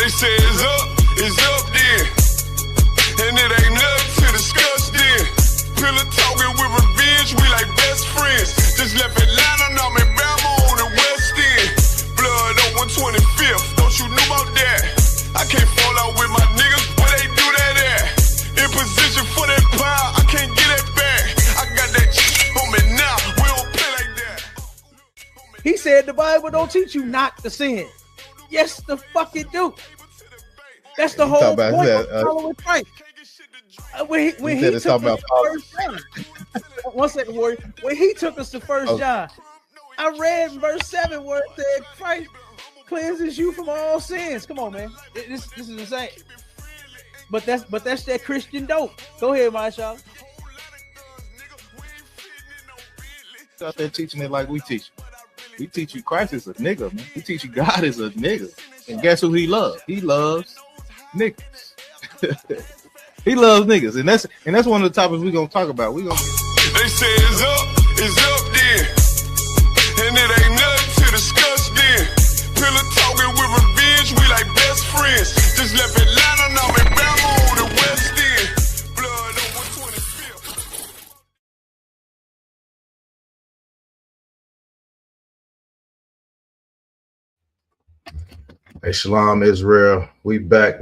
say it's up then. And it ain't nothing to discuss then. Pillar talking with revenge, we like best friends. Just left Atlanta, now I'm in Bama on the West End. Blood on 125th, don't you know about that? I can't fall out with my niggas, where they do that at? In position for that power, I can't get it back. I got that on me now, we don't play like that. He said the Bible don't teach you not to sin. Yes, the fuck it do. That's the whole point of following Christ. When he took us to 1 John, 1 second, Warrior. When he took us to 1 John, I read verse 7 where it said Christ cleanses you from all sins. Come on, man. This is insane. But that's that Christian dope. Go ahead, my child. Out there teaching it like we teach. We teach you Christ is a nigga, man. We teach you God is a nigga. And guess who he loves? He loves niggas. He loves niggas. And that's one of the topics we're gonna talk about. They say it's up then. And it ain't nothing to discuss then. Pillar talking with revenge, we like best friends. Just left Atlanta, now I'm in Bama on the West End. Blood on 125th. Hey, Shalom Israel. We back.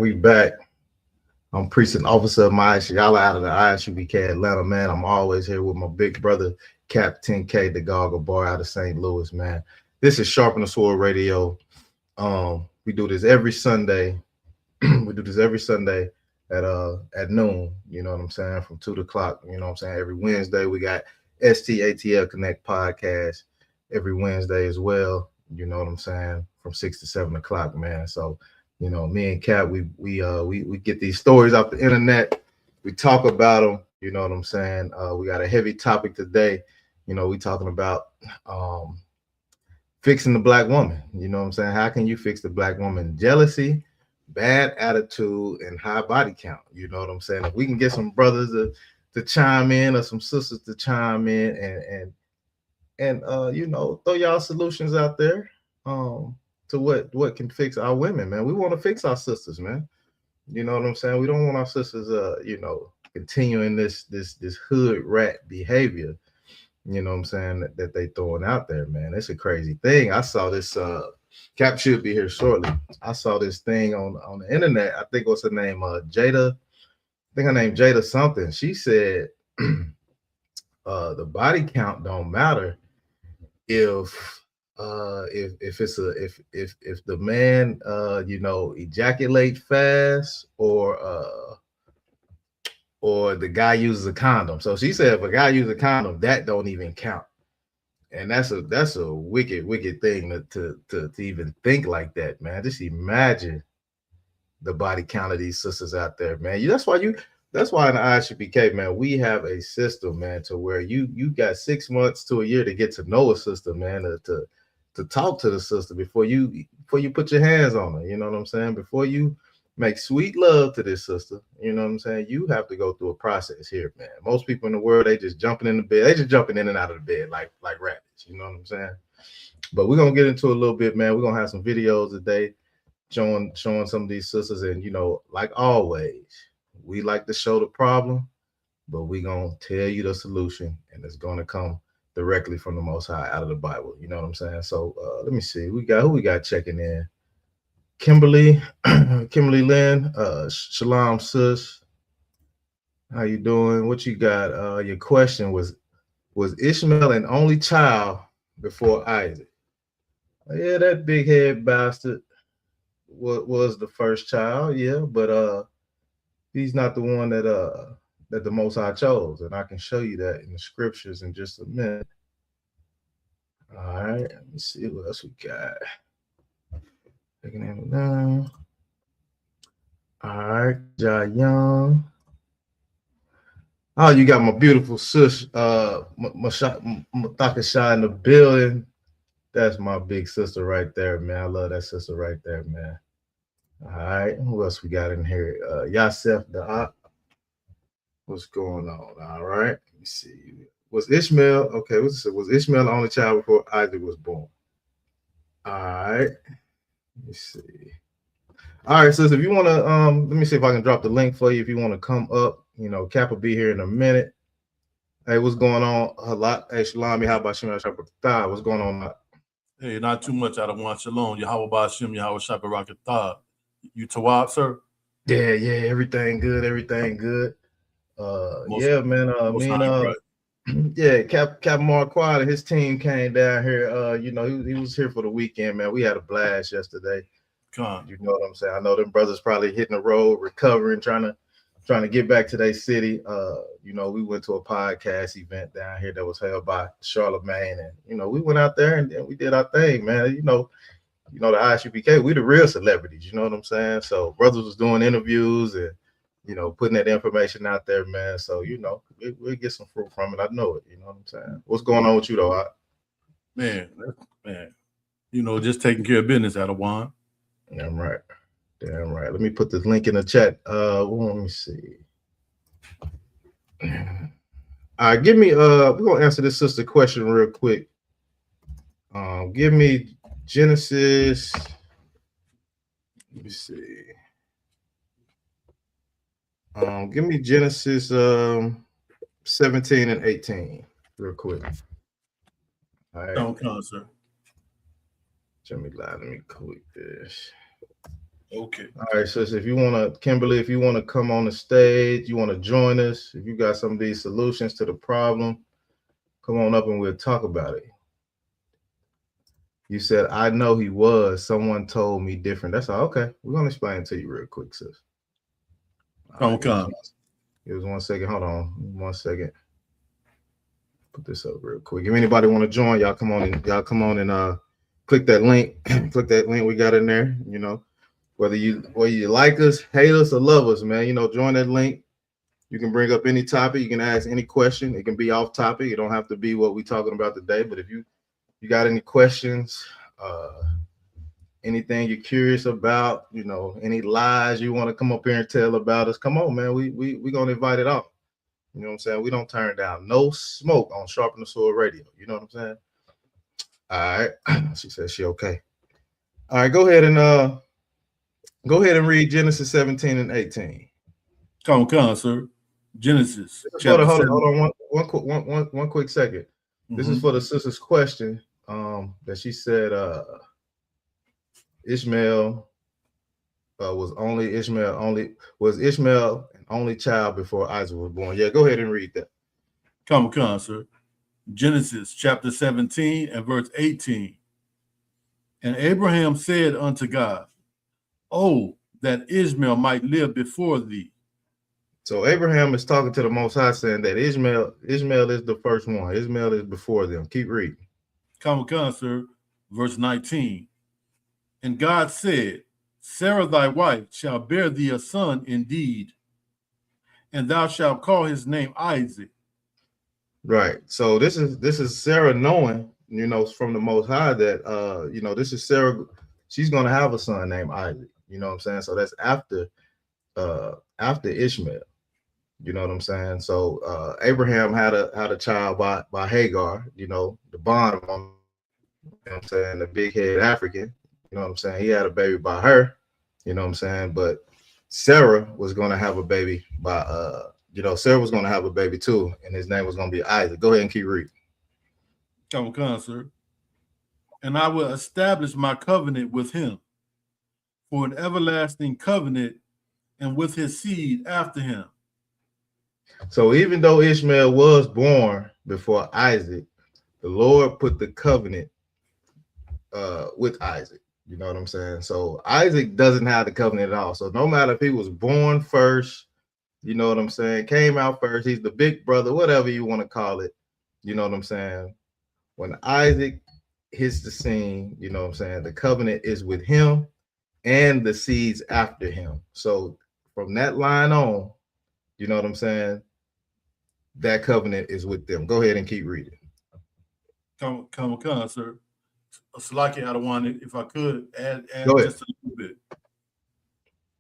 I'm precinct officer of my y'all out of the ISUPK Atlanta, man. I'm always here with my big brother, Captain K, the Goggle Boy out of St. Louis, man. This is Sharpen the Sword Radio. We do this every Sunday. We do this every Sunday at noon, you know what I'm saying, from 2 o'clock, you know what I'm saying. Every Wednesday we got ST.LOUIS Connect podcast every Wednesday as well, you know what I'm saying, from 6 to 7 o'clock, man. So, you know, me and Cap, we get these stories off the internet. We talk about them, you know what I'm saying. We got a heavy topic today. You know, we talking about fixing the black woman. You know what I'm saying? How can you fix the black woman? Jealousy, bad attitude, and high body count. You know what I'm saying? If we can get some brothers to chime in or some sisters to chime in and you know, throw y'all solutions out there to what can fix our women, man. We want to fix our sisters, man. You know what I'm saying? We don't want our sisters you know, continuing this hood rat behavior, you know what I'm saying, that they throwing out there, man. It's a crazy thing. I saw this Cap should be here shortly. I saw this thing on the internet. I think what's her name? Jada. I think her name Jada something. She said the body count don't matter if the man you know, ejaculate fast or the guy uses a condom. So she said if a guy uses a condom, that don't even count. And that's a wicked thing to even think like that, man. Just imagine the body count of these sisters out there, man. That's why in the ISUPK, man, we have a system, man, to where you got 6 months to a year to get to know a sister, man, to talk to the sister before you put your hands on her. You know what I'm saying? Before you make sweet love to this sister, you know what I'm saying? You have to go through a process here, man. Most people in the world, they just jumping in the bed. They just jumping in and out of the bed like rabbits. You know what I'm saying? But we're gonna get into a little bit, man. We're gonna have some videos today showing some of these sisters, and you know, like always, we like to show the problem, but we're gonna tell you the solution, and it's gonna come directly from the Most High out of the Bible. You know what I'm saying? So let me see. Who we got checking in? Kimberly Lynn, Shalom sis. How you doing? What you got? Your question was Ishmael an only child before Isaac? Yeah, that big head bastard was the first child, yeah, but he's not the one that the Most High chose, and I can show you that in the scriptures in just a minute. All right, let me see what else we got. Taking him down. All right, Ja Young. Oh, you got my beautiful sis, Mathakasha in the building. That's my big sister right there, man. I love that sister right there, man. All right, who else we got in here? Yasef Da'at. What's going on? All right, let me see. Was Ishmael, okay, was Ishmael the only child before Isaac was born? All right, let me see. All right, sis, if you want to, let me see if I can drop the link for you. If you want to come up, Cap will be here in a minute. Hey, what's going on? A lot. Hey, Shalom, how about Shem Shabbat? What's going on? Hey, not too much out of one. Shalom. Yahweh Ba'Shem, Yahweh Shabbat. You Tawab, sir? Yeah, everything good. Yeah, man. Yeah, Cap Marquardt and his team came down here. He was here for the weekend, man. We had a blast yesterday. You know what I'm saying? I know them brothers probably hitting the road, recovering, trying to get back to their city. We went to a podcast event down here that was held by Charlemagne, and we went out there and we did our thing, man. The ISUPK, we the real celebrities, you know what I'm saying? So brothers was doing interviews and putting that information out there, man. So we'll get some fruit from it. I know it, you know what I'm saying? What's going on with you though? Man, just taking care of business out of one. Damn right. Let me put this link in the chat. Let me see. All right, give me we're gonna answer this sister question real quick. Give me Genesis. Let me see. Give me Genesis 17 and 18 real quick. All right. Don't come, sir. Let me click this. Okay. All right, sis, if you want to, Kimberly, if you want to come on the stage, you want to join us, if you got some of these solutions to the problem, come on up and we'll talk about it. You said, I know he was. Someone told me different. That's all. Okay. We're going to explain it to you real quick, sis. Don't come. It was 1 second. Hold on. 1 second. Put this up real quick. If anybody want to join, y'all come on and click that link. Click that link we got in there. Whether you like us, hate us, or love us, man. Join that link. You can bring up any topic. You can ask any question. It can be off topic. It don't have to be what we're talking about today. But if you got any questions, anything you're curious about, any lies you want to come up here and tell about us, come on, man. We gonna invite it on. You know what I'm saying? We don't turn down no smoke on Sharpen the Sword Radio. You know what I'm saying? All right. She said she okay. All right, go ahead and read Genesis 17 and 18. Come, sir. Genesis. Hold on. One quick second. This is for the sister's question. That she said Ishmael was Ishmael an only child before Isaac was born. Yeah, go ahead and read that. Come, sir. Genesis chapter 17 and verse 18. And Abraham said unto God, oh, that Ishmael might live before thee. So Abraham is talking to the Most High, saying that Ishmael is the first one. Ishmael is before them. Keep reading. Come, sir. Verse 19. And God said, Sarah thy wife shall bear thee a son indeed, and thou shalt call his name Isaac. Right. So this is Sarah knowing, from the Most High that this is Sarah. She's gonna have a son named Isaac. You know what I'm saying? So that's after Ishmael. You know what I'm saying? So Abraham had a child by Hagar. The bond. You know what I'm saying? The big head African. You know what I'm saying? He had a baby by her. You know what I'm saying? But Sarah was gonna have a baby by Sarah was gonna have a baby too, and his name was gonna be Isaac. Go ahead and keep reading. Come, sir. And I will establish my covenant with him for an everlasting covenant, and with his seed after him. So even though Ishmael was born before Isaac, the Lord put the covenant with Isaac. You know what I'm saying? So Isaac doesn't have the covenant at all. So no matter if he was born first, you know what I'm saying, came out first, he's the big brother, whatever you want to call it. You know what I'm saying? When Isaac hits the scene, you know what I'm saying, the covenant is with him and the seeds after him. So from that line on, you know what I'm saying, that covenant is with them. Go ahead and keep reading. Come, sir. Slaki, I don't want it. If I could add just a little bit,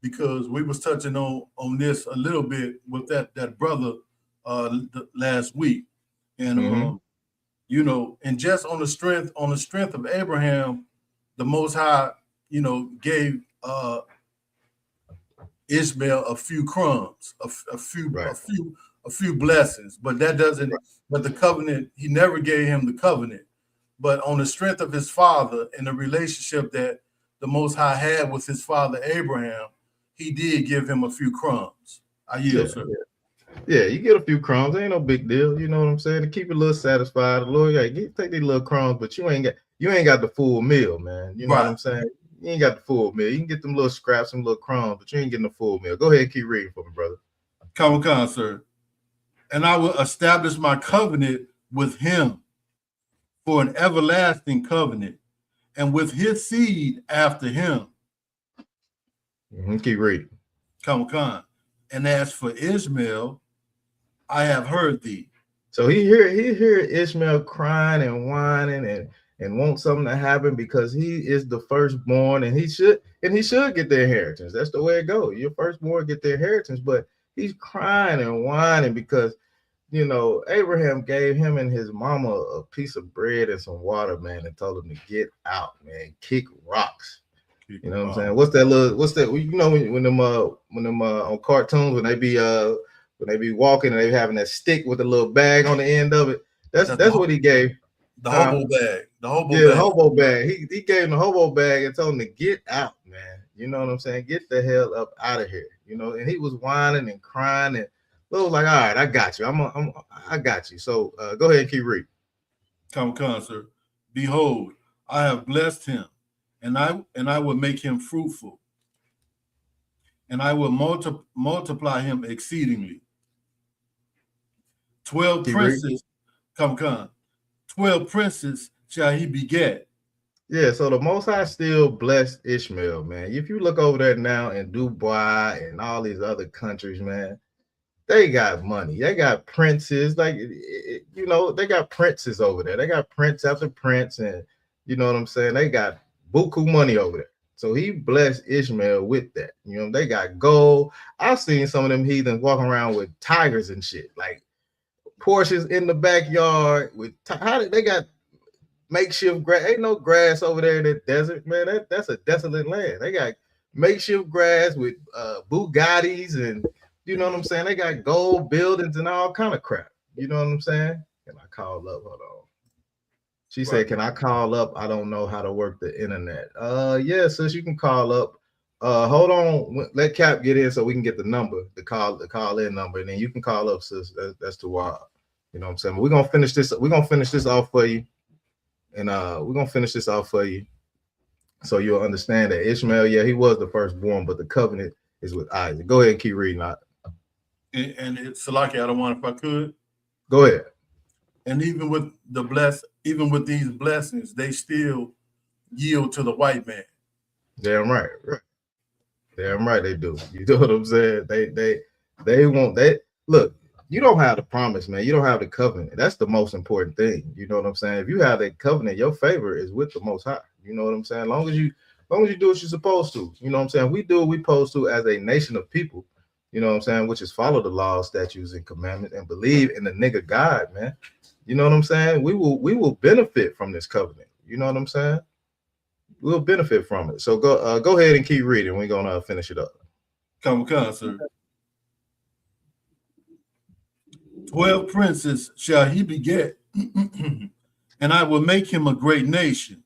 because we was touching on this a little bit with that brother last week, and and just on the strength of Abraham, the Most High, gave Ishmael a few crumbs, a few blessings, but that doesn't. But the covenant, he never gave him the covenant. But on the strength of his father and the relationship that the Most High had with his father Abraham, he did give him a few crumbs. I yield, sir. Yeah, you get a few crumbs. Ain't no big deal. You know what I'm saying? To keep it a little satisfied, the Lord, take these little crumbs, but you ain't got the full meal, man. You know what I'm saying? You ain't got the full meal. You can get them little scraps, some little crumbs, but you ain't getting the full meal. Go ahead and keep reading for me, brother. Come on, sir. And I will establish my covenant with him for an everlasting covenant, and with his seed after him. Keep reading. Come on. And as for Ishmael, I have heard thee. So he hear Ishmael crying and whining and want something to happen because he is the firstborn and he should get the inheritance. That's the way it goes. Your firstborn get the inheritance, but he's crying and whining because, you know, Abraham gave him and his mama a piece of bread and some water, man, and told him to get out, man, kick rocks. You know what I'm saying? What's that? You know, when them on cartoons when they be walking and they having that stick with a little bag on the end of it. That's what he gave. The hobo bag. The hobo bag. The hobo bag. He gave him the hobo bag and told him to get out, man. You know what I'm saying? Get the hell up out of here. You know, and he was whining and crying and Lord was like, all right, I got you. I got you. So go ahead and keep reading. Come, sir. Behold, I have blessed him, and I will make him fruitful, and I will multiply him exceedingly. 12 princes, come. 12 princes shall he beget. Yeah, so the Most High still blessed Ishmael, man. If you look over there now in Dubai and all these other countries, man, they got money. They got princes, you know, they got princes over there. They got prince after prince, and you know what I'm saying? They got buku money over there. So he blessed Ishmael with that. You know, they got gold. I've seen some of them heathens walking around with tigers and shit, like Porsches in the backyard with they got makeshift grass. Ain't no grass over there in the desert, man. That's a desolate land. They got makeshift grass with Bugattis and you know what I'm saying? They got gold buildings and all kind of crap. You know what I'm saying? Can I call up? Hold on. She said, can I call up? I don't know how to work the internet. Yeah, sis, you can call up. Hold on. Let Cap get in so we can get the number, the call in number, and then you can call up, sis. That's too wild. You know what I'm saying? But we're gonna finish this. We're gonna finish this off for you. And we're gonna finish this off for you. So you'll understand that Ishmael, yeah, he was the firstborn, but the covenant is with Isaac. Go ahead and keep reading out. And it's Salaki, I don't want if I could. Go ahead. And even with these blessings, they still yield to the white man. Damn right. Damn right they do. You know what I'm saying? They want that. Look, you don't have the promise, man. You don't have the covenant. That's the most important thing. You know what I'm saying? If you have that covenant, your favor is with the Most High. You know what I'm saying? As long as you do what you're supposed to. You know what I'm saying? We do what we're supposed to as a nation of people. You know what I'm saying? Which is follow the laws, statutes, and commandments, and believe in the nigga God, man. You know what I'm saying? We will benefit from this covenant. You know what I'm saying? We'll benefit from it. So go ahead and keep reading. We're gonna finish it up. Come, sir. 12 princes shall he beget, and I will make him a great nation.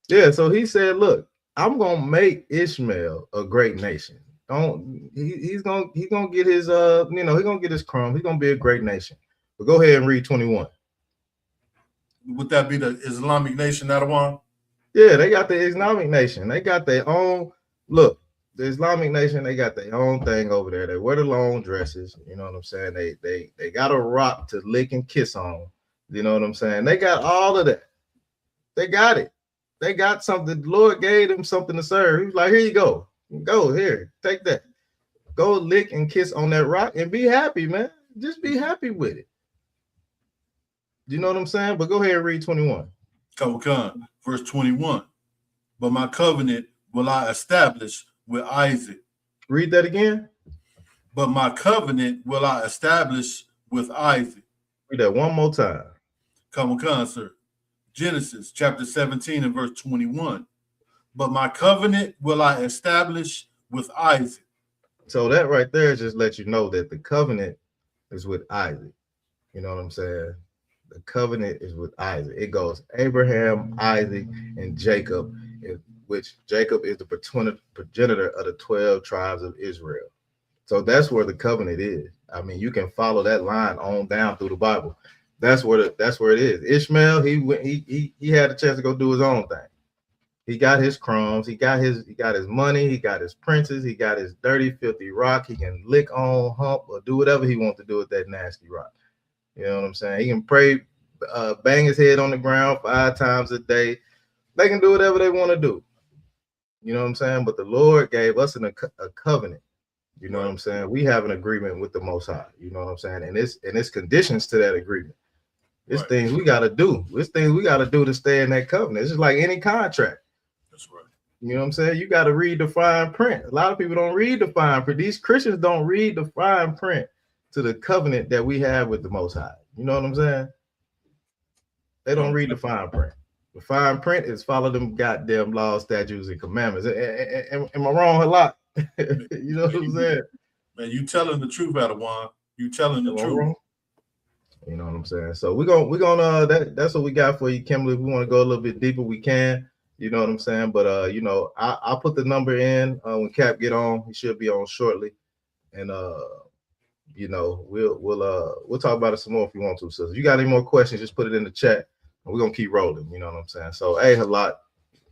Yeah, so he said, look, I'm gonna make Ishmael a great nation. He's gonna get his he's gonna get his crumb. He's gonna be a great nation. But go ahead and read 21. Would that be the Islamic nation, Adawan? Yeah, they got the Islamic nation. They got their own look. The Islamic nation, they got their own thing over there. They wear the long dresses. You know what I'm saying? They got a rock to lick and kiss on. You know what I'm saying? They got all of that. They got it. They got something. The Lord gave them something to serve. He was like, here you go. Go here. Take that. Go lick and kiss on that rock and be happy, man. Just be happy with it. You know what I'm saying? But go ahead and read 21. Come, verse 21. But my covenant will I establish with Isaac. Read that again. But my covenant will I establish with Isaac. Read that one more time. Come, sir. Genesis chapter 17 and verse 21. But my covenant will I establish with Isaac. So that right there just lets you know that the covenant is with Isaac. You know what I'm saying? The covenant is with Isaac. It goes Abraham, Isaac, and Jacob, which Jacob is the progenitor of the 12 tribes of Israel. So that's where the covenant is. I mean, you can follow that line on down through the Bible. That's where it is. Ishmael, he had a chance to go do his own thing. He got his crumbs, he got his money, he got his princes, he got his dirty, filthy rock. He can lick on, hump, or do whatever he wants to do with that nasty rock. You know what I'm saying? He can pray, bang his head on the ground 5 times a day. They can do whatever they want to do. You know what I'm saying? But the Lord gave us a covenant. You know what I'm saying? We have an agreement with the Most High. You know what I'm saying? And it's conditions to that agreement. It's things we got to do. It's things we got to do to stay in that covenant. It's just like any contract. That's right. You know what I'm saying? You got to read the fine print. A lot of people don't read the fine print. These Christians don't read the fine print to the covenant that we have with the Most High. You know what I'm saying? They don't read the fine print. The fine print is follow them goddamn laws, statutes, and commandments. Am I wrong a lot? You know what I'm saying? Man, you telling the truth, Adawan. You telling the truth. Wrong? You know what I'm saying? So we're gonna that's what we got for you, Kimberly. If we want to go a little bit deeper, we can. You know what I'm saying? But you know, I'll put the number in when Cap get on. He should be on shortly, and you know, we'll talk about it some more if you want to. So if you got any more questions, just put it in the chat, and we're gonna keep rolling. You know what I'm saying? So hey, Halak,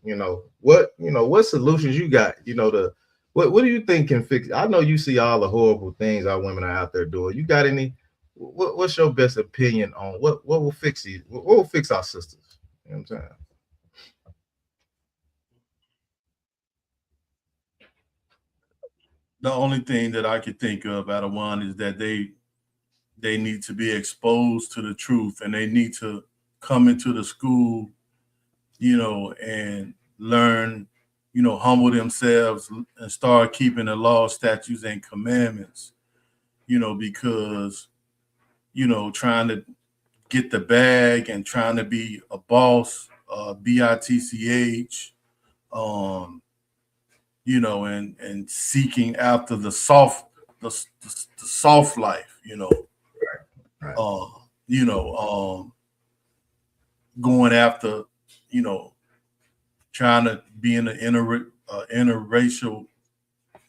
you know what solutions you got? You know what do you think can fix? I know you see all the horrible things our women are out there doing. You got any? What's your best opinion on what will fix these? What will fix our sisters? You know what I'm saying? The only thing that I could think of, Adawan, is that they need to be exposed to the truth, and they need to come into the school, you know, and learn, you know, humble themselves and start keeping the law, statutes, and commandments, you know, because, you know, trying to get the bag and trying to be a boss, BITCH, you know, and seeking after the soft life, you know, you know, going after, you know, trying to be in an interracial,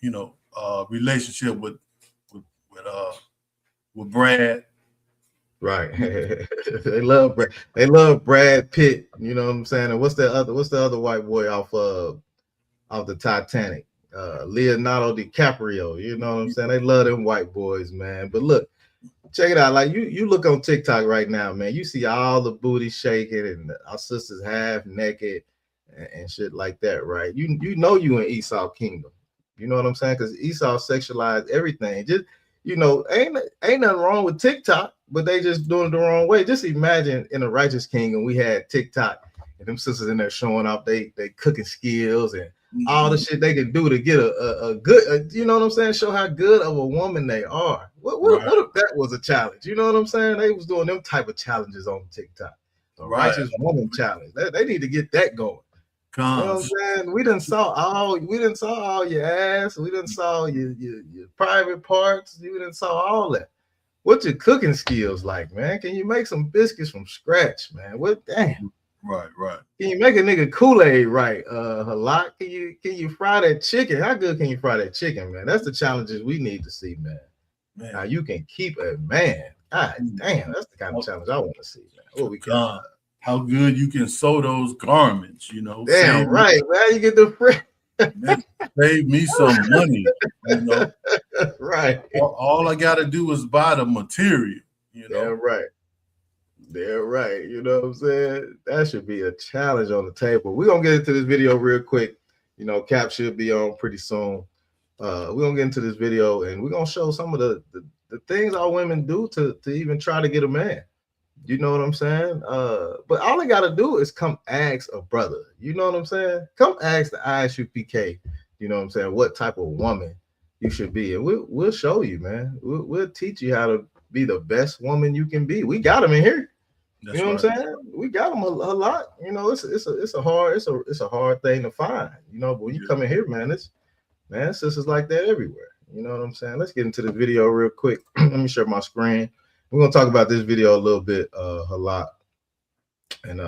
you know, relationship with Brad. Right. They love Brad Pitt. You know what I'm saying? And what's the other white boy off the Titanic? Leonardo DiCaprio. You know what I'm saying? They love them white boys, man. But look, check it out. Like you look on TikTok right now, man. You see all the booty shaking and our sisters half naked and shit like that, right? You know you in Esau kingdom. You know what I'm saying? Because Esau sexualized everything. Just, you know, ain't nothing wrong with TikTok, but they just doing it the wrong way. Just imagine in a righteous kingdom we had TikTok and them sisters in there showing off they cooking skills and all the shit they can do to get a good, you know what I'm saying? Show how good of a woman they are. What if that was a challenge? You know what I'm saying? They was doing them type of challenges on TikTok. A righteous woman challenge. They need to get that going. You know what I'm saying? We done saw all your ass. We done saw your private parts. We done saw all that. What's your cooking skills like, man? Can you make some biscuits from scratch, man? What damn? Right. Can you make a nigga Kool-Aid right? Halak, can you fry that chicken? How good can you fry that chicken, man? That's the challenges we need to see, man. How you can keep a man. God damn, that's the kind of challenge I want to see, man. What we got? How good you can sew those garments, you know. Damn right, man. You get the free. Save me some money, you know. Right. All I gotta do is buy the material, you know. Damn right. They're right. You know what I'm saying? That should be a challenge on the table. We're gonna get into this video real quick. You know, Cap should be on pretty soon. We're gonna get into this video and we're gonna show some of the things our women do to even try to get a man. You know what I'm saying? But all they gotta do is come ask a brother. You know what I'm saying? Come ask the ISUPK. You know what I'm saying? What type of woman you should be, and we'll show you, man. We'll teach you how to be the best woman you can be. We got them in here. That's, you know what I'm saying? We got them a lot. You know, it's a hard thing to find. You know, but when you come in here, man, sisters like that everywhere. You know what I'm saying? Let's get into the video real quick. Let me share my screen. We're gonna talk about this video a little bit, a lot. And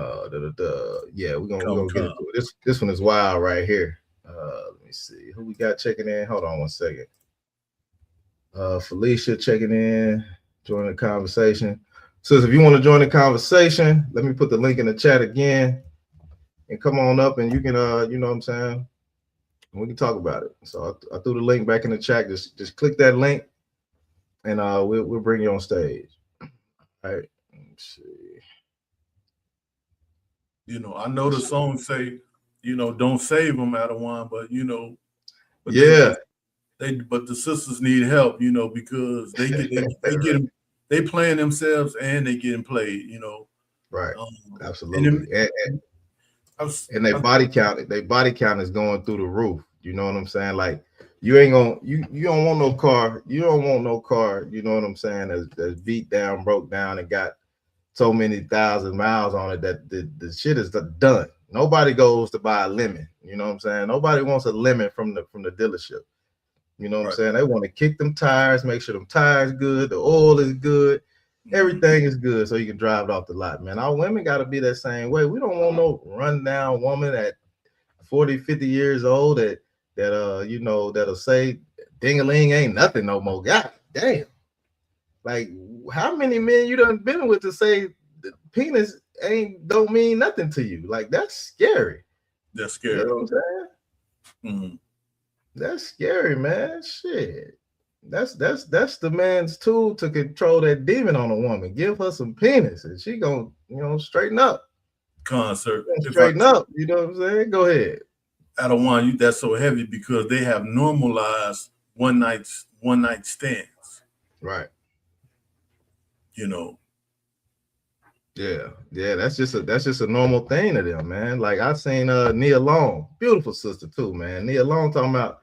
yeah, we're gonna get into it. This one is wild right here. Let me see who we got checking in. Hold on one second. Felicia checking in, join the conversation. So if you want to join the conversation, let me put the link in the chat again and come on up and you can you know what I'm saying? We can talk about it. So I threw the link back in the chat. Just click that link and we'll bring you on stage. All right. Let's see. You know, I know the song say, you know, don't save them, Adawan, but you know, but yeah, but the sisters need help, you know, because they playing themselves and they getting played, you know. Right. Absolutely. And their body count is going through the roof. You know what I'm saying? Like you ain't gonna you don't want no car. You don't want no car. You know what I'm saying? That's beat down, broke down, and got so many thousand miles on it that the shit is done. Nobody goes to buy a lemon. You know what I'm saying? Nobody wants a lemon from the dealership. You know what I'm saying? They want to kick them tires, make sure them tires good, the oil is good, everything is good, so you can drive it off the lot, man. Our women got to be that same way. We don't want no rundown woman at 40, 50 years old that you know, that'll say ding-a-ling ain't nothing no more. God damn. Like, how many men you done been with to say the penis don't mean nothing to you? Like, that's scary. That's scary. You know what I'm saying? Mm-hmm. That's scary, man. Shit. That's the man's tool to control that demon on a woman. Give her some penis and she gonna, you know, straighten up. Concert. Straighten up. You know what I'm saying? Go ahead. Adawan, that's so heavy because they have normalized one night stands. Right. You know. Yeah, that's just a normal thing to them, man. Like I seen Nia Long, beautiful sister too, man. Nia Long talking about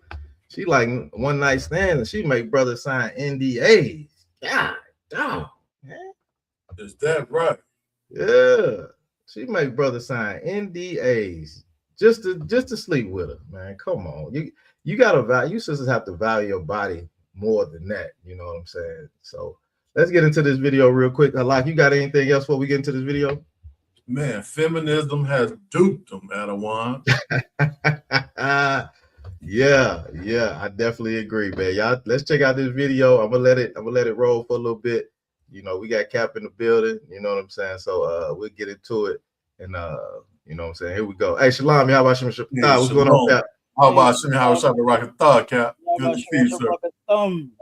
she like one night stands and she make brothers sign NDAs. God, dog, man. Is that right? Yeah, she make brothers sign NDAs just to sleep with her, man. Come on, you gotta value. You sisters have to value your body more than that. You know what I'm saying? So. Let's get into this video real quick. Like, you got anything else before we get into this video? Man, feminism has duped them, Adawan. Yeah, I definitely agree, man. Y'all, let's check out this video. I'm gonna let it roll for a little bit. You know, we got Cap in the building. You know what I'm saying? So we'll get into it, and you know what I'm saying. Here we go. Hey, Shalom, how about you? What's going on, Cap? How about you? How about Rocket Thought, Cap? Good to see you, sir.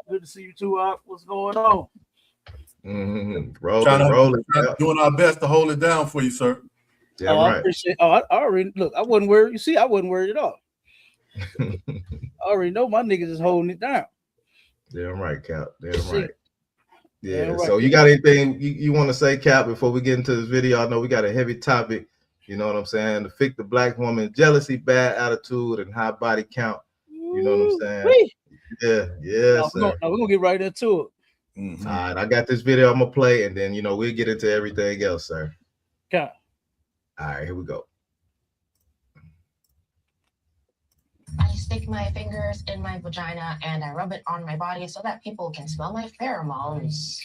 Good to see you too. What's going on? Rolling. Doing our best to hold it down for you, sir. Yeah, right. I appreciate. I already look. I wasn't worried. You see, I wasn't worried at all. I already know my niggas is holding it down. Damn right, Cap. Damn right. Yeah. Damn right. So you got anything you want to say, Cap, before we get into this video? I know we got a heavy topic. You know what I'm saying? To fix the black woman, jealousy, bad attitude, and high body count. You know what I'm saying? Yeah. We're gonna get right into it. Mm-hmm. All right, I got this video I'm gonna play, and then we'll get into everything else, sir. Okay. All right, here we go. I stick my fingers in my vagina and I rub it on my body so that people can smell my pheromones.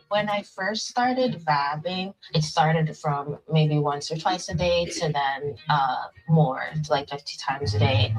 When I first started vabbing, it started from maybe once or twice a day to then more, to like 50 times a day.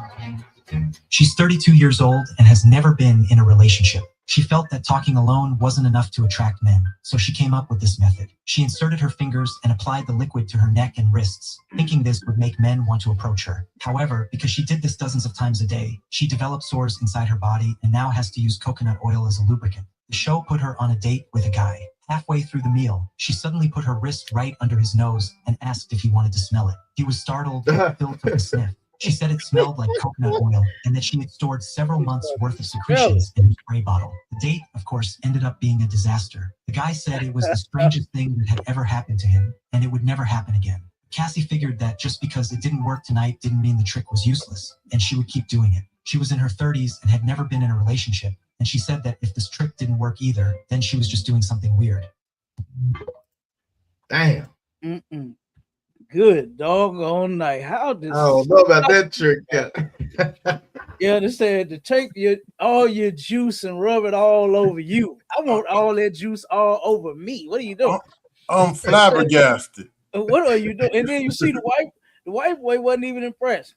She's 32 years old and has never been in a relationship. She felt that talking alone wasn't enough to attract men, so she came up with this method. She inserted her fingers and applied the liquid to her neck and wrists, thinking this would make men want to approach her. However, because she did this dozens of times a day, she developed sores inside her body and now has to use coconut oil as a lubricant. The show put her on a date with a guy. Halfway through the meal, she suddenly put her wrist right under his nose and asked if he wanted to smell it. He was startled but Phil took a sniff. She said it smelled like coconut oil and that she had stored several months worth of secretions in a spray bottle. The date, of course, ended up being a disaster. The guy said it was the strangest thing that had ever happened to him and it would never happen again. Cassie figured that just because it didn't work tonight didn't mean the trick was useless and she would keep doing it. She was in her 30s and had never been in a relationship, and she said that if this trick didn't work either, then she was just doing something weird. Damn. Good doggone night. How does I don't know about that trick. Yeah. You understand? To take all your juice and rub it all over you. I want all that juice all over me. What are you doing? I'm flabbergasted. What are you doing? And then you see the white boy wasn't even impressed.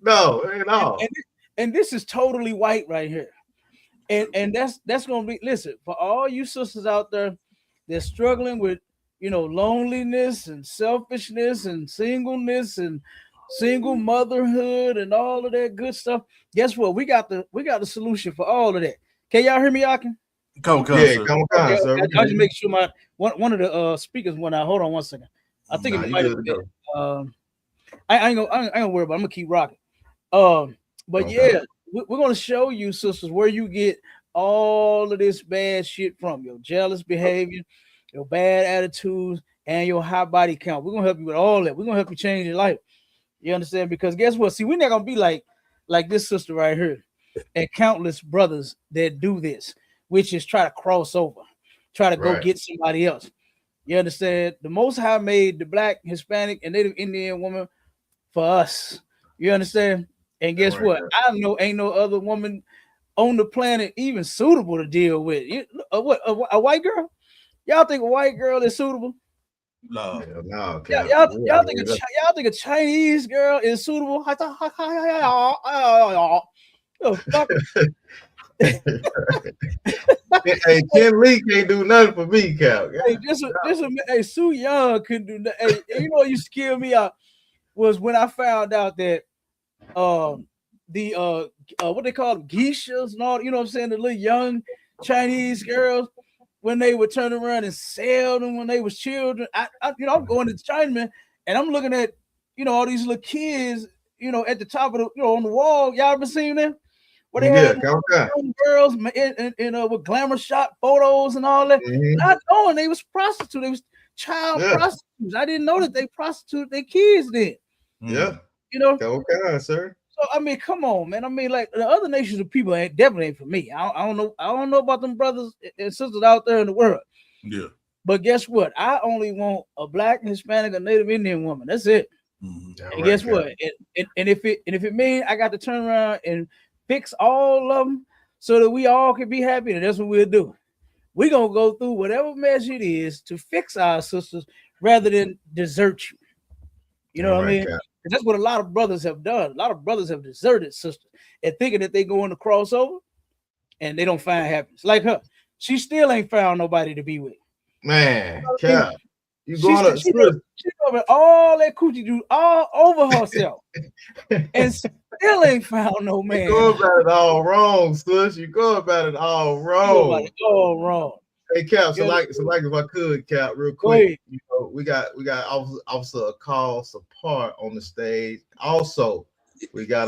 No, at all. And this is totally white right here. And that's gonna be, listen, for all you sisters out there that's struggling with, you know, loneliness and selfishness and singleness and single motherhood and all of that good stuff. Guess what? We got the solution for all of that. Can y'all hear me, Yakin? Come on, sir. I'll just make sure my one of the speakers went out. Hold on one second. I think it might have been. I ain't gonna worry about it. I'm gonna keep rocking. But yeah, we're gonna show you, sisters, where you get all of this bad shit from. Your jealous behavior, your bad attitudes, and your high body count. We're gonna help you with all that. We're gonna help you change your life. You understand? Because guess what? See, we're not gonna be like this sister right here, and countless brothers that do this, which is try to cross over, try to go get somebody else. You understand? The Most High made the Black, Hispanic, and Native Indian woman for us. You understand? And guess what? I know ain't no other woman on the planet even suitable to deal with. What a white girl? Y'all think a white girl is suitable? No. Y'all think a Chinese girl is suitable? Oh, fuck. Hey, Ken Lee can't do nothing for me, Cal. Hey, Sue Young couldn't do that. Hey, you know what used to kill me out was when I found out that what they call them, geishas and all, you know what I'm saying, the little young Chinese girls, when they would turn around and sell them when they was children. I'm going to China and I'm looking at, you know, all these little kids, you know, at the top of the, you know, on the wall. Y'all ever seen them? Where they had girls in with glamour shot photos and all that. Not knowing they was prostitutes, they was child prostitutes. I didn't know that they prostituted their kids then. Yeah, you know. Okay, sir. So I mean, come on, man. I mean, like the other nations of people definitely ain't for me. I don't know about them brothers and sisters out there in the world. Yeah. But guess what? I only want a Black, Hispanic, or Native Indian woman. That's it. And guess what? And if it means I got to turn around and fix all of them so that we all can be happy, then that's what we'll do. We're gonna go through whatever measure it is to fix our sisters rather than desert you. You know what I mean? That's what a lot of brothers have done. A lot of brothers have deserted sisters and thinking that they go in the crossover and they don't find happiness. Like her, she still ain't found nobody to be with. Man, Cap, you going she over all that coochie juice all over herself and still ain't found no man. You go about it all wrong, sis. You go about it all wrong. Hey, Cap, so like if I could, Cap, real quick, you know, we got Officer Call Support on the stage. Also, we got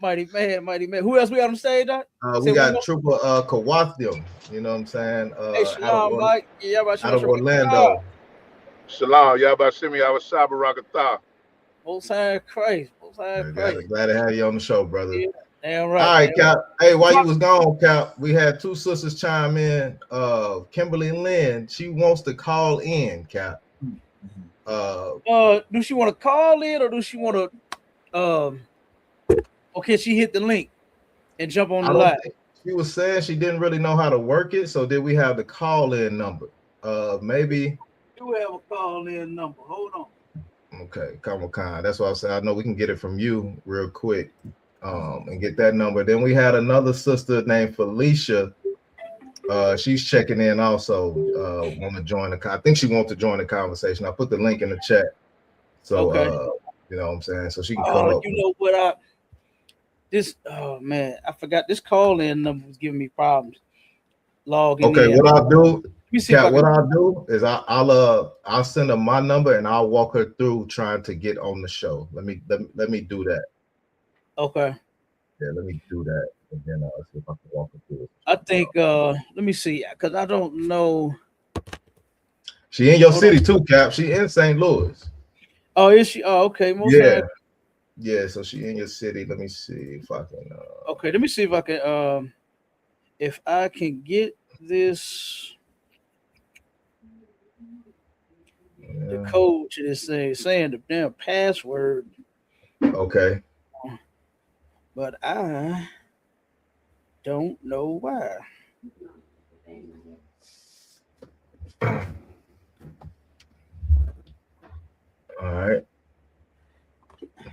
Mighty man. Who else we got on stage, Doc? We got Trooper Kawathium, you know what I'm saying? Hey, Shalom, Mike. Out of Orlando. Shalom, y'all about to send me our Sabarakatha. Most High Christ. Glad to have you on the show, brother. Yeah, damn right. All right, Cap. Hey, while you was gone, Cap, we had two sisters chime in. Kimberly Lynn, she wants to call in, Cap. Do she want to call in or do she want to okay, she hit the link and jump on the live? She was saying she didn't really know how to work it, so did we have the call-in number? Maybe. Do have a call-in number. Hold on. Okay, Kamakan. That's what I said. I know we can get it from you real quick, and get that number. Then we had another sister named Felicia. She's checking in also. Want to join I think she wants to join the conversation. I put the link in the chat. So you know what I'm saying? So she can come up. You know what oh man, I forgot this call-in number was giving me problems. Logging in. Okay, what I'll do, Kat, what I'll do is I'll send her my number and I'll walk her through trying to get on the show. Let me do that. Okay. Yeah, let me do that. And then I'll see if I can walk her through it. I think let me see, because I don't know. She in your city too, Cap. She in St. Louis. Oh, is she? Oh, okay. Yeah, so she in your city. Let me see if I can. Okay, let me see if I can get this. Yeah. the code to this thing saying the damn password. Okay. But I don't know why. All right.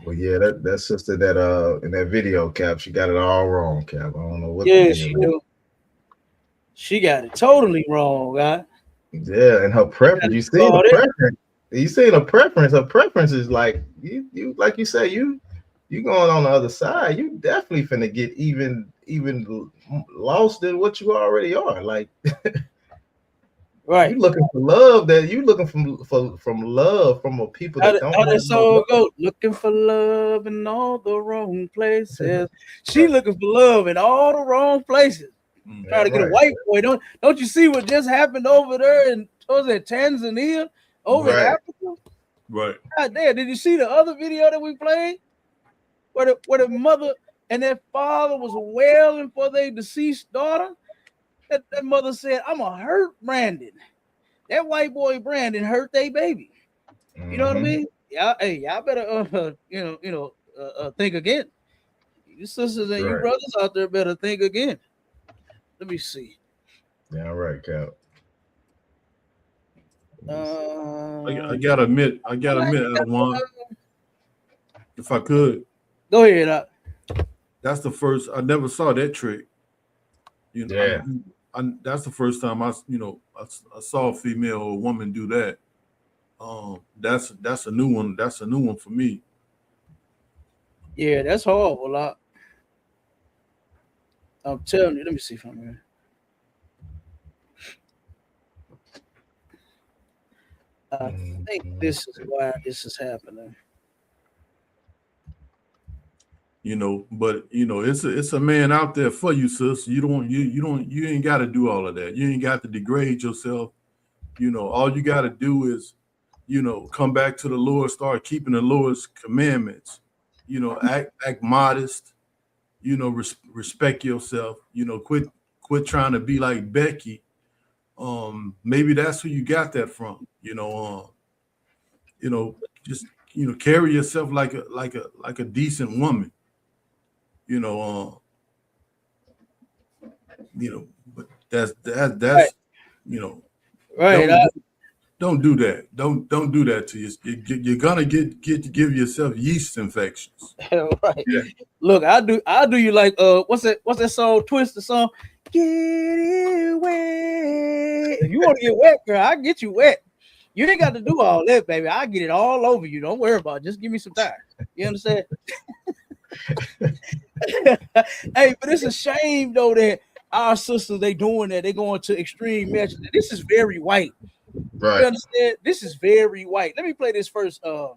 Well, yeah, that sister that in that video, Cap, she got it all wrong, Cap. I don't know what. Yeah, she do. She got it totally wrong, guy. Yeah, and her preference. You see the preference. You see the preference. Her preference is like you like you say you going on the other side. You definitely finna get even lost in what you already are. Like, right? You looking for love that you looking from love from a people that don't. How that song go? Looking for love in all the wrong places. She looking for love in all the wrong places. Trying to get a white boy. Don't you see what just happened over there in Tanzania, over in Africa? Right. God damn, did you see the other video that we played? Where the mother and that father was wailing for their deceased daughter? That mother said, I'm gonna hurt Brandon. That white boy Brandon hurt their baby. You know what I mean? Y'all better think again. You sisters and you brothers out there better think again. Let me see. Yeah, right, Cap. I gotta admit, One, if I could. Go ahead. That's the first. I never saw that trick. You know, yeah. That's the first time I saw a female or a woman do that. That's a new one. That's a new one for me. Yeah, that's horrible. I'm telling you. Let me see from here. I think this is why this is happening. You know, but you know, it's a man out there for you, sis. You ain't got to do all of that. You ain't got to degrade yourself. You know, all you got to do is, you know, come back to the Lord, start keeping the Lord's commandments. You know, act modest. You know, respect yourself. You know, quit trying to be like Becky. Maybe that's who you got that from. You know, just carry yourself like a decent woman. But that's right. Right. Don't do that. Don't do that to you. You're gonna give yourself yeast infections. Right. Yeah. Look, I'll do you like what's that song? Twist the song. Get it wet. If you want to get wet, girl, I'll get you wet. You ain't got to do all that, baby. I'll get it all over you. Don't worry about it. Just give me some time. You understand? Hey, but it's a shame though that our sisters they doing that. They going to extreme measures. This is very white. Right. You understand? This is very white. Let me play this first. Let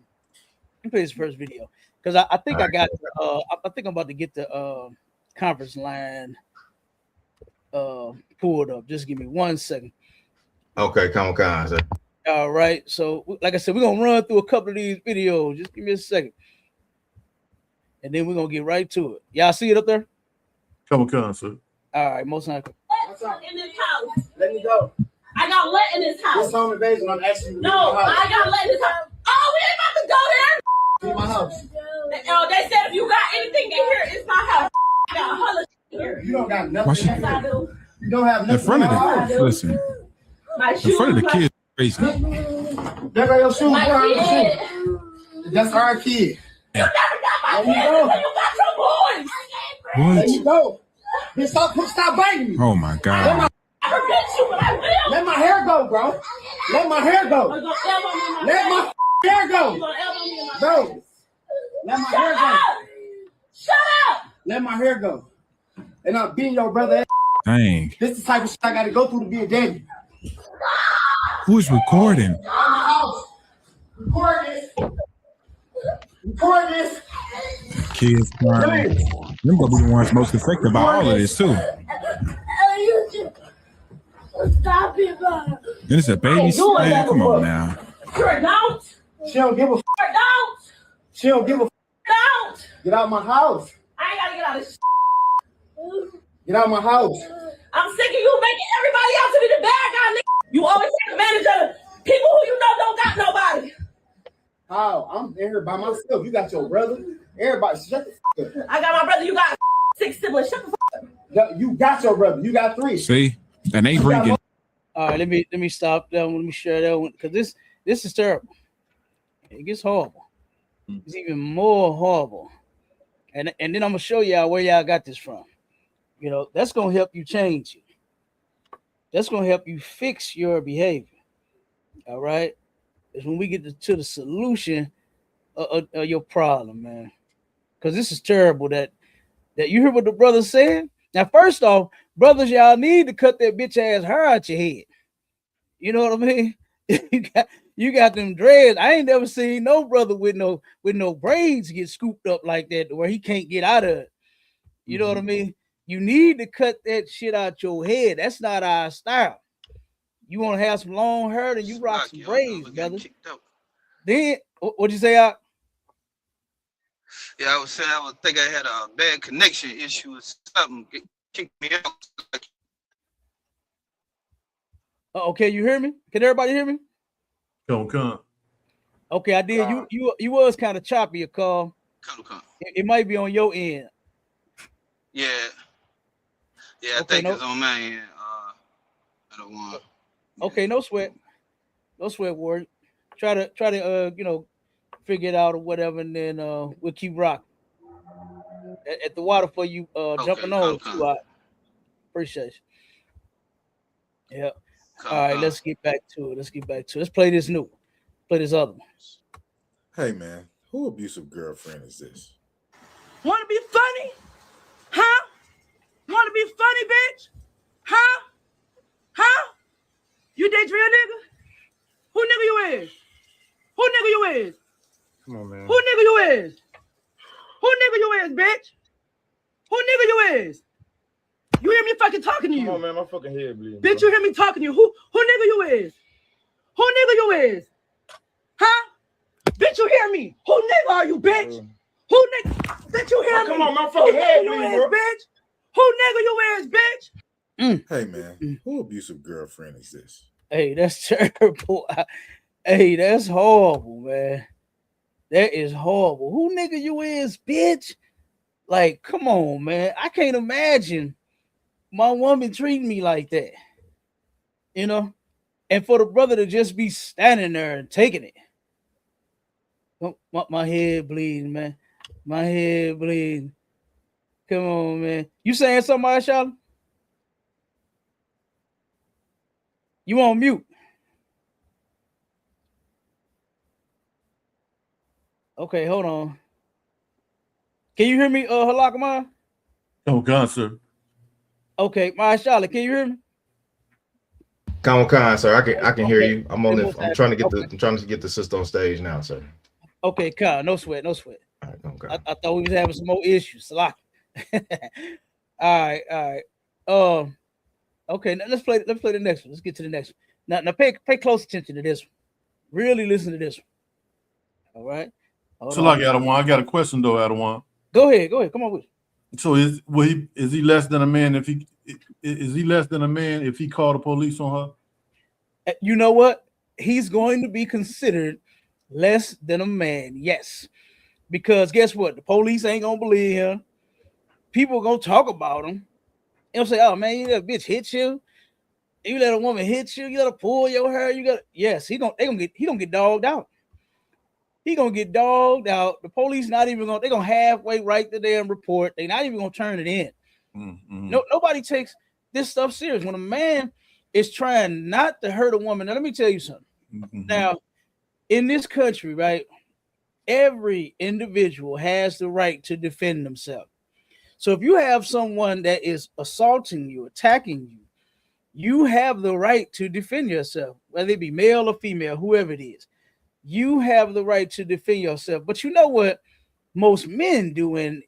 me play this first video because I think I got. I think I'm about to get the conference line pulled up. Just give me 1 second. Okay, come on, sir. All right. So, like I said, we're gonna run through a couple of these videos. Just give me a second, and then we're gonna get right to it. Y'all see it up there? Come on, sir. All right, most likely. In this house. Let me go. I got let in this house. This home invasion, I'm asking you. No, I got let in this house. Oh, we ain't about to go there. In my house. They said if you got anything in here, it's my house. I got a whole lot here. You don't got nothing. Yes, I do. You don't have nothing. In front of the listen. My shoes. In front of the kids, crazy. There go your shoes. My kid. That's our kid. You never got my kid until you got your boys. What? There you go. Bitch, stop biting me. Oh my God. I forget you, but I will. Let my hair go, bro. Let my hair go. You're gonna elbow me in my Let my face. hair go. You're gonna elbow me in my Bro. face. Let my Shut hair go. up. Shut up. Let my hair go. And I'm being your brother. Dang. This is the type of shit I gotta go through to be a daddy. Who's recording? Record this. Record this. Kids crying. Them gonna be the ones most affected by all of this too. Stop it, bro. Then it's a baby. Man, come on now. Sure don't. She don't give a f. Sure don't. She don't give a f. Don't. Get out of my house. I ain't gotta get out of this. Get out of my house. I'm sick of you making everybody else to be the bad guy, nigga. You always take advantage of people who you know don't got nobody. How? I'm in here by myself. You got your brother. Everybody, shut the fuck up. I got my brother. You got 6 siblings. Shut the fuck up. You got your brother. You got 3. See, and they bringing. All right, let me stop that one. Let me share that one because this is terrible. It gets horrible. It's even more horrible. And then I'm gonna show y'all where y'all got this from. You know, that's gonna help you change it. That's gonna help you fix your behavior. All right. It's when we get to the solution of your problem, man. Because this is terrible that you hear what the brother said. Now, first off, brothers, y'all need to cut that bitch ass hair out your head. You know what I mean? you got them dreads. I ain't never seen no brother with no braids get scooped up like that to where he can't get out of it. You know what I mean? You need to cut that shit out your head. That's not our style. You want to have some long hair, then you rock some braids, brother. Then what'd you say, Out? Yeah, I was saying I would think I had a bad connection issue or something. It kicked me out. Okay, you hear me? Can everybody hear me? Come. Okay, I did. You was kind of choppy, Carl. Come. It might be on your end. Yeah, I think it's on my end. I don't want. Okay, no sweat, Ward. Try to figure it out or whatever, and then we'll keep rocking. At the water for you jumping on too. I appreciate you. Yeah. All right, let's get back to it. Let's play this new. Play this other one. Hey man, who abusive girlfriend is this? Want to be funny? Huh? Want to be funny, bitch? Huh? You date real nigga? Who nigga you is? Who nigga you is? Come on, man. Who nigga you is? Who nigga you is, bitch? Who nigga you is? You hear me fucking talking to you? Come on, man, my fucking head bleeding. Bitch, you hear me talking to you? Who nigga you is? Who nigga you is? Huh? Bitch, you hear me? Who nigga are you, bitch? Who nigga? Bitch, you hear me? Come on, my fucking head bleeding, bro. Bitch? Who nigga you is, bitch? Hey man, who abusive girlfriend is this? Hey, that's terrible. Hey, that's horrible, man. That is horrible. Who nigga you is, bitch? Like, come on, man. I can't imagine my woman treating me like that. You know? And for the brother to just be standing there and taking it. My head bleeding, man. My head bleeding. Come on, man. You saying something, Aisha? You on mute. Okay, hold on. Can you hear me, Halakama? Come, sir. Okay, my Charlotte, can you hear me? Come on, sir. I can hear you. I'm trying to get the sister on stage now, sir. Okay, Kyle, no sweat. All right, okay. I thought we was having some more issues. All right. Okay, now let's play the next one. Let's get to the next one. Now pay close attention to this one. Really listen to this one. All right. So like Adawan, I got a question though, Adawan. Go ahead. Come on with it. So is he less than a man if he called the police on her? You know what? He's going to be considered less than a man, yes. Because guess what? The police ain't gonna believe him. People are gonna talk about him. They'll say, "Oh man, that bitch hit you. You let a woman hit you. You let her pull your hair. Yes. He gonna get dogged out. He gonna get dogged out. The police not even gonna. They gonna halfway write the damn report. They not even gonna turn it in. Mm-hmm. Nobody takes this stuff serious. When a man is trying not to hurt a woman, now let me tell you something. Mm-hmm. Now, in this country, right, every individual has the right to defend themselves. So if you have someone that is assaulting you, attacking you, you have the right to defend yourself, whether it be male or female, whoever it is. You have the right to defend yourself. But you know what most men do in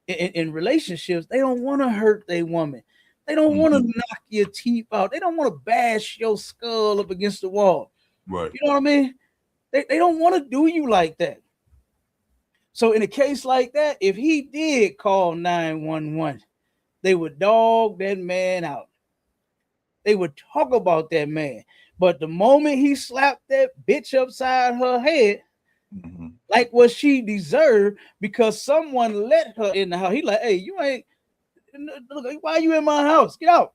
relationships? They don't want to hurt their woman. They don't want to knock your teeth out. They don't want to bash your skull up against the wall. Right. You know what I mean? They don't want to do you like that. So in a case like that, if he did call 911, they would dog that man out. They would talk about that man. But the moment he slapped that bitch upside her head, like what she deserved, because someone let her in the house. He like, hey, you ain't, why you in my house? Get out.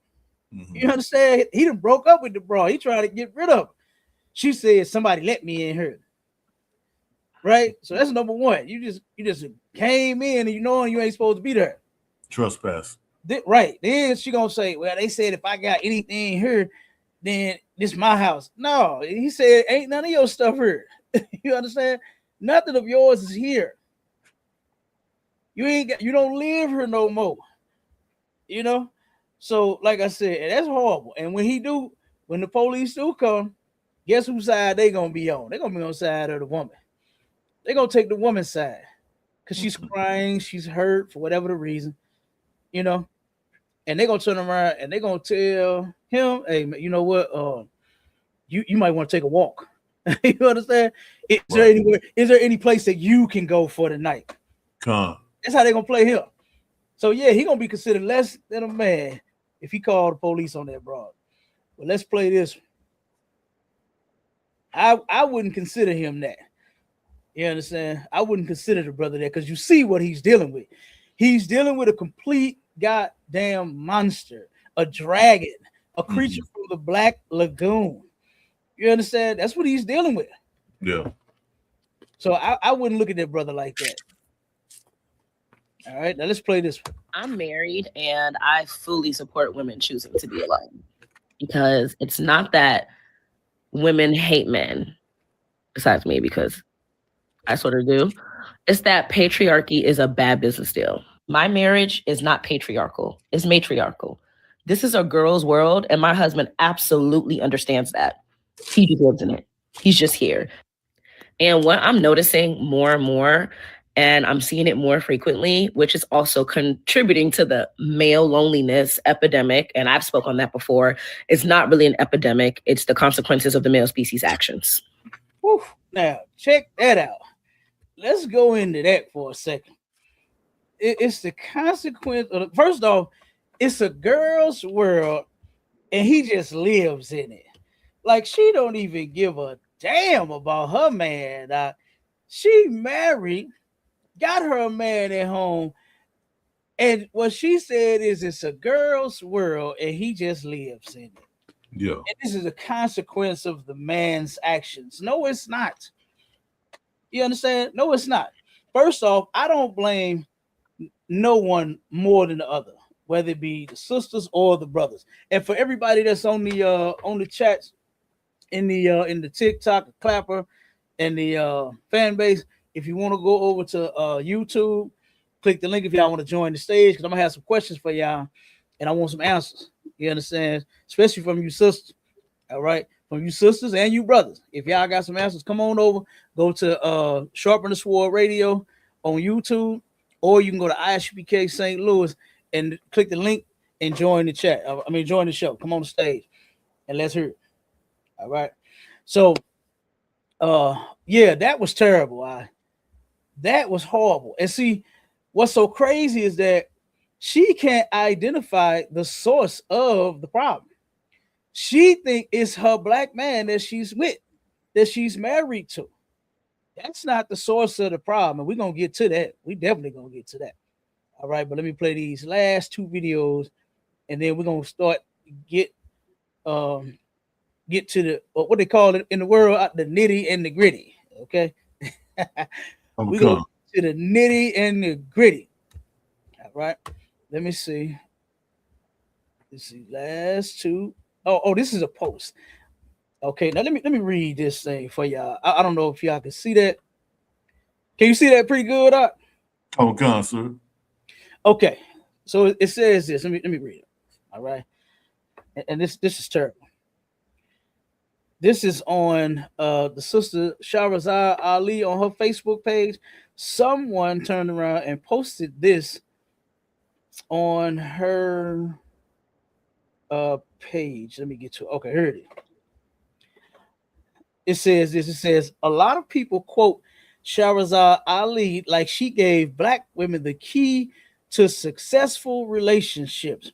You understand? He done broke up with the bra. He tried to get rid of her. She said, somebody let me in here. Right? So that's number one. You just came in and you know you ain't supposed to be there. Trespass. Right. Then she gonna say, well, they said if I got anything here, then this my house. No, he said ain't none of your stuff here. You understand? Nothing of yours is here. You don't live here no more. You know? So, like I said, that's horrible. And when the police do come, guess whose side they gonna be on? They're gonna be on the side of the woman. They're gonna take the woman's side because she's crying, she's hurt for whatever the reason, you know. And they're gonna turn around and they're gonna tell him, hey, you know what? You might want to take a walk. You understand? Is there any place that you can go for the night? That's how they're gonna play him. So yeah, he gonna be considered less than a man if he called the police on that broad. Well, let's play this one. I wouldn't consider him that. You understand? I wouldn't consider the brother that, because you see what he's dealing with. He's dealing with a complete goddamn monster, a dragon, a creature from the Black Lagoon. You understand? That's what he's dealing with. Yeah. So I wouldn't look at that brother like that. All right, now let's play this one. I'm married and I fully support women choosing to be alone, because it's not that women hate men, besides me, because I sort of do. It's that patriarchy is a bad business deal. My marriage is not patriarchal, it's matriarchal. This is a girl's world, and my husband absolutely understands that. He just lives in it. He's just here. And what I'm noticing more and more, and I'm seeing it more frequently, which is also contributing to the male loneliness epidemic, and I've spoken on that before, it's not really an epidemic. It's the consequences of the male species' actions. Whew. Now, check that out. Let's go into that for a second. It's the consequence of, first off, it's a girl's world, and he just lives in it. Like, she don't even give a damn about her man. She married, got her a man at home, and what she said is it's a girl's world, and he just lives in it. Yeah. And this is a consequence of the man's actions. No, it's not. You understand? No, it's not. First off, I don't blame no one more than the other, whether it be the sisters or the brothers. And for everybody that's on the chats, in the TikTok, the Clapper, and the fan base, if you want to go over to YouTube, click the link if y'all want to join the stage, because I'm gonna have some questions for y'all, and I want some answers. You understand? Especially from you sisters. All right, from you sisters and you brothers. If y'all got some answers, come on over. Go to Sharpen the Sword Radio on YouTube, or you can go to ISUPK St. Louis and click the link and join the chat. Join the show. Come on the stage and let's hear it. All right. So, yeah, that was terrible. That was horrible. And see, what's so crazy is that she can't identify the source of the problem. She think it's her black man that she's with, that she's married to. That's not the source of the problem. And we're going to get to that. We definitely going to get to that. All right. But let me play these last two videos, and then we're going to start get to the what they call it in the world, the nitty and the gritty. Okay. We go to the nitty and the gritty. All right. Let me see. Let's see. Last two. Oh, this is a post. Okay, now let me read this thing for y'all. I don't know if y'all can see that. Can you see that pretty good? Oh, God, sir. Okay, so it says this. Let me read it. All right, and this is terrible. This is on the sister Shahrazad Ali on her Facebook page. Someone turned around and posted this on her page. Let me get to it. Okay, here it is. It says this. It says a lot of people quote Shahrazad Ali like she gave black women the key to successful relationships.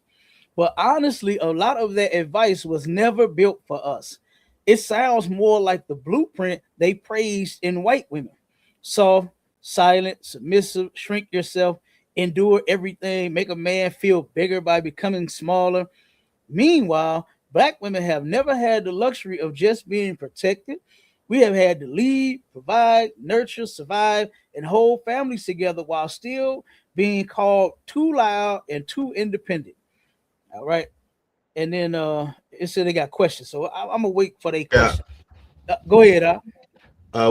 But honestly, a lot of that advice was never built for us. It sounds more like the blueprint they praised in white women. soft, silent, submissive, shrink yourself, endure everything, make a man feel bigger by becoming smaller. Meanwhile, Black women have never had the luxury of just being protected. We have had to lead, provide, nurture, survive, and hold families together while still being called too loud and too independent. All right. And then it said they got questions. So I'm gonna wait for their question. Go ahead,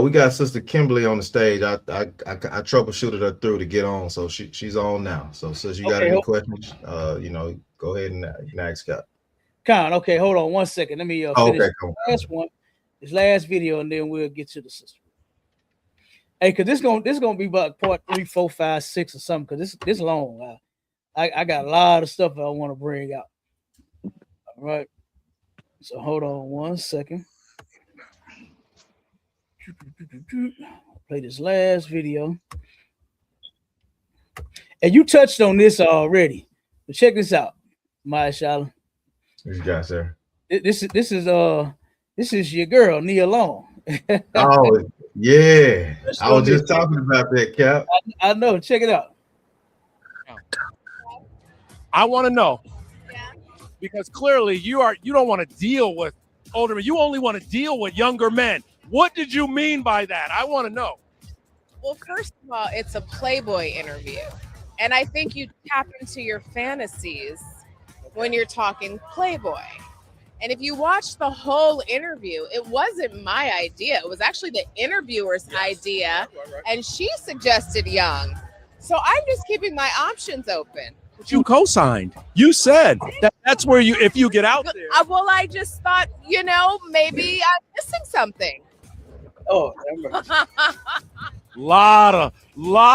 we got Sister Kimberly on the stage. I troubleshooted her through to get on, so she's on now. So since you got any questions, go ahead and ask Scott. Okay, hold on 1 second. Let me finish last one, this last video, and then we'll get to the sister. Hey, cause this gonna be about part 3, 4, 5, 6 or something. Cause this long. I got a lot of stuff I want to bring out. All right. So hold on 1 second. Play this last video. And you touched on this already. But check this out, Maya Shala. What you got, sir? This is your girl, Nia Long. Oh, yeah. I was just talking about that, Cap. I know. Check it out. I want to know, because clearly you don't want to deal with older men. You only want to deal with younger men. What did you mean by that? I want to know. Well, first of all, it's a Playboy interview. And I think you tap into your fantasies when you're talking Playboy. And if you watch the whole interview, it wasn't my idea. It was actually the interviewer's idea. Right. And she suggested young. So I'm just keeping my options open. You co-signed. You said that's where if you get out there. Well, I just thought, maybe I'm missing something. Oh, lot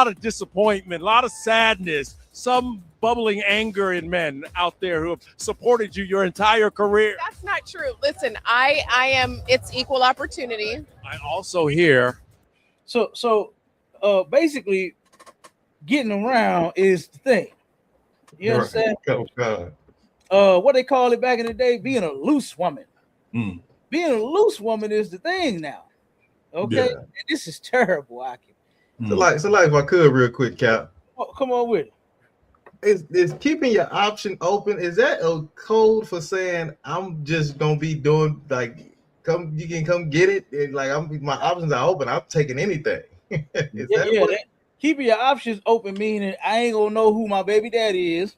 of disappointment, a lot of sadness, some bubbling anger in men out there who have supported you your entire career. That's not true. Listen, I am. It's equal opportunity. I also hear. So basically, getting around is the thing. You understand? What they call it back in the day, being a loose woman. Being a loose woman is the thing now. Okay, and this is terrible, Aki. So like, if I could, real quick, Cap. Oh, come on with it. Is keeping your option open? Is that a code for saying I'm just gonna be doing you can come get it? And my options are open. I'm taking anything. Keeping your options open meaning I ain't gonna know who my baby daddy is.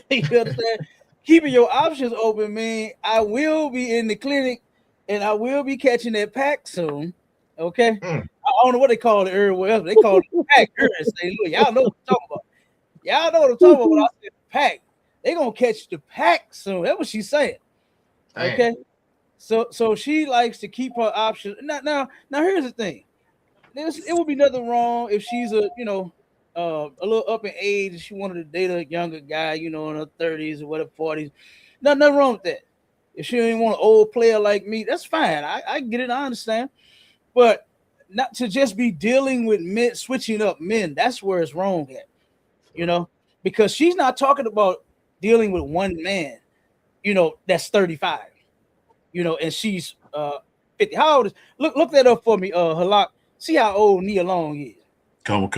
You understand? Keeping your options open mean I will be in the clinic and I will be catching that pack soon. Okay. I don't know what they call it everywhere else. They call it the pack here in St. Louis. Y'all know what I'm talking about. Y'all know what I'm talking about when I said pack. They gonna catch the pack soon. That's what she's saying. Okay. So she likes to keep her options. Now here's the thing. It would be nothing wrong if she's a little up in age and she wanted to date a younger guy, in her 30s or whatever, 40s. Nothing wrong with that. If she didn't want an old player like me, that's fine. I get it. I understand. But not to just be dealing with men, switching up men. That's where it's wrong at, because she's not talking about dealing with one man, that's 35, and she's 50. How old is? Look that up for me, Halak. See how old Nia Long is. Come.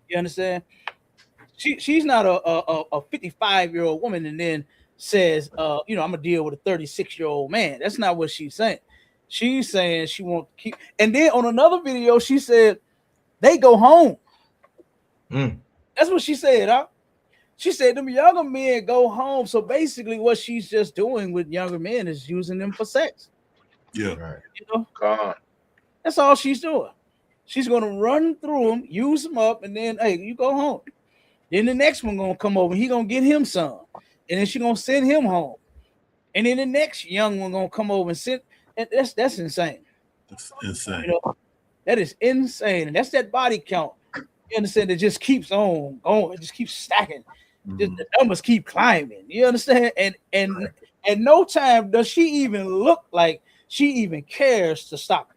You understand? She's not a 55-year-old woman and then says, I'm gonna deal with a 36-year-old man. That's not what she's saying. She's saying she won't keep. And then on another video, she said they go home. That's what she said, huh? She said them younger men go home. So basically, what she's just doing with younger men is using them for sex. Yeah, right. That's all she's doing. She's gonna run through them, use them up, and then hey, you go home. Then the next one gonna come over. He gonna get him some, and then she gonna send him home. And then the next young one gonna come over and send. That's insane. That's insane. That is insane, and that's that body count. You understand? It just keeps on going. It just keeps stacking. Just, the numbers keep climbing. You understand? And at no time does she even look like she even cares to stop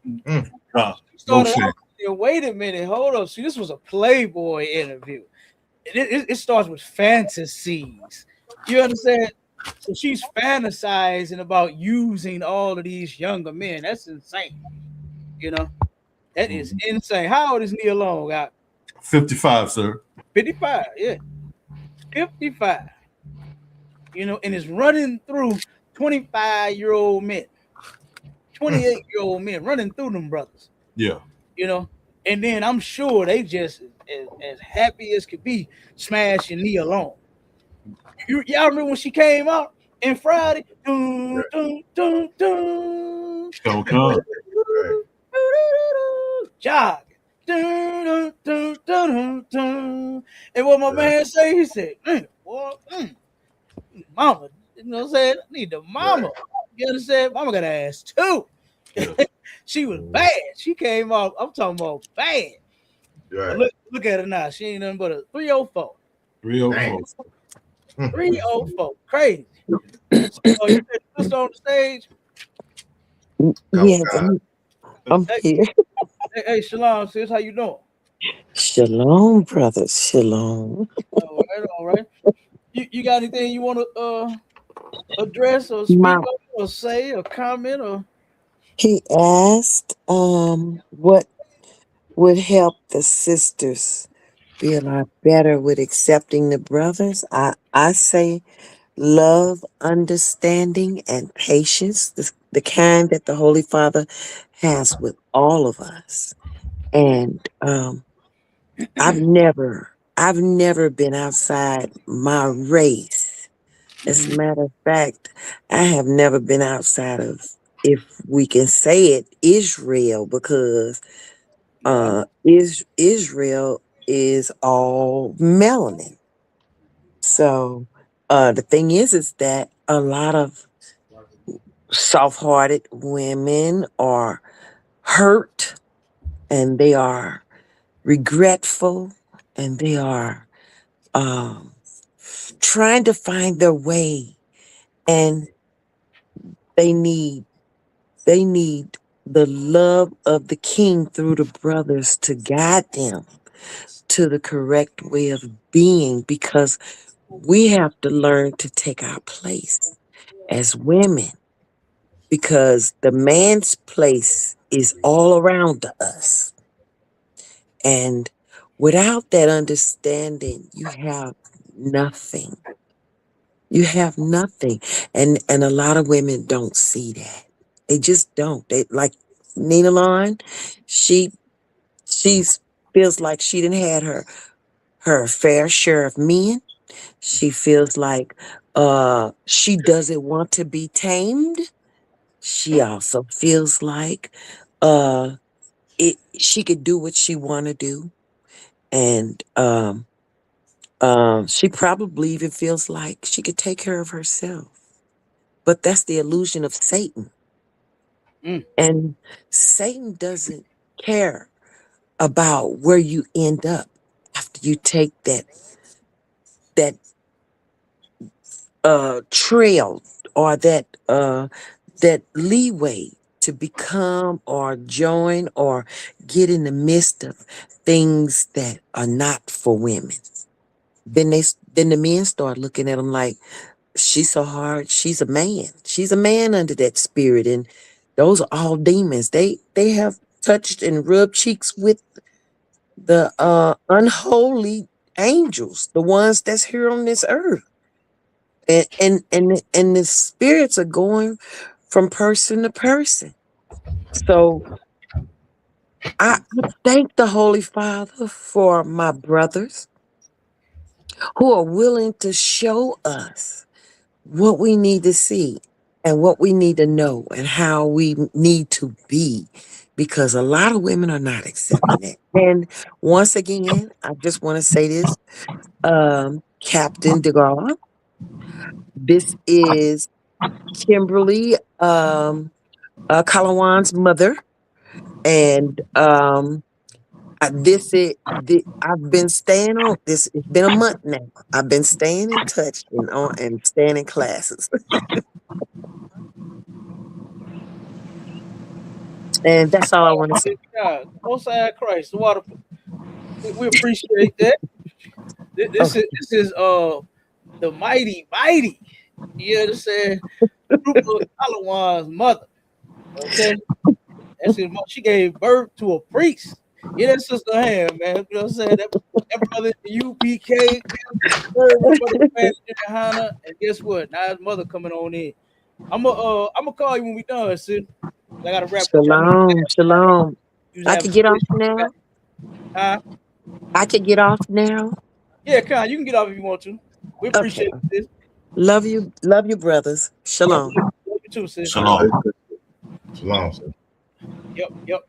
it. Wait a minute, hold up. See, this was a Playboy interview. It starts with fantasies. You understand? So she's fantasizing about using all of these younger men. That's insane. That is insane. How old is Nia Long? Got 55, sir. 55, yeah. 55. You know, and it's running through 25-year-old men, 28-year-old men running through them brothers. Yeah. You know, and then I'm sure they just as happy as could be smashing Nia Long. Y'all remember when she came out in Friday? Dun, dun, dun, dun. Jog. Dun, dun, dun, dun, dun. And what my man say, he said, mama, you know what I'm saying? I need the mama. You understand? Mama got ass too. She was bad. She came off, I'm talking about bad. Right. Look at her now. She ain't nothing but a 304. 304. 304. Crazy. So, you just on the stage? Yes, I'm here. Hey, Shalom, sis, how you doing? Shalom, brothers. Shalom. All right. You got anything you want to address or speak on or say or comment or? He asked, what would help the sisters be a lot better with accepting the brothers? I say love, understanding, and patience, the kind that the Holy Father has with all of us. And I've never been outside my race. As a matter of fact, I have never been outside of, if we can say it, Israel, because Israel is all melanin. So the thing is that a lot of soft-hearted women are hurt, and they are regretful, and they are trying to find their way, and they need the love of the King through the brothers to guide them to the correct way of being, because we have to learn to take our place as women, because the man's place is all around us. And without that understanding, you have nothing. You have nothing. And a lot of women don't see that. They just don't. They, like Nina Lauren, she feels like she didn't had her fair share of men. She feels like she doesn't want to be tamed. She also feels like she could do what she want to do. And she probably even feels like she could take care of herself. But that's the illusion of Satan. And Satan doesn't care about where you end up after you take that trail, or that leeway to become or join or get in the midst of things that are not for women. Then the men start looking at them like, she's so hard. She's a man. She's a man under that spirit. And those are all demons. They have touched and rubbed cheeks with the unholy angels, the ones that's here on this earth. And the spirits are going from person to person. So I thank the Holy Father for my brothers who are willing to show us what we need to see and what we need to know and how we need to be, because a lot of women are not accepting it. And once again, I just want to say this, Captain DeGaulle, this is Kimberly, Kalawan's mother, and I've been staying on this. It's been a month now. I've been staying in touch and staying in classes. And that's all I want to say. Most High Christ, the water. We appreciate that. This is the mighty. You understand? Group of Kalawan's mother. Okay. That's his mom. She gave birth to a priest. Get that sister a hand, man. You know what I'm saying? That brother UPK, YAHANNA, and guess what? Now his mother coming on in. I'm gonna call you when we done, sis. I gotta wrap this up. Shalom. You I have could get off now. I could get off now. Yeah, Con, you can get off if you want to. We appreciate this. Love you, brothers. Shalom. Love you too, sis. Shalom, sir. Yep.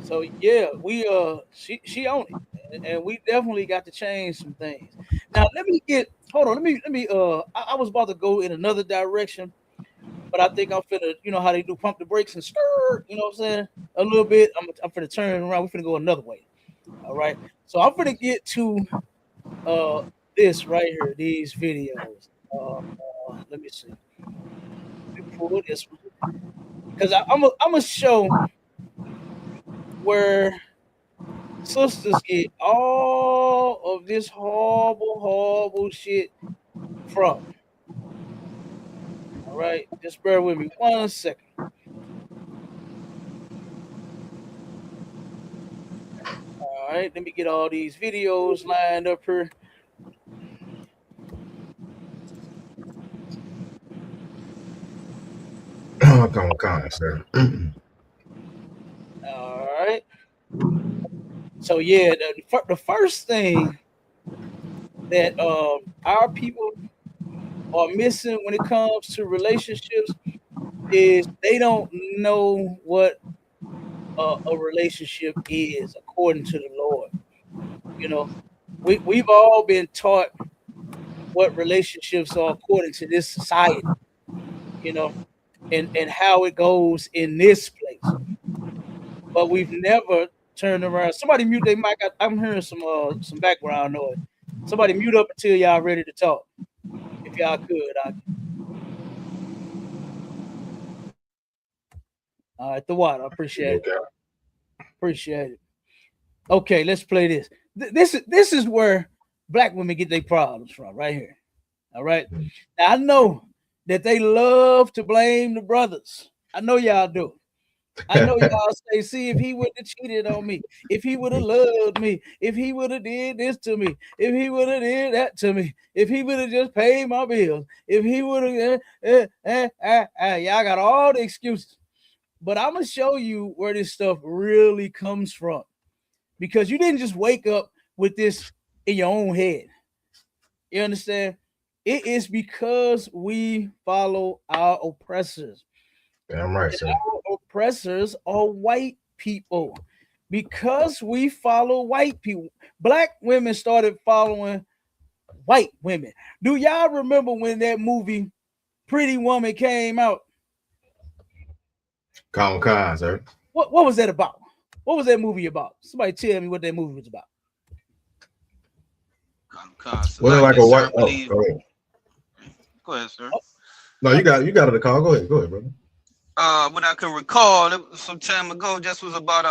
So yeah, we she on it, and we definitely got to change some things. Now let me I was about to go in another direction, but I think I'm finna, you know how they do pump the brakes and skirt, you know what I'm saying? A little bit. I'm finna turn around. We're finna go another way. All right. So I'm finna get to this right here, these videos. Let me see. Let me pull this one. Because I'm gonna show where sisters get all of this horrible shit from. All right, just bear with me 1 second. All right, let me get all these videos lined up here. Come on, sir. All right. So yeah, the first thing that our people are missing when it comes to relationships is they don't know what a relationship is according to the Lord. You know, we've all been taught what relationships are according to this society, you know, and how it goes in this place. But we've never turned around. Somebody mute their mic. I'm hearing some background noise. Somebody mute up until y'all ready to talk. If y'all could, all right, the water. I appreciate it. Appreciate it. Okay, let's play this. This is where black women get their problems from, right here. All right. Now I know that they love to blame the brothers. I know y'all do. I know y'all say, see, if he would have cheated on me, if he would have loved me, if he would have did this to me, if he would have did that to me, if he would have just paid my bills, if he would have, y'all got all the excuses. But I'm gonna show you where this stuff really comes from, because you didn't just wake up with this in your own head. You understand? It is because we follow our oppressors. Damn right, sir. Our oppressors are white people. Because we follow white people, black women started following white women. Do y'all remember when that movie Pretty Woman came out? Con, sir. What was that about? What was that movie about? Somebody tell me what that movie was about. Was it like a white? Oh, go ahead, sir. No, you got it. The call. Go ahead, brother. What I can recall, it was some time ago, just was about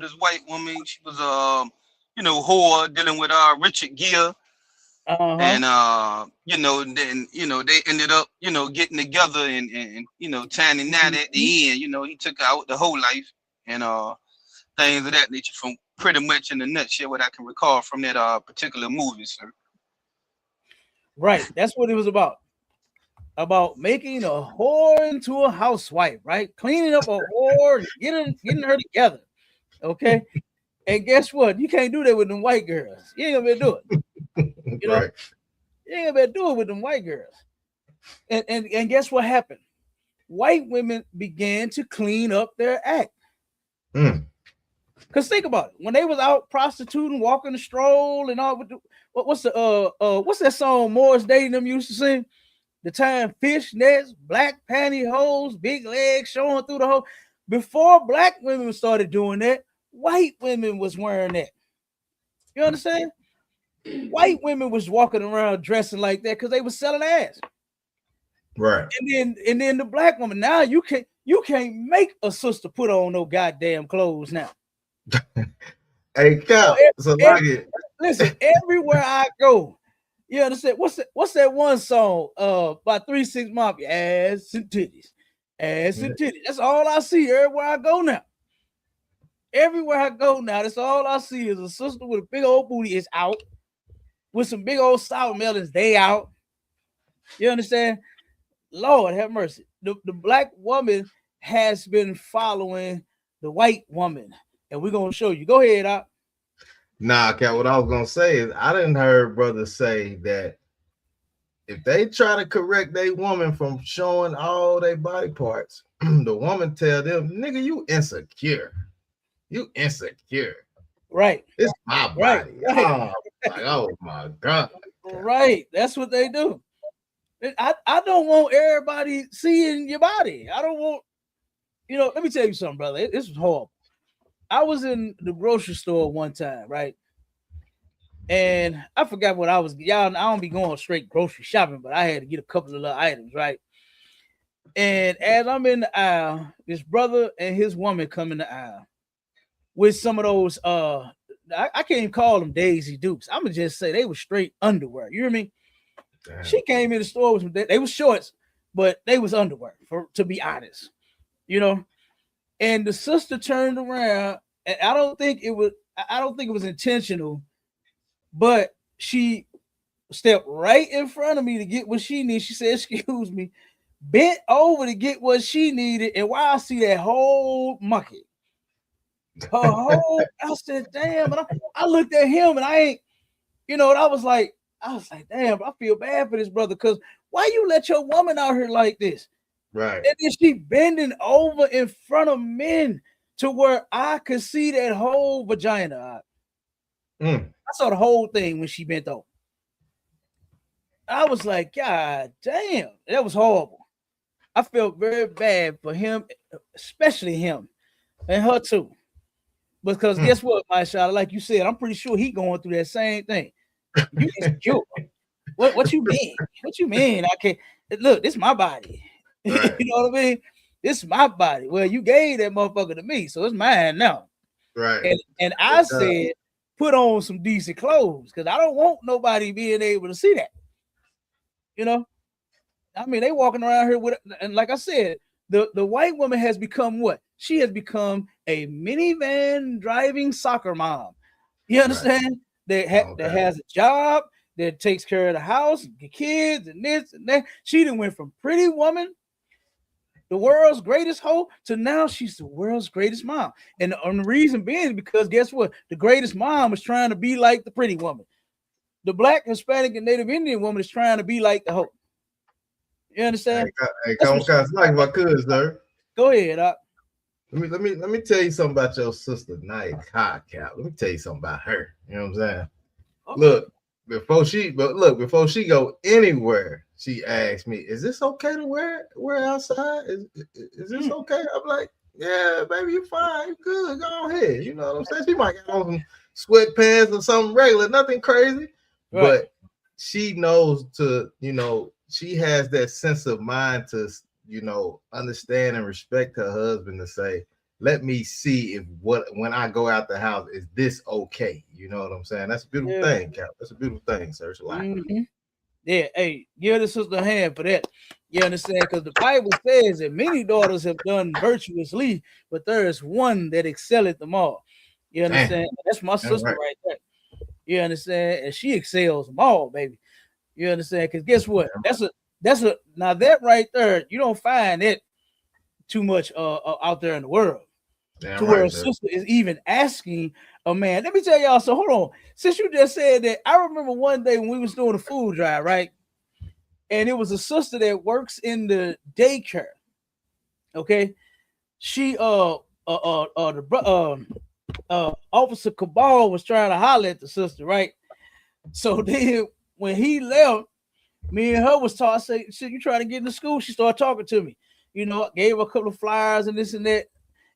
this white woman. She was whore dealing with Richard Gere. And then they ended up getting together and tying a knot at the end. He took her out the whole life and things of that nature, from pretty much in a nutshell what I can recall from that particular movie, sir. Right, that's what it was about. About making a whore into a housewife, right? Cleaning up a whore, getting her together. Okay. And guess what? You can't do that with them white girls. You ain't gonna be able to do it. You know, right. You ain't gonna be able to do it with them white girls. And guess what happened? White women began to clean up their act. Because think about it. When they was out prostituting, walking the stroll and all, what's that song Morris Day and them used to sing? The time fishnets, black pantyhose, big legs showing through the hole. Before black women started doing that, white women was wearing that. You understand? White women was walking around dressing like that because they was selling ass. Right. And then the black woman, now you can't make a sister put on no goddamn clothes now. Hey, Cap. Listen, everywhere I go, you understand? What's that one song by 3 6 Mafia? Ass and titties. Ass and titties. That's all I see everywhere I go now. Everywhere I go now, that's all I see is a sister with a big old booty is out with some big old sour melons. They out. You understand? Lord have mercy. The black woman has been following the white woman, and we're gonna show you. Go ahead, Op. Nah, Cat, what I was gonna say is I didn't heard brothers say that if they try to correct their woman from showing all their body parts, the woman tell them, nigga, you insecure. You insecure. Right. It's my body. Right. Oh my God. Right. That's what they do. I don't want everybody seeing your body. I don't want, let me tell you something, brother. This was horrible. I was in the grocery store one time, right? And I forgot what I was. Y'all, I don't be going straight grocery shopping, but I had to get a couple of little items, right? And as I'm in the aisle, this brother and his woman come in the aisle with some of those I can't even call them Daisy Dukes. I'm gonna just say they were straight underwear. You hear me? Damn. She came in the store with they was shorts, but they was underwear, to be honest. And the sister turned around, and I don't think it was intentional, but she stepped right in front of me to get what she needed. She said, "Excuse me," bent over to get what she needed, and while I see that whole monkey, I said, "Damn!" And I looked at him, and I ain't, and I was like, "Damn!" I feel bad for this brother, because why you let your woman out here like this? Right. And then she bending over in front of men to where I could see that whole vagina. I saw the whole thing when she bent over. I was like, God damn, that was horrible. I felt very bad for him, especially him and her too. Because guess what, my child, like you said, I'm pretty sure he going through that same thing. You insecure. What you mean? What you mean? I can't look, this is my body. Right. You know what I mean? This is my body. Well, you gave that motherfucker to me, so it's mine now. Right. And I said, put on some decent clothes, because I don't want nobody being able to see that. I mean, they walking around here with, and like I said, the white woman has become what? She has become a minivan driving soccer mom. You understand? Right. That has a job, that takes care of the house, the kids, and this and that. She done went from pretty woman, the world's greatest hoe, to now she's the world's greatest mom. And the reason being because guess what? The greatest mom is trying to be like the pretty woman. The Black, Hispanic, and Native Indian woman is trying to be like the hoe. You understand? Hey, like my cousin, sir. Go ahead. Let me tell you something about your sister, Nia Cap. Let me tell you something about her. You know what I'm saying? Okay. Look, before she go anywhere, she asked me, "Is this okay to wear outside? Is this okay?" I'm like, "Yeah, baby, you're fine, you're good. Go ahead." You know what I'm saying? She might get on some sweatpants or something regular, nothing crazy, right. But she knows to, she has that sense of mind to, understand and respect her husband to say, let me see when I go out the house, is this okay? You know what I'm saying? That's a beautiful thing, Cap. That's a beautiful thing, sir. It's a lot. Mm-hmm. Yeah, hey, give the sister a hand for that. You understand? Because the Bible says that many daughters have done virtuously, but there is one that excelleth them all. You understand? That's my sister right there. You understand? And she excels them all, baby. You understand? Because guess what? That's a now that right there, you don't find it too much out there in the world. To where a sister is even asking a man. Let me tell y'all. So hold on. Since you just said that, I remember one day when we was doing a food drive, right? And it was a sister that works in the daycare. Okay, she Officer Cabal was trying to holler at the sister, right? So then when he left, me and her was talking. I said, "Shit, you trying to get into school?" She started talking to me. I gave her a couple of flyers and this and that.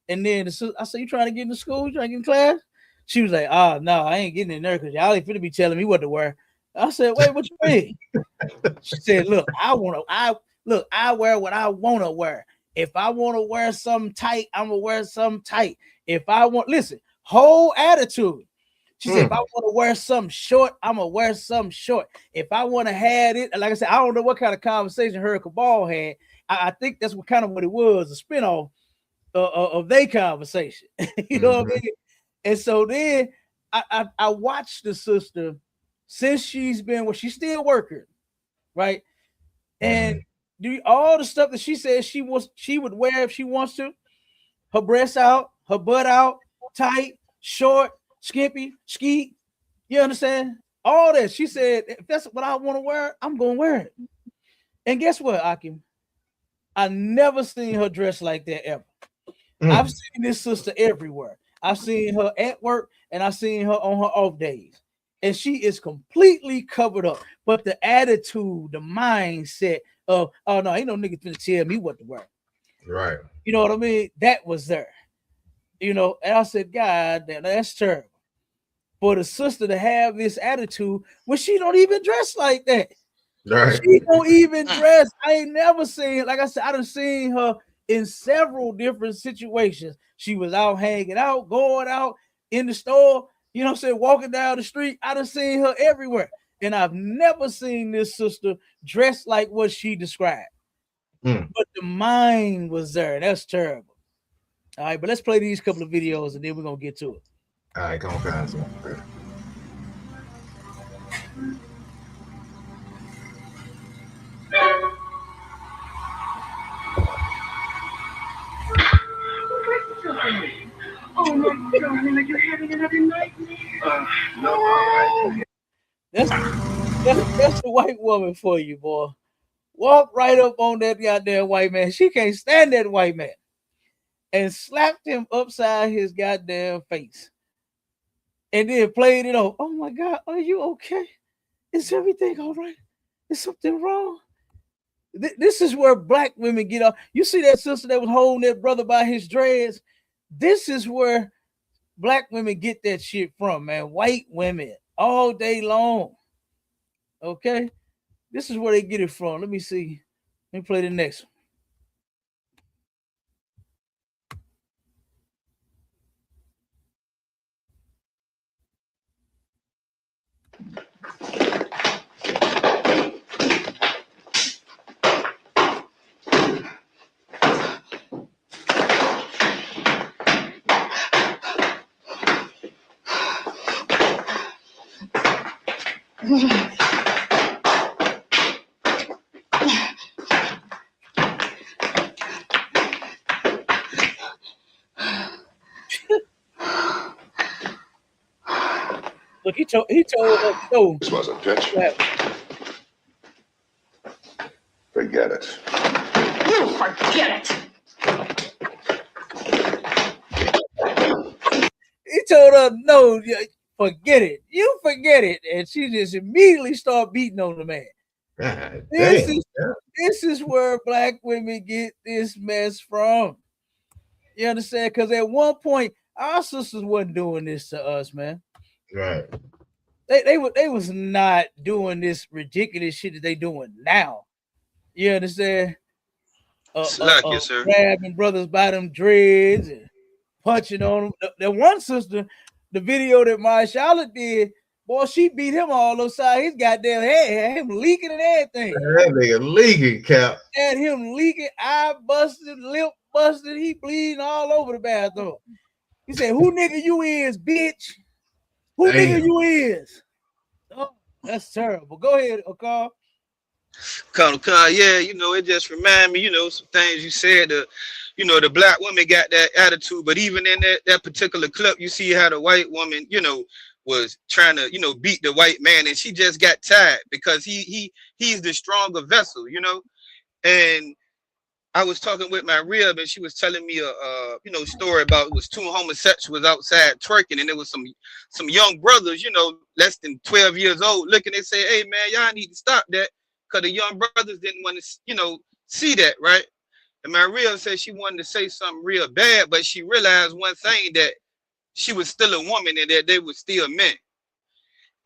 And then I said, "You trying to get into school? You trying to get in class?" She was like, "Oh, no, I ain't getting in there because y'all ain't finna be telling me what to wear." I said, "Wait, what you mean?" She said, "Look, I wear what I want to wear. If I want to wear something tight, I'm gonna wear something tight. If I want, listen, whole attitude." She said, "If I want to wear something short, I'm gonna wear something short. If I want to have it," like I said, I don't know what kind of conversation her and Cabal had. I think that's what it was, a spinoff. of their conversation. You know what I mean? And so then I watched the sister since she's she's still working, right? And do all the stuff that she said she would wear if she wants to, her breasts out, her butt out, tight, short, skimpy, skeet. You understand? All that. She said, if that's what I want to wear, I'm gonna wear it. And guess what, Akim? I never seen her dress like that ever. I've seen this sister everywhere. I've seen her at work and I've seen her on her off days. And she is completely covered up. But the attitude, the mindset of, oh no, ain't no nigga finna tell me what to wear. Right. You know what I mean? That was there. You know, and I said, God damn, that's terrible. For the sister to have this attitude when she don't even dress like that. Right. She don't even dress. I ain't never seen, like I said, I done seen her in several different situations. She was out hanging out, going out in the store, you know what I'm saying, walking down the street. I done seen her everywhere. And I've never seen this sister dressed like what she described. But the mind was there. That's terrible. All right, but let's play these couple of videos and then we're going to get to it. All right, come on, guys. Oh my darling, are you having another nightmare? No. That's the white woman for you, boy. Walk right up on that goddamn white man. She can't stand that white man. And slapped him upside his goddamn face. And then played it off. Oh my God, are you okay? Is everything all right? Is something wrong? This is where black women get off. You see that sister that was holding that brother by his dreads? This is where black women get that shit from, man. White women all day long. Okay? This is where they get it from. Let me see. Let me play the next one. Look, he told us no. This was a pitch. Forget it. You forget it. He told her no, forget it. You forget it. And she just immediately started beating on the man. This is where black women get this mess from. You understand? Because at one point, our sisters wasn't doing this to us, man. Right. They was not doing this ridiculous shit that they doing now. You understand? Sir. Grabbing brothers by them dreads and punching on them. The one sister, the video that my Charlotte did, boy, she beat him all upside his goddamn head, had him leaking and everything. That nigga leaking, Cap. Had him leaking, eye busted, lip busted, he bleeding all over the bathroom. He said, "Who nigga you is, bitch? Who nigga you is?" Oh, that's terrible. Go ahead, Carl. Yeah, you know, it just remind me, you know, some things you said. You know, the black woman got that attitude, but even in that particular clip, you see how the white woman, you know, was trying to, you know, beat the white man, and she just got tired because he's the stronger vessel, you know. And I was talking with my rib, and she was telling me a story about it was two homosexuals outside twerking, and there was some young brothers, you know, less than 12 years old, looking. They say, "Hey man, y'all need to stop that," because the young brothers didn't want to, you know, see that, right? And my rib said she wanted to say something real bad, but she realized one thing, that she was still a woman and that they were still men.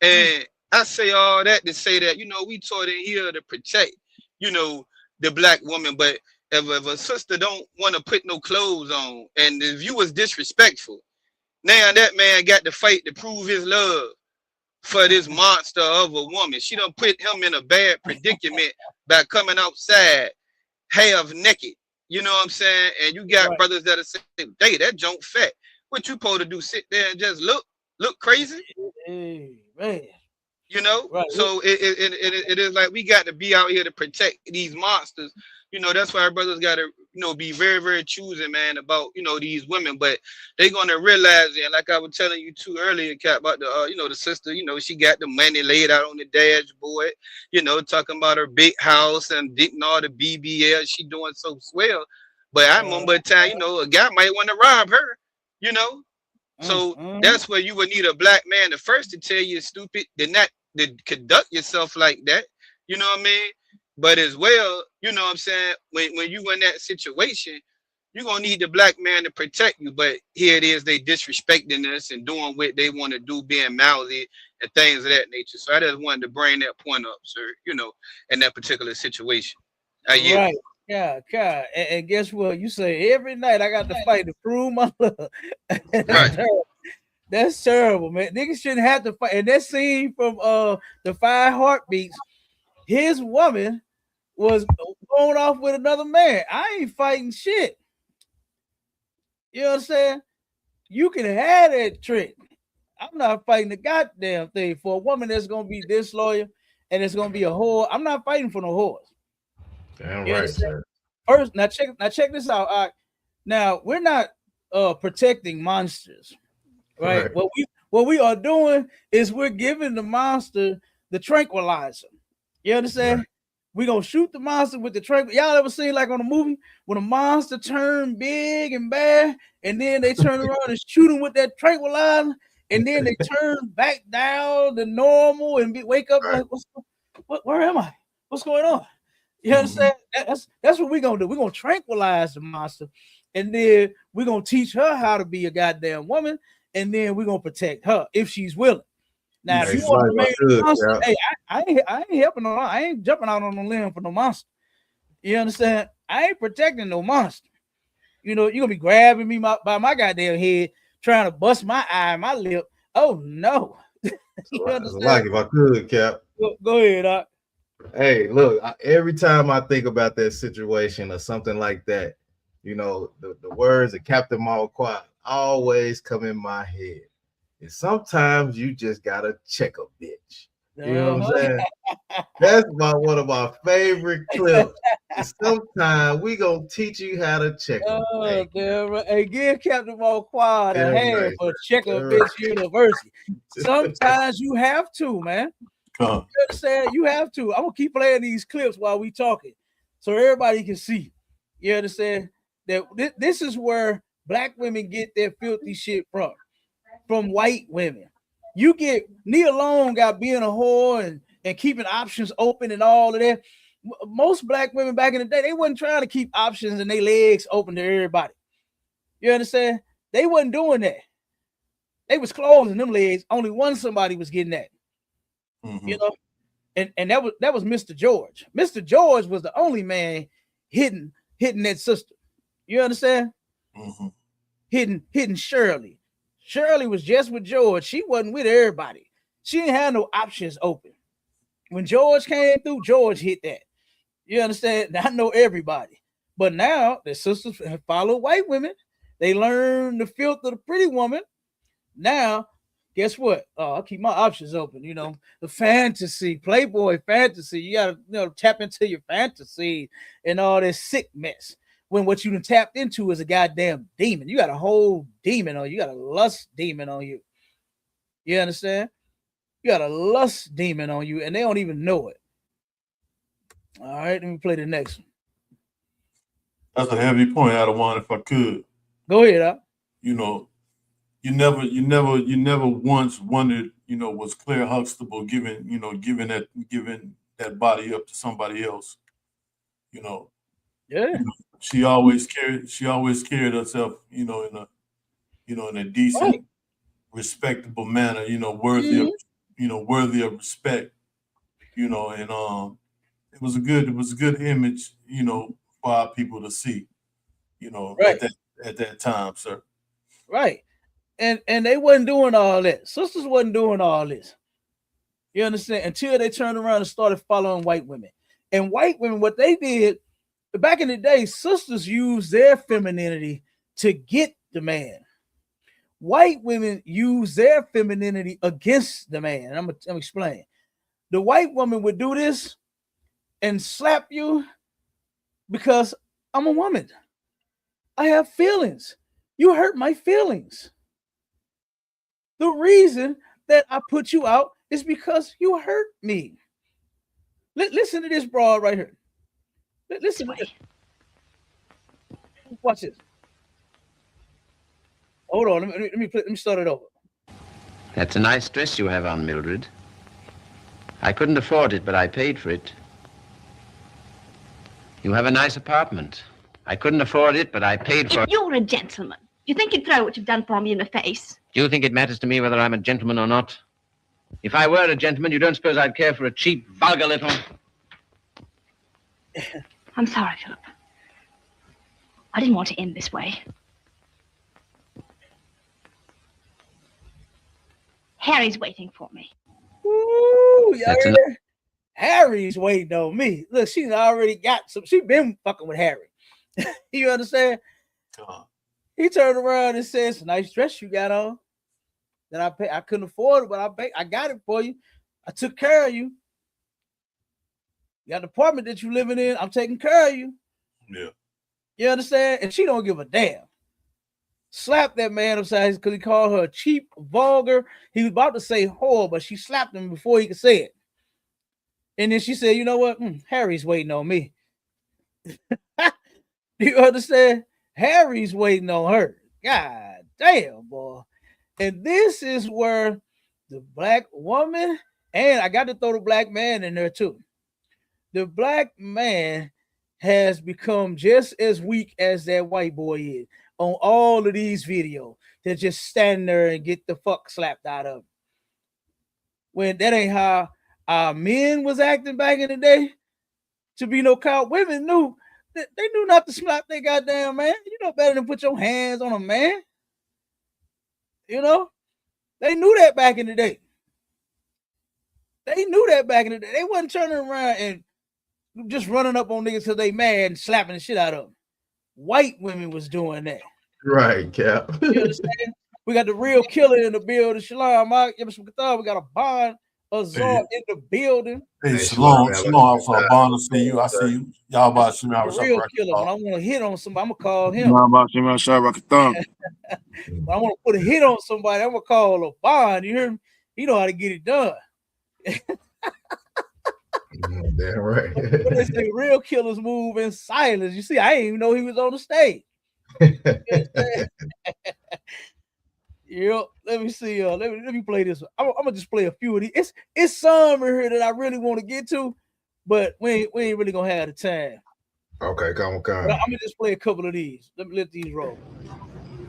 And I say all that to say that, you know, we taught in here to protect, you know, the black woman, but if a sister don't want to put no clothes on, and if you was disrespectful, now that man got to fight to prove his love for this monster of a woman. She done put him in a bad predicament by coming outside half naked You know what I'm saying? And you got brothers that are saying, "Hey, that junk fat." What you supposed to do? Sit there and just look crazy? Hey, man. You know, so it is like we got to be out here to protect these monsters. You know, that's why our brothers got to, you know, be very, very choosy, man, about, you know, these women. But they're gonna realize it. Like I was telling you too earlier, Kat, about the you know, the sister. You know, she got the money laid out on the dashboard. You know, talking about her big house and getting all the BBL. She doing so swell. But I remember a time, you know, a guy might want to rob her. You know, so that's where you would need a black man the first to tell you stupid, then not to conduct yourself like that. You know what I mean? But as well, you know what I'm saying, when you in that situation, you're gonna need the black man to protect you. But here it is, they disrespecting us and doing what they want to do, being mouthy and things of that nature. So I just wanted to bring that point up, sir, you know, in that particular situation. Right. Yeah, God. And guess what? You say every night I got to fight to prove my love. That's terrible, man. Niggas shouldn't have to fight. And that scene from the 5 Heartbeats, his woman was going off with another man. I ain't fighting shit. You know what I'm saying? You can have that trick. I'm not fighting the goddamn thing for a woman that's gonna be disloyal and it's gonna be a whore. I'm not fighting for no whores. Damn right, sir. First, now check this out. Now we're not protecting monsters, right? What we are doing is we're giving the monster the tranquilizer. You understand? We're gonna shoot the monster with the tranquilizer. Y'all ever seen like on a movie when a monster turn big and bad, and then they turn around and shoot him with that tranquilizer, and then they turn back down to normal and wake up like, where am I? What's going on? You understand? That's what we're gonna do. We're gonna tranquilize the monster, and then we're gonna teach her how to be a goddamn woman, and then we're gonna protect her if she's willing. Now, if you want to remain a monster, hey, I ain't helping no. I ain't jumping out on a limb for no monster. You understand? I ain't protecting no monster. You know, you're gonna be grabbing me by my goddamn head, trying to bust my eye, my lip. Oh no! You understand? Like if I could, Cap. Go ahead, Doc. Hey, look, every time I think about that situation or something like that, you know, the words of Captain Malquat always come in my head. And sometimes you just gotta check a bitch. You know what I'm saying? That's one of my favorite clips. And sometimes we gonna teach you how to check a bitch. Hey, give Captain Malquat a hand for Check a Bitch University. Sometimes you have to, man. You understand? You have to. I'm gonna keep playing these clips while we talking, so everybody can see. You understand that this is where black women get their filthy shit from white women. You get Nia Long got being a whore and keeping options open and all of that. Most black women back in the day, they wasn't trying to keep options and their legs open to everybody. You understand? They wasn't doing that. They was closing them legs. Only one somebody was getting that. You know, and that was Mr. George. Mr. George was the only man hitting that sister. You understand? Hitting Shirley. Shirley was just with George. She wasn't with everybody. She didn't have no options open. When George came through, George hit that. You understand? I know everybody. But now the sisters follow white women. They learn the filth of the pretty woman. Now, guess what? I'll keep my options open. You know, the fantasy, Playboy fantasy. You gotta tap into your fantasy and all this sick mess. When what you tapped into is a goddamn demon. You got a whole demon on you. You got a lust demon on you. You understand? You got a lust demon on you, and they don't even know it. All right, let me play the next one. That's a heavy point, Adawan, if I could. Go ahead, Al. You know, you never once wondered, was Claire Huxtable giving that body up to somebody else? Yeah. She always carried herself, in a decent, respectable manner, worthy of respect, and it was a good image, for our people to see, at that time, sir. Right. And they wasn't doing all that. Sisters wasn't doing all this. You understand? Until they turned around and started following white women. And white women, what they did, back in the day, sisters used their femininity to get the man. White women use their femininity against the man. I'm gonna explain. The white woman would do this and slap you because I'm a woman. I have feelings. You hurt my feelings. The reason that I put you out is because you hurt me. Listen to this broad right here. Listen to this. Watch this. Hold on. Let me start it over. That's a nice dress you have on, Mildred. I couldn't afford it, but I paid for it. You have a nice apartment. I couldn't afford it, but I paid for it. If you're a gentleman, you think you'd throw what you've done for me in the face? Do you think it matters to me whether I'm a gentleman or not? If I were a gentleman, you don't suppose I'd care for a cheap, vulgar little... I'm sorry, Philip. I didn't want to end this way. Harry's waiting for me. Ooh, y'all hear that? Harry's waiting on me. Look, she's already got some. She been fucking with Harry. You understand? He turned around and says, "Nice dress you got on. That I pay. I couldn't afford it, but I got it for you. I took care of you. You got the apartment that you living in. I'm taking care of you." Yeah. You understand? And she don't give a damn. Slapped that man upside because he called her cheap, vulgar. He was about to say whore, but she slapped him before he could say it. And then she said, "You know what? Harry's waiting on me." Do you understand? Harry's waiting on her. God damn, boy. And this is where the black woman, and I got to throw the black man in there too. The black man has become just as weak as that white boy is on all of these videos. They're just standing there and get the fuck slapped out of them. When that ain't how our men was acting back in the day to be no cow. Women knew that they knew not to slap their goddamn man. You know better than put your hands on a man. You know, they knew that back in the day. They knew that back in the day. They wasn't turning around and just running up on niggas because they mad and slapping the shit out of them. White women was doing that. Right, Cap. You understand? We got the real killer in the building. Shalom, we got a Bond Azar in the building. Hey, Shalom, for Bond to see you. I see you. Y'all about to see me. The real killer. When I want to hit on somebody, I'm gonna call him. Y'all When I want to put a hit on somebody, I'm gonna call a Bond. You hear me? He know how to get it done. Damn right. But they say real killers move in silence. You see, I didn't even know he was on the stage. Yep. Let me see. Let me play this. I'm gonna just play a few of these. It's some in here that I really want to get to, but we ain't really gonna have the time. Okay, come on. I'm gonna just play a couple of these. Let these roll.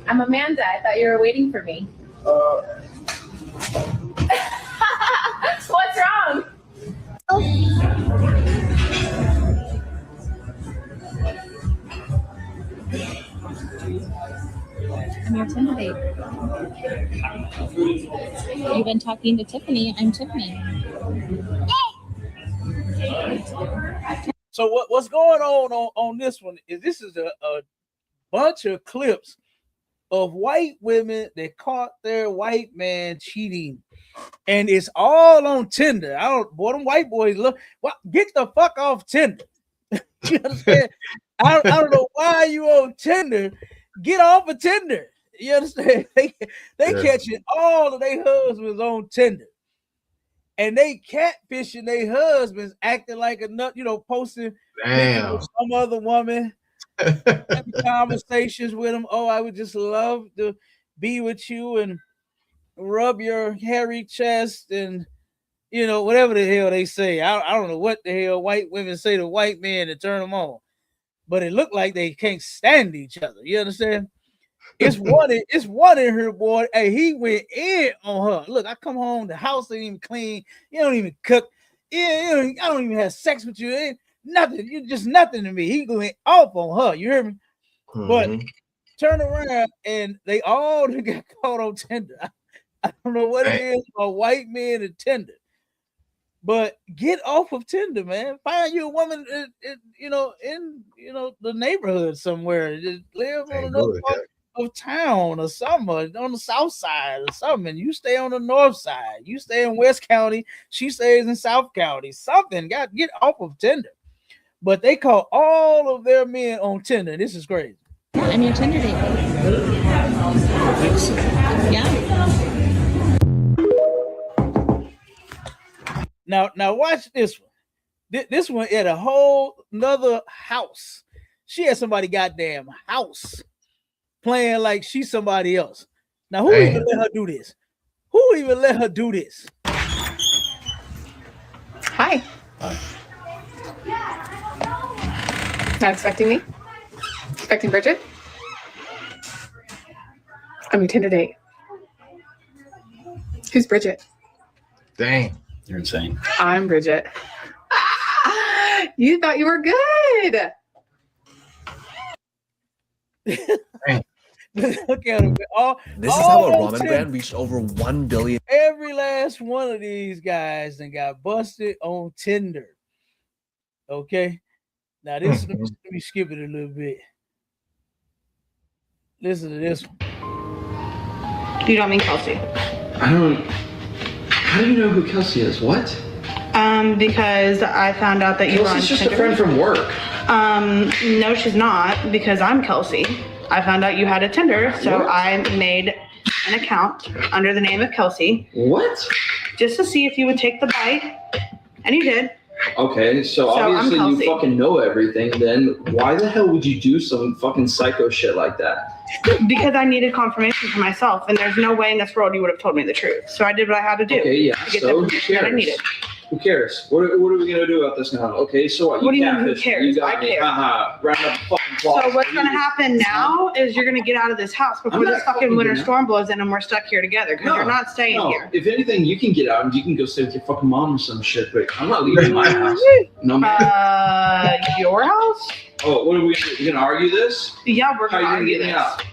I'm Amanda. I thought you were waiting for me. What's wrong? I'm your Tinder date. You've been talking to Tiffany. I'm Tiffany. So what's going on this one is this is a bunch of clips of white women that caught their white man cheating, and it's all on Tinder. Them white boys get the fuck off Tinder. You understand? I don't know why you on Tinder. Get off of Tinder. You understand? They catching all of their husbands on Tinder, and they catfishing their husbands, acting like a nut. Posting pictures of some other woman. Having conversations with them. Oh, I would just love to be with you and rub your hairy chest and whatever the hell they say. I don't know what the hell white women say to white men to turn them on, but it looked like they can't stand each other. You understand? It's one in here, boy. Hey, he went in on her. Look, I come home, the house ain't even clean. You don't even cook. I don't even have sex with you. Ain't nothing. You're just nothing to me. He going off on her. You hear me? Mm-hmm. But turn around and they all got caught on Tinder. I don't know what it is about white men and Tinder. But get off of Tinder, man. Find you a woman, in the neighborhood somewhere. Just live on another part of town or something, on the south side or something. And you stay on the north side. You stay in West County. She stays in South County. Something. Get off of Tinder. But they call all of their men on Tinder. This is crazy. I'm your Tinder date. Yeah. Now watch this one. This one at a whole nother house. She had somebody goddamn house playing like she's somebody else. Now who even let her do this? Who even let her do this? Hi. Not expecting me? Expecting Bridget? I'm your Tinder date. Who's Bridget? Dang. You're insane. I'm Bridget. You thought you were good. Look at him. This is how a ramen brand reached over 1 billion. Every last one of these guys that got busted on Tinder. Okay. Now this let me skip it a little bit. Listen to this one. You don't mean Kelsey. I don't. How do you know who Kelsey is? What? Because I found out that you were on Kelsey's just Tinder. a friend from work. No, she's not, because I'm Kelsey. I found out you had a Tinder, so I made an account under the name of Kelsey. What? Just to see if you would take the bite, and you did. Okay, so obviously you fucking know everything. Then why the hell would you do some fucking psycho shit like that? Because I needed confirmation for myself, and there's no way in this world you would have told me the truth. So I did what I had to do. Okay, yeah. To get So the who information that I cares? needed. Who cares? What are we gonna do about this now? Okay, so what? What do you mean, who catfish me. cares? You got I me. care. Haha. Round up the fucking applause. So what's going to happen now is you're going to get out of this house before I'm not this fucking fucking winter getting out. storm blows in and we're stuck here together because you're not staying here. If anything, you can get out and you can go stay with your fucking mom or some shit. But I'm not leaving my house. No man. Your house? Oh, what are we gonna do? You gonna argue this? Yeah, we're How going to are you argue get me this. out?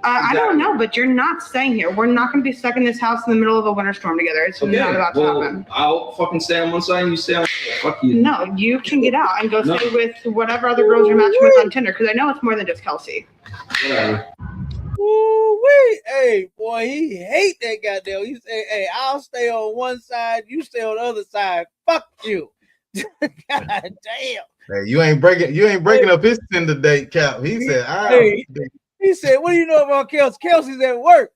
I don't know, but you're not staying here. We're not going to be stuck in this house in the middle of a winter storm together. It's not about to happen. I'll fucking stay on one side and you stay on the other. Fuck you. No, you can get out and go No. stay with whatever other girls you're matching with on Tinder because I know it's more than just Kelsey. Whatever. Ooh-wee. Hey, boy, he hate that goddamn. He say, hey, I'll stay on one side, you stay on the other side. Fuck you. God damn. Hey, you ain't breaking up his Tinder date, Cap. He said, He said, what do you know about Kelsey? Kelsey's at work.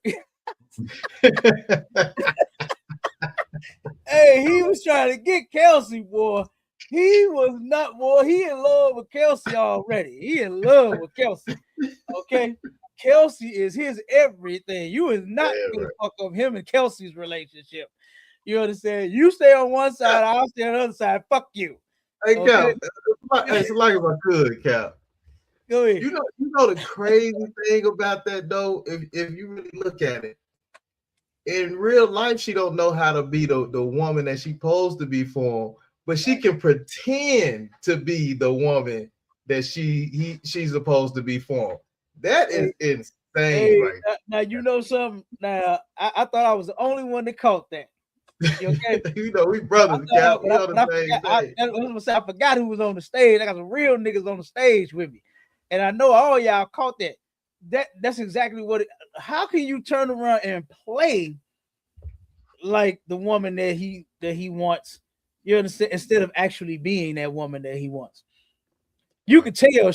Hey, he was trying to get Kelsey, boy. He was not, boy. He in love with Kelsey already. He in love with Kelsey. Okay. Kelsey is his everything. You is not gonna fuck up him and Kelsey's relationship. You understand? You stay on one side, I'll stay on the other side. Fuck you. Hey, Okay? Cap, it's like if I could, Cap. Go ahead. You know the crazy thing about that though, if you really look at it, in real life, she don't know how to be the woman that she's supposed to be for him, but she can pretend to be the woman that she's supposed to be for him. That is insane, Hey, right? now you know something. Now I thought I was the only one that caught that. You okay? You know, we brothers, Cap. We on the same thing. I forgot who was on the stage. I got some real niggas on the stage with me, and I know all y'all caught that. That's exactly what it. How can you turn around and play like the woman that he wants? You understand? Instead of actually being that woman that he wants, you could tell I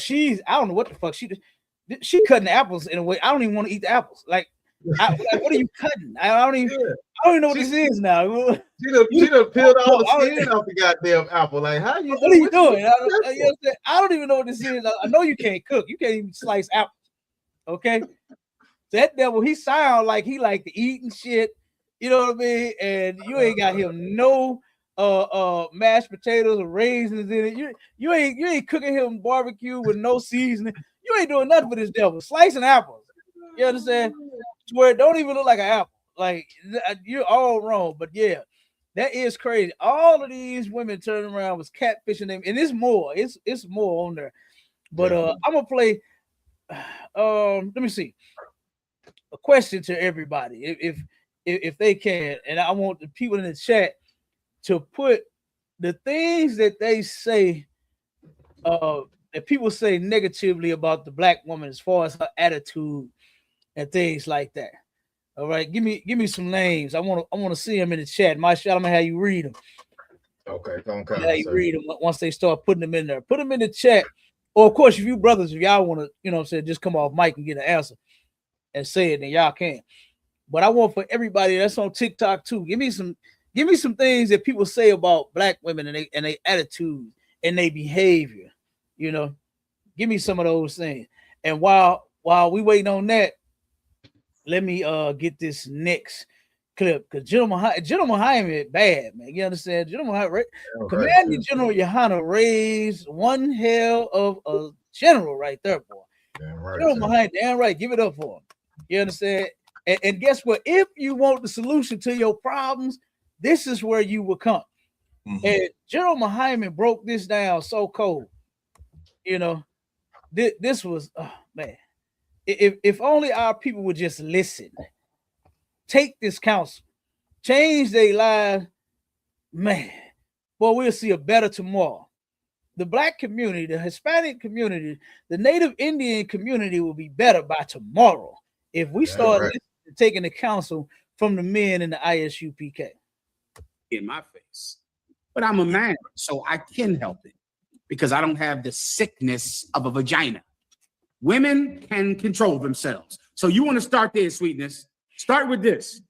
don't know what the fuck she cutting apples in a way. I don't even want to eat the apples. Like what are you cutting? I don't even know what this is now. She done peeled all the skin off the goddamn apple. Like, how you? What are you doing? I don't even know what this is. I know you can't cook. You can't even slice apples. Okay, that devil. He sound like he like to eat and shit. You know what I mean? And you ain't got him no mashed potatoes or raisins in it. You ain't cooking him barbecue with no seasoning. You ain't doing nothing for this devil. Slicing apples. You understand? Where it don't even look like an apple. Like you're all wrong. But yeah, that is crazy. All of these women turning around was catfishing them, and it's more. It's more on there. But I'm gonna play. Let me see. A question to everybody, if they can, and I want the people in the chat to put the things that they say, that people say negatively about the black woman as far as her attitude and things like that. All right, give me some names. I want to see them in the chat. My shot, I'm gonna have you read them. Okay, come How you read them once they start putting them in there. Put them in the chat. Or of course, if you brothers, if y'all want to, you know what I'm saying, just come off mic and get an answer and say it, then y'all can. But I want for everybody that's on TikTok too. Give me some things that people say about black women and their attitude and their behavior. You know, give me some of those things. And while we waiting on that, let me get this next clip, because General Muhammad is bad, man. You understand? Commanding General YAHANNA raised one hell of a general right there, boy. General Muhammad, damn right. Give it up for him. You understand? And guess what? If you want the solution to your problems, this is where you will come. And General Muhammad broke this down so cold. You know, this was, oh man. If only our people would just listen, take this counsel, change their lives, man, boy, we'll see a better tomorrow. The black community, the Hispanic community, the Native Indian community will be better by tomorrow if we start taking the counsel from the men in the ISUPK. In my face, but I'm a man, so I can help it because I don't have the sickness of a vagina. Women can control themselves. So you want to start there, sweetness. Start with this.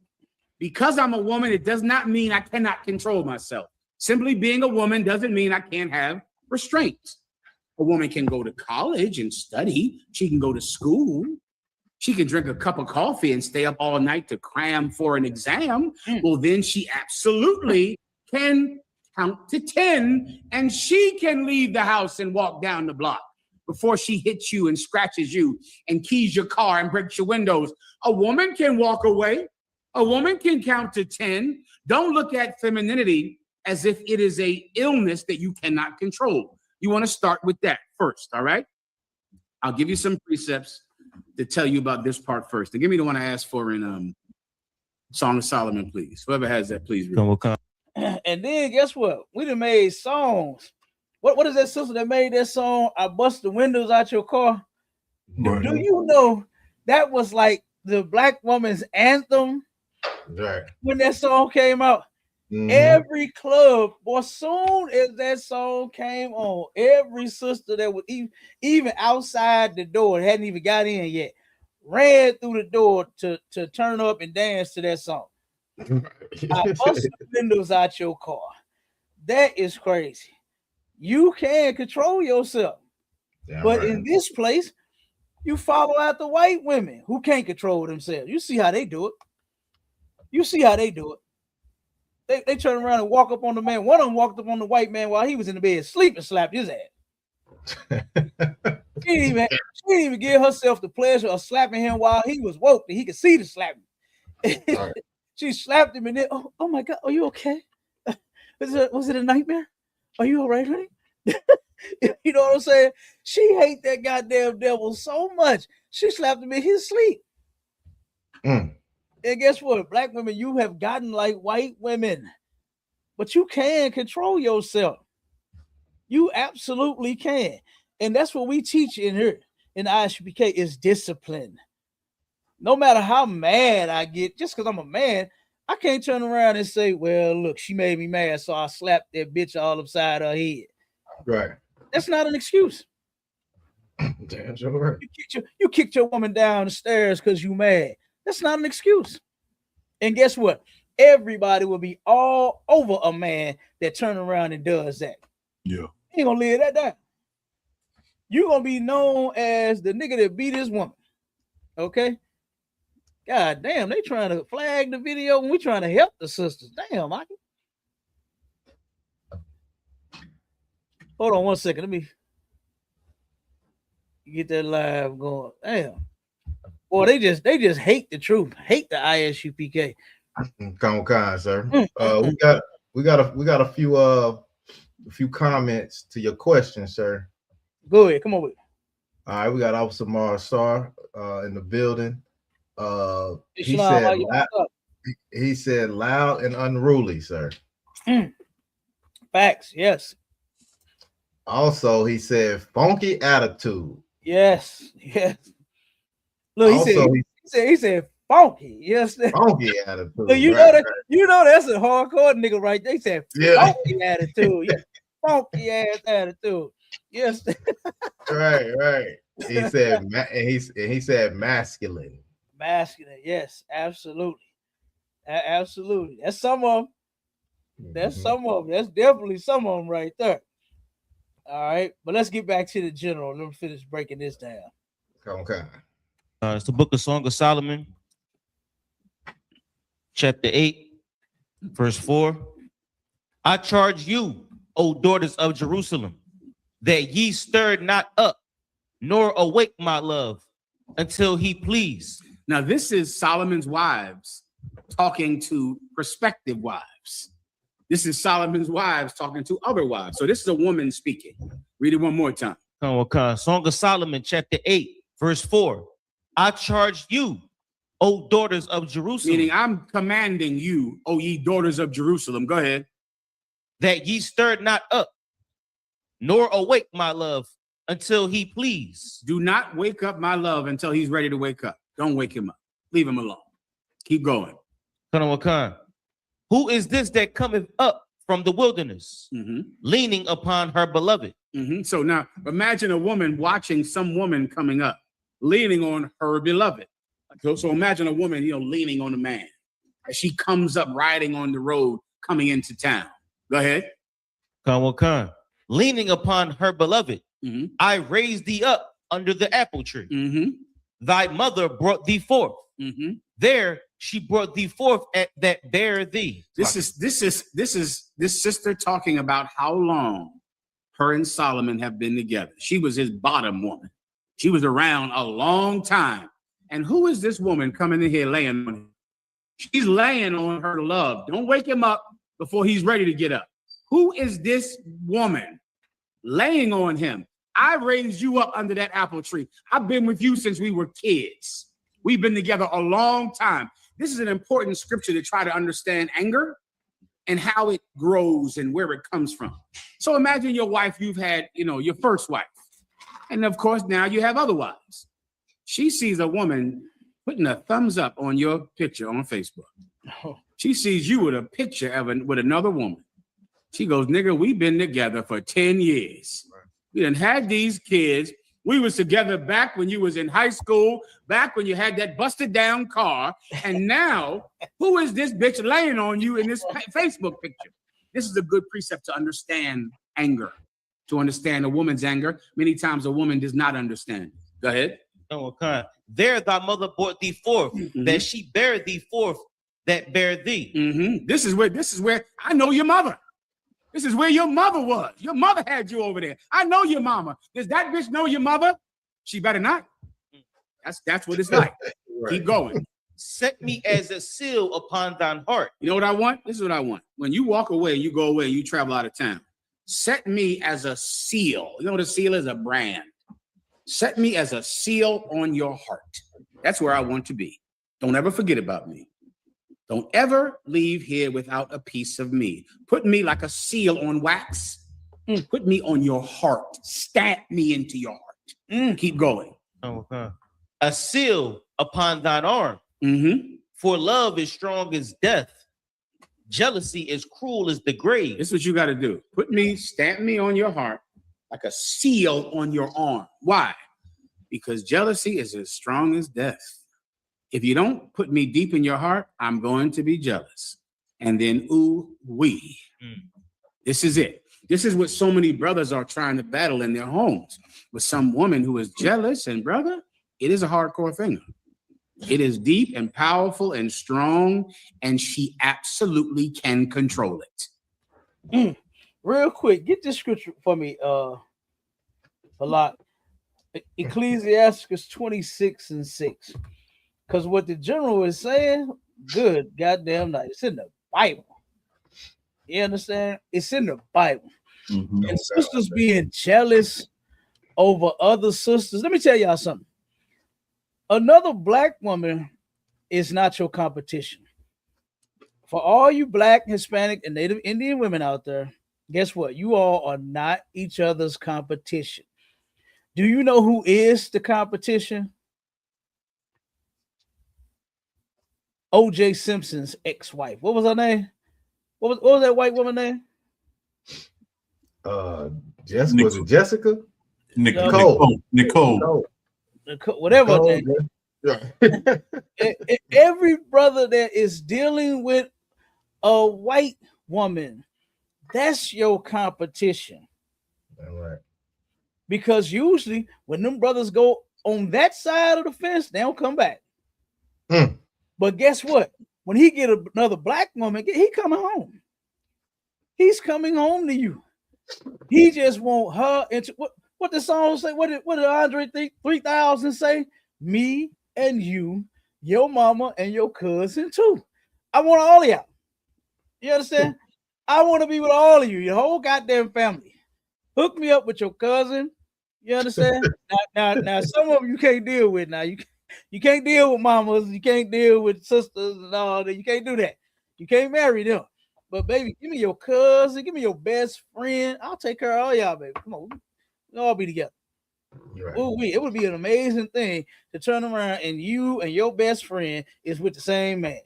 Because I'm a woman, it does not mean I cannot control myself. Simply being a woman doesn't mean I can't have restraints. A woman can go to college and study. She can go to school. She can drink a cup of coffee and stay up all night to cram for an exam. Well, then she absolutely can count to 10 and she can leave the house and walk down the block before she hits you and scratches you and keys your car and breaks your windows. A woman can walk away. A woman can count to 10. Don't look at femininity as if it is an illness that you cannot control. You want to start with that first, all right? I'll give you some precepts to tell you about this part first. And give me the one I asked for in Song of Solomon, please. Whoever has that, please read. And then guess what? We done made songs. What is that sister that made that song? I bust the windows out your car. Do you know that was like the black woman's anthem when that song came out? Every club, boy, soon as that song came on, every sister that was even outside the door, hadn't even got in yet, ran through the door to turn up and dance to that song. I bust the windows out your car. That is crazy. You can control yourself. But in this place, you follow out the white women who can't control themselves. You see how they do it. You see how they do it. They turn around and walk up on the man. One of them walked up on the white man while he was in the bed, sleep, and slapped his ass. She didn't even give herself the pleasure of slapping him while he was woke, and he could see the slapping. She slapped him, and then, oh my God, are you okay? Was it a nightmare? Are you all right, honey? You know what I'm saying? She hate that goddamn devil so much. She slapped him in his sleep. And guess what? Black women, you have gotten like white women, but you can control yourself. You absolutely can. And that's what we teach in here in the ISUPK is discipline. No matter how mad I get, just because I'm a man, I can't turn around and say, well, look, she made me mad, so I slapped that bitch all upside her head. Right. That's not an excuse. Damn sure. You kicked your woman down the stairs because you mad. That's not an excuse. And guess what? Everybody will be all over a man that turn around and does that. Yeah. He ain't gonna live that down. You're gonna be known as the nigga that beat his woman. Okay? God damn, they trying to flag the video and we trying to help the sisters. Damn, Michael. Hold on one second. Let me get that live going. Damn. Boy, they just hate the truth, hate the ISUPK. Come on, sir. We got a few comments to your question, sir. Go ahead, come on with it. All right, we got Officer Marsar in the building. He said loud and unruly, sir. Facts, yes. Also, he said funky attitude. Yes, yes. Look, Also, he said funky. Yes, funky attitude. Look, you know that's a hardcore nigga right there. He said funky attitude. Yeah, funky ass attitude. Yes. right. He said he said masculine. Masculine, yes, absolutely. Absolutely. That's some of them. That's some of them. That's definitely some of them right there. All right, but let's get back to the general. Let me finish breaking this down. Okay. It's the Book of Song of Solomon, chapter 8, verse 4. I charge you, O daughters of Jerusalem, that ye stir not up, nor awake my love, until he please. Now, this is Solomon's wives talking to prospective wives. This is Solomon's wives talking to other wives. So this is a woman speaking. Read it one more time. Song of Solomon, chapter 8, verse 4. I charge you, O daughters of Jerusalem. Meaning I'm commanding you, O ye daughters of Jerusalem. Go ahead. That ye stirred not up, nor awake my love, until he please. Do not wake up my love until he's ready to wake up. Don't wake him up. Leave him alone. Keep going. Who is this that cometh up from the wilderness, leaning upon her beloved? So now imagine a woman watching some woman coming up, leaning on her beloved. So imagine a woman, leaning on a man as she comes up riding on the road coming into town. Go ahead. Leaning upon her beloved, I raised thee up under the apple tree. Thy mother brought thee forth. There she brought thee forth at that bare thee. This sister talking about how long her and Solomon have been together. She was his bottom woman. She was around a long time. And who is this woman coming in here laying on him? She's laying on her love. Don't wake him up before he's ready to get up. Who is this woman laying on him? I raised you up under that apple tree. I've been with you since we were kids. We've been together a long time. This is an important scripture to try to understand anger and how it grows and where it comes from. So imagine your wife, you've had, your first wife. And of course, now you have other wives. She sees a woman putting a thumbs up on your picture on Facebook. She sees you with a picture with another woman. She goes, nigga, we've been together for 10 years. We done had these kids. We was together back when you was in high school, back when you had that busted down car. And now, who is this bitch laying on you in this Facebook picture? This is a good precept to understand anger, to understand a woman's anger. Many times a woman does not understand. Go ahead. There thy mother brought thee forth, that she bare thee forth that bare thee. This is where I know your mother. This is where your mother was. Your mother had you over there. I know your mama. Does that bitch know your mother? She better not. That's what it's like. Right. Keep going. Set me as a seal upon thine heart. You know what I want? This is what I want. When you walk away, you go away, you travel out of town. Set me as a seal. You know what a seal is? A brand. Set me as a seal on your heart. That's where I want to be. Don't ever forget about me. Don't ever leave here without a piece of me. Put me like a seal on wax. Put me on your heart. Stamp me into your heart. Keep going. A seal upon thine arm. For love is strong as death. Jealousy is cruel as the grave. This is what you got to do. Stamp me on your heart like a seal on your arm. Why? Because jealousy is as strong as death. If you don't put me deep in your heart, I'm going to be jealous. And then, ooh-wee. This is it. This is what so many brothers are trying to battle in their homes with some woman who is jealous. And brother, it is a hardcore thing. It is deep and powerful and strong, and she absolutely can control it. Real quick, get this scripture for me, a lot. Ecclesiastes 26:6. Because what the general is saying, good goddamn night. It's in the Bible. You understand? It's in the Bible. And sisters being jealous over other sisters. Let me tell y'all something. Another black woman is not your competition. For all you Black, Hispanic, and Native Indian women out there, guess what? You all are not each other's competition. Do you know who is the competition? O.J. Simpson's ex-wife. What was her name? What was that white woman name? Jessica. Was it Jessica? Nicole. Whatever her name. Every brother that is dealing with a white woman, that's your competition. All right. Because usually when them brothers go on that side of the fence, they don't come back. But guess what? When he get another Black woman, he coming home. He's coming home to you. He just want her into what the song say? What did Andre 3000 say? Me and you, your mama and your cousin too. I want all of y'all. You understand? I want to be with all of you, your whole goddamn family. Hook me up with your cousin. You understand? now, some of them you can't deal with. Now you can't deal with mamas. You can't deal with sisters and all that. You can't do that. You can't marry them. But baby, give me your cousin. Give me your best friend. I'll take care of all y'all, baby. Come on, we'll all be together. Right. Ooh, it would be an amazing thing to turn around and you and your best friend is with the same man.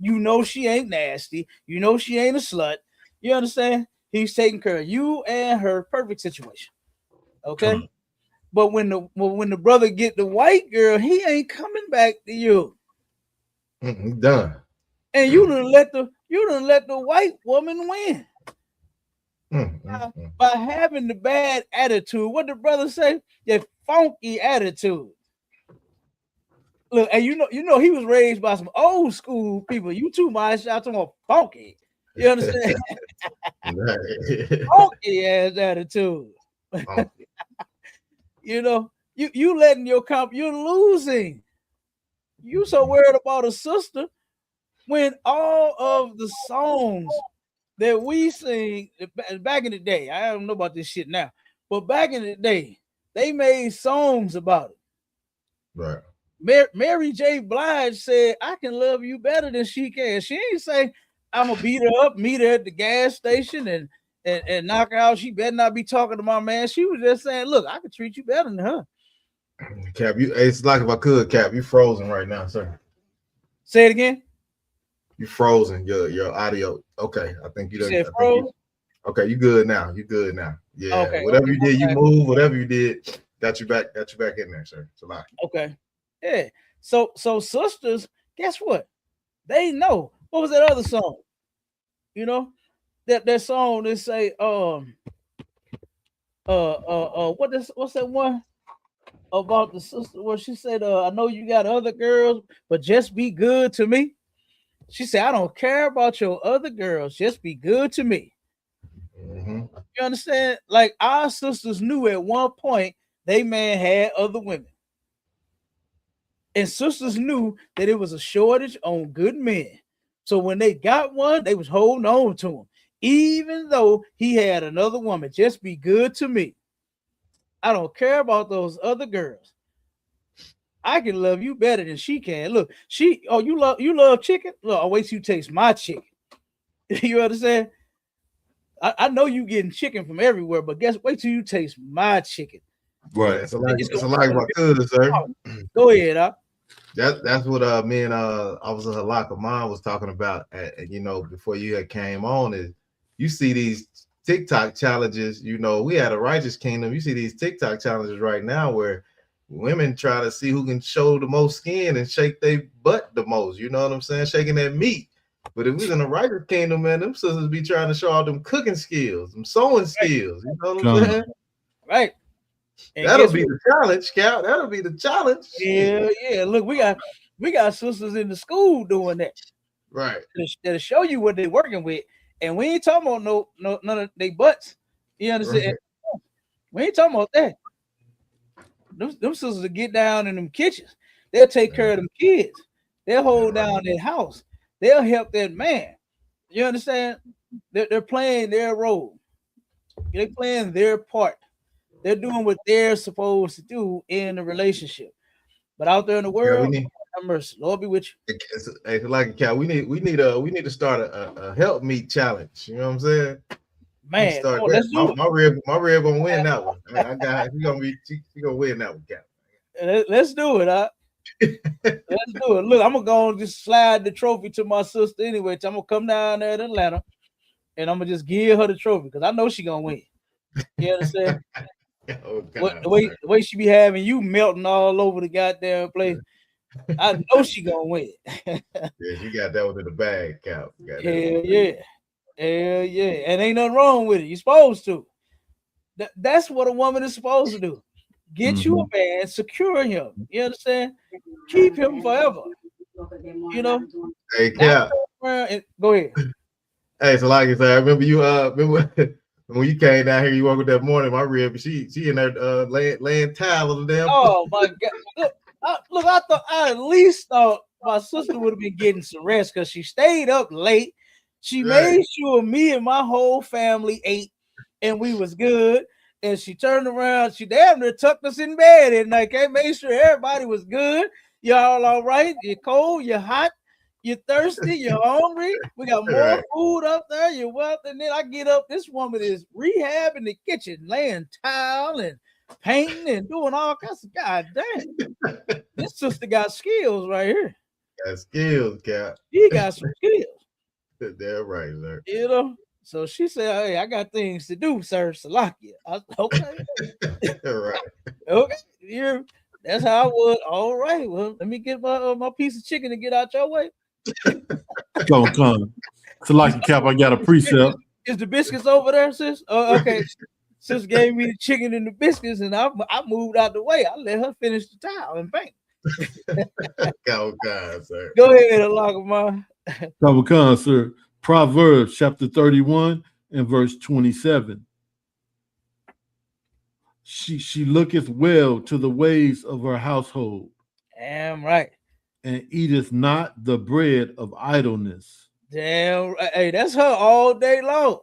You know she ain't nasty. You know she ain't a slut. You understand? He's taking care of you and her. Perfect situation. Okay. But when the brother get the white girl, he ain't coming back to you. He's done. And you done let the white woman win. By having the bad attitude. What the brother say? The funky attitude. Look, and you know he was raised by some old school people. You too much out to more funky. You understand? Funky ass attitude. You know, you letting your you're losing. You so worried about a sister when all of the songs that we sing back in the day, I don't know about this shit now, but back in the day, they made songs about it. Right. Mary J. Blige said, I can love you better than she can. She ain't say, I'm gonna beat her up, meet her at the gas station and knock her out. She better not be talking to my man. She was just saying, look, I can treat you better than her. Cap, it's like if I could, Cap, you frozen right now, sir. Say it again. You frozen, your audio. Okay, I think you said froze. Okay, you good now. You good now. Yeah. Okay, whatever you did, you move. Whatever you did, got you back in there, sir. It's a lot. Okay. Yeah. So sisters, guess what? They know. What was that other song? You know, that song they say, what's that one about the sister where she said, I know you got other girls, but just be good to me. She said, I don't care about your other girls, just be good to me. You understand? Like our sisters knew at one point they man had other women. And sisters knew that it was a shortage on good men. So when they got one, they was holding on to him. Even though he had another woman, just be good to me. I don't care about those other girls. I can love you better than she can. Look, you love chicken? Look, I'll wait till you taste my chicken. You understand? I know you getting chicken from everywhere, but wait till you taste my chicken. Right. It's a lot about cousin, sir. Go ahead, huh? That's what me and Officer Halak Aman was talking about. You know, before you had came on, is you see these TikTok challenges. You know, we had a Righteous Kingdom. You see these TikTok challenges right now where women try to see who can show the most skin and shake their butt the most. You know what I'm saying? Shaking that meat. But if we was in the Righteous Kingdom, man, them sisters be trying to show all them cooking skills, them sewing skills. You know what I'm saying? Right. And that'll be the challenge, Scout. That'll be the challenge. Yeah. Look, we got sisters in the school doing that. Right. That'll show you what they're working with. And we ain't talking about none of their butts. You understand? Right. We ain't talking about that. Them sisters will get down in them kitchens. They'll take care of them kids. They'll hold down their house. They'll help that man. You understand? They're playing their role. They're playing their part. They're doing what they're supposed to do in the relationship. But out there in the world, Have mercy. Lord be with you. It's like a cow. We need to start a help me challenge. You know what I'm saying? Man, Start let's do it. My rib gonna win that one. I got she gonna win that one, Cap. Let's do it. Let's do it. Look, I'm gonna go and just slide the trophy to my sister anyway. So I'm gonna come down there to Atlanta, and I'm gonna just give her the trophy because I know she gonna win. You understand? Oh, God, the way she be having you melting all over the goddamn place, I know she gonna win. Yeah, she got that one in the bag, Cap. Hell yeah. And ain't nothing wrong with it. You're supposed to. That's what a woman is supposed to do. Get you a man, secure him. You understand? Keep him forever. You know? Hey, Cap. Go ahead. Hey, so like I said, I remember you remember when you came down here, you woke up that morning, my rib, she in there laying towel on the damn. Oh my God. Look, I thought I at least thought my sister would have been getting some rest because she stayed up late. She made sure me and my whole family ate and we was good. And she turned around, she damn near tucked us in bed at night. Okay, made sure everybody was good. Y'all all right? You're cold, you're hot, you're thirsty, you're hungry. We got more food up there. You're welcome. And then I get up. This woman is rehabbing the kitchen, laying tile and painting and doing all kinds of goddamn. This sister got skills right here. Got skills, Cap. She got some skills. Damn right, sir. You know. So she said, "Hey, I got things to do, sir. Salakia." I said, "Okay, right, okay, that's how I would. All right, well, let me get my piece of chicken to get out your way." Come. Salakia, Cap, I got a precept. Is the biscuits over there, sis? Okay. Sis gave me the chicken and the biscuits, and I moved out the way. I let her finish the towel and paint. Oh God, sir. Go ahead, Alakama. Come, sir. Proverbs chapter 31 and verse 27. She looketh well to the ways of her household. Damn right. And eateth not the bread of idleness. Damn right. Hey, that's her all day long.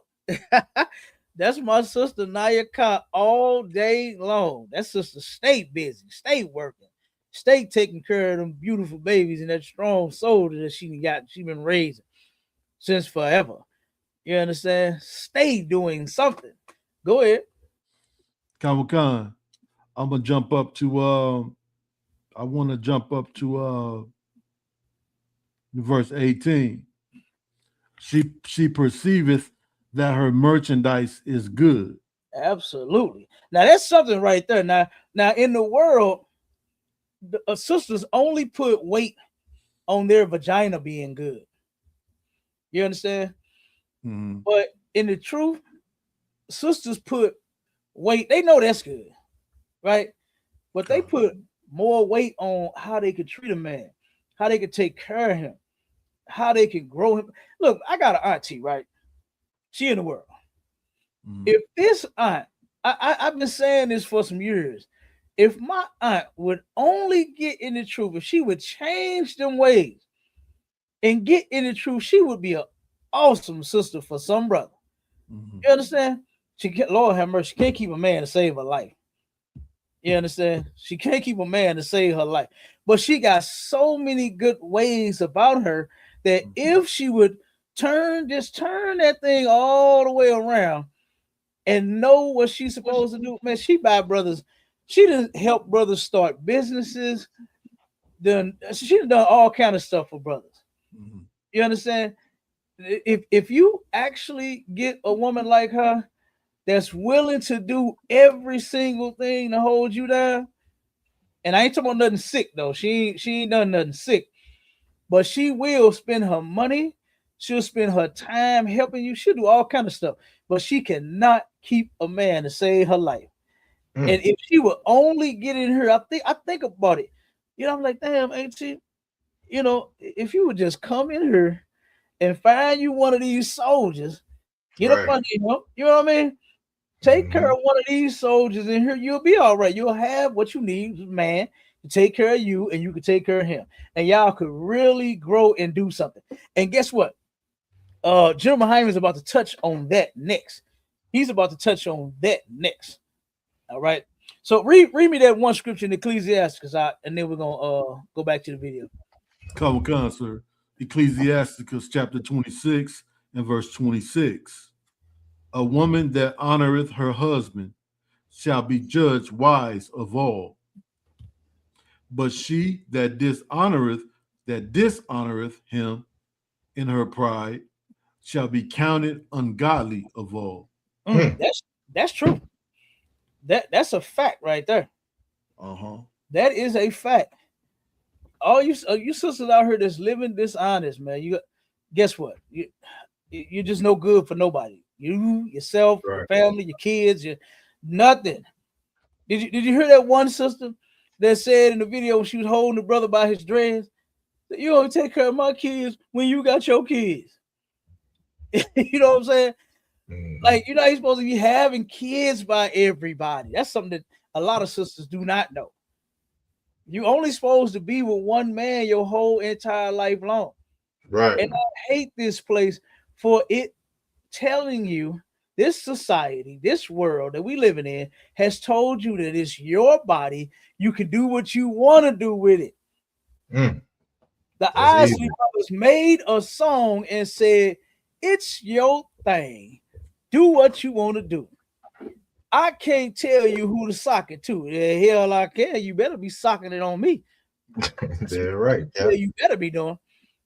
That's my sister Naya Ka all day long. That sister stay busy, stay working, stay taking care of them beautiful babies and that strong soul that she been raising since forever. You understand? Stay doing something. Go ahead. Khan, I'm gonna jump up to I want to jump up to verse 18. She perceiveth that her merchandise is good. Absolutely. Now that's something right there. Now in the world, the sisters only put weight on their vagina being good. You understand? Mm-hmm. But in the truth, sisters put weight. They know that's good, right? But they put more weight on how they could treat a man, how they could take care of him, how they can grow him. Look, I got an auntie, right? She in the world. Mm-hmm. If this aunt, I've been saying this for some years. If my aunt would only get in the truth, if she would change them ways and get in the truth, she would be an awesome sister for some brother. Mm-hmm. You understand? Lord have mercy, she can't keep a man to save her life. You understand? She can't keep a man to save her life. But she got so many good ways about her that if she would turn that thing all the way around and know what she's supposed to do, man, she done help brothers start businesses. She done all kind of stuff for brothers. Mm-hmm. You understand? If you actually get a woman like her that's willing to do every single thing to hold you down, and I ain't talking about nothing sick though. She ain't done nothing sick, but she will spend her money. She'll spend her time helping you. She'll do all kind of stuff, but she cannot keep a man to save her life. And if she would only get in here, I think about it. You know, I'm like, damn, ain't she? You know, if you would just come in here and find you one of these soldiers, get up on you know what I mean? Take care of one of these soldiers in here, you'll be all right. You'll have what you need, man, to take care of you, and you can take care of him. And y'all could really grow and do something. And guess what? General Hyman is about to touch on that next. He's about to touch on that next. All right. So read me that one scripture in Ecclesiastes, and then we're gonna go back to the video. Come on, sir. Ecclesiasticus chapter 26 and verse 26. A woman that honoreth her husband shall be judged wise of all. But she that dishonoreth him in her pride shall be counted ungodly of all. That's true. That's a fact right there. That is a fact. All you sisters out here that's living dishonest, man. Guess what? You're just no good for nobody. You, yourself, your family, your kids, nothing. Did you hear that one sister that said in the video when she was holding the brother by his dreads, that you only take care of my kids when you got your kids? You know what I'm saying? Like, you're not supposed to be having kids by everybody. That's something that a lot of sisters do not know. You're only supposed to be with one man your whole entire life long. Right. And I hate this place for it telling you, this society, this world that we living in has told you that it's your body. You can do what you want to do with it. The Isley Brothers made a song and said, it's your thing. Do what you want to do. I can't tell you who to sock it to. The hell I can. You better be socking it on me. They're right. Yeah, you better be doing.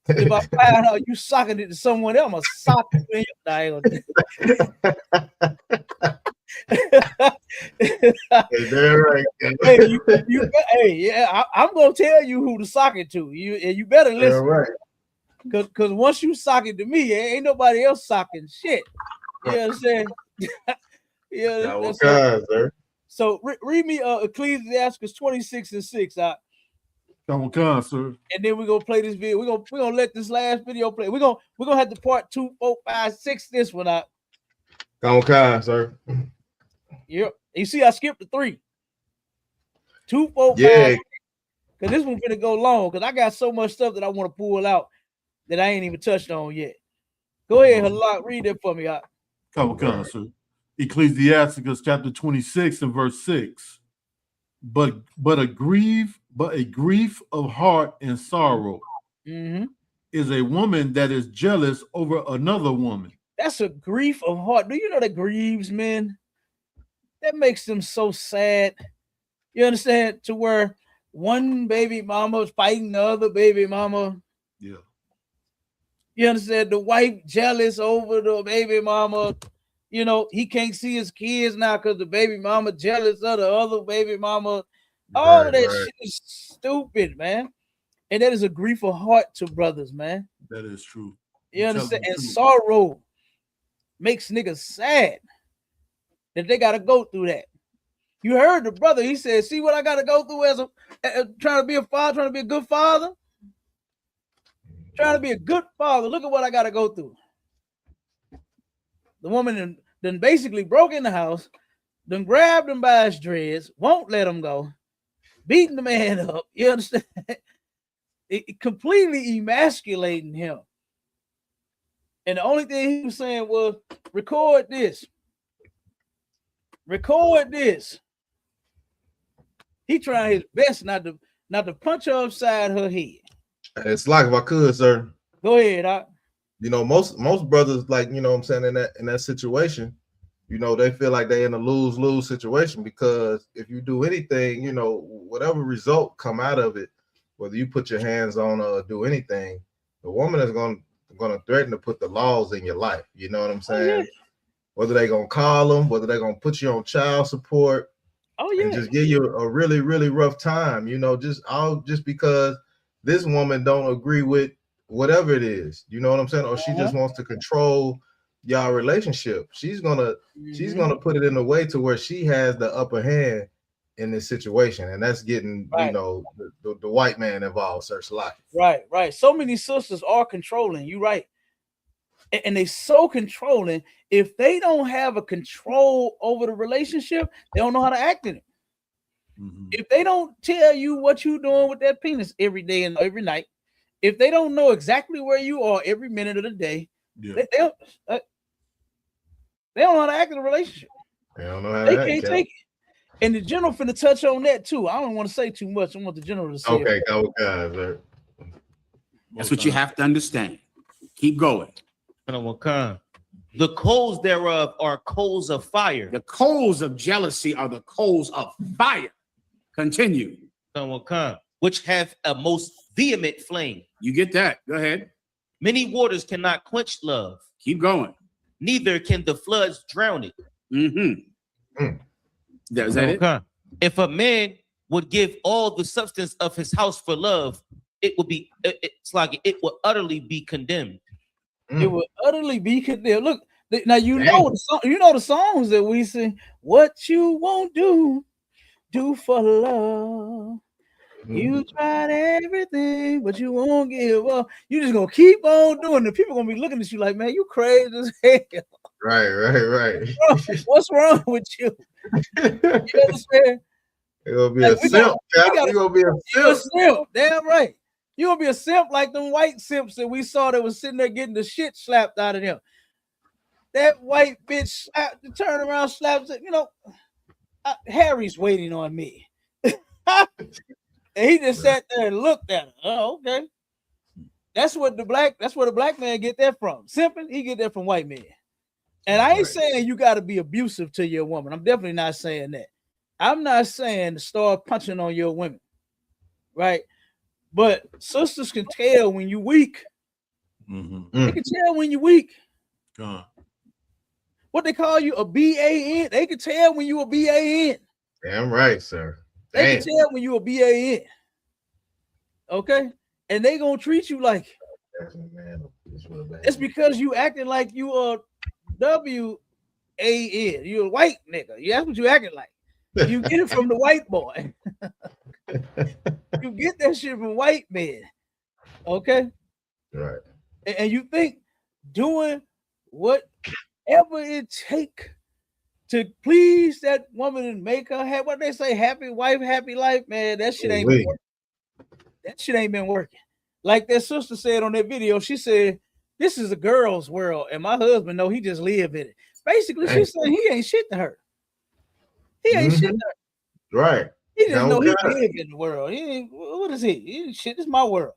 If I find out you socking it to someone else, I'm gonna sock you in They're right. I'm gonna tell you who to sock it to. You better listen. Right. Cause once you sock it to me, ain't nobody else socking shit. You understand? Sir. So read me Ecclesiastes 26 and 6. Come on, sir. And then we're gonna play this video. We're gonna let this last video play. We're gonna have to part 2, 4, 5, 6 this one out. Come on, sir. Yeah. You see, I skipped the 3. 2, 4, 5. Yeah. Cause this one's gonna go long. Cause I got so much stuff that I want to pull out that I ain't even touched on yet. Go ahead, Halak, read that for me. Come on, sir. Ecclesiasticus chapter 26 and verse 6. But a grief of heart and sorrow is a woman that is jealous over another woman. That's a grief of heart. Do you know that grieves men? That makes them so sad. You understand? To where one baby mama is fighting the other baby mama. Yeah. You understand? The wife jealous over the baby mama. You know, he can't see his kids now because the baby mama jealous of the other baby mama. All of that shit is stupid, man. And that is a grief of heart to brothers, man. That is true. You understand? And sorrow makes niggas sad that they got to go through that. You heard the brother. He said, see what I got to go through as trying to be a father, trying to be a good father. Trying to be a good father. Look at what I got to go through. The woman then basically broke in the house, then grabbed him by his dreads, won't let him go, beating the man up. You understand? It completely emasculating him. And the only thing he was saying was, record this. Record this. He trying his best not to punch her upside her head. It's like, if I could, sir. Go ahead, You know, most brothers, like, you know what I'm saying, in that situation, you know, they feel like they're in a lose-lose situation, because if you do anything, you know, whatever result come out of it, whether you put your hands on or do anything, the woman is going to threaten to put the laws in your life. You know what I'm saying? Yeah. Whether they're going to call them, whether they're going to put you on child support, and just give you a really, really rough time, you know, just because this woman don't agree with whatever it is, you know what I'm saying? Or she just wants to control y'all relationship. She's gonna put it in a way to where she has the upper hand in this situation, and that's getting you know, the white man involved, Sir Salaki. Right. So many sisters are controlling. You right, and they so controlling. If they don't have a control over the relationship, they don't know how to act in it. If they don't tell you what you're doing with that penis every day and every night, if they don't know exactly where you are every minute of the day, they don't know how to act in a relationship. They don't know how they to act. Can't take it. And the general finna touch on that too. I don't want to say too much. I want the general to say. Okay, go guys. That's what you have to understand. Keep going. The coals thereof are coals of fire. The coals of jealousy are the coals of fire. Continue. Which have a most vehement flame. You get that? Go ahead. Many waters cannot quench love. Keep going. Neither can the floods drown it. Is that it? If a man would give all the substance of his house for love, it would be. It's like it would utterly be condemned. It would utterly be condemned. Look, now you know the song, the songs that we sing. What you won't do for love. You tried everything, but you won't give up. You just gonna keep on doing it. People gonna be looking at you like, man, you crazy as hell. Right. What's wrong with you? You understand? You're gonna be a simp. You're gonna be a simp. Damn right. You're gonna be a simp like them white simps that we saw that was sitting there getting the shit slapped out of them. That white bitch turn around, slaps it. Harry's waiting on me. And he just sat there and looked at her. Oh, okay. That's where the black man get that from. Simping, he get that from white men. And I ain't saying you got to be abusive to your woman. I'm definitely not saying that. I'm not saying to start punching on your women, right? But sisters can tell when you weak. They can tell when you weak. What they call you, a BAN. They can tell when you a BAN. Damn right, sir. They can tell when you a BAN. Okay? And they gonna treat you like it's because you acting like you a WAN. You a white nigga. That's what you acting like. You get it from the white boy. You get that shit from white men. Okay? Right. And you think doing whatever it take to please that woman and make her have what they say, happy wife, happy life, man, that shit ain't been working. That shit ain't been working. Like that sister said on that video, she said, this is a girl's world, and my husband, no, he just live in it. Basically, she said he ain't shit to her. He ain't shit to her. Right. He just know he live in the world. He ain't, what is he? He ain't shit, this is my world.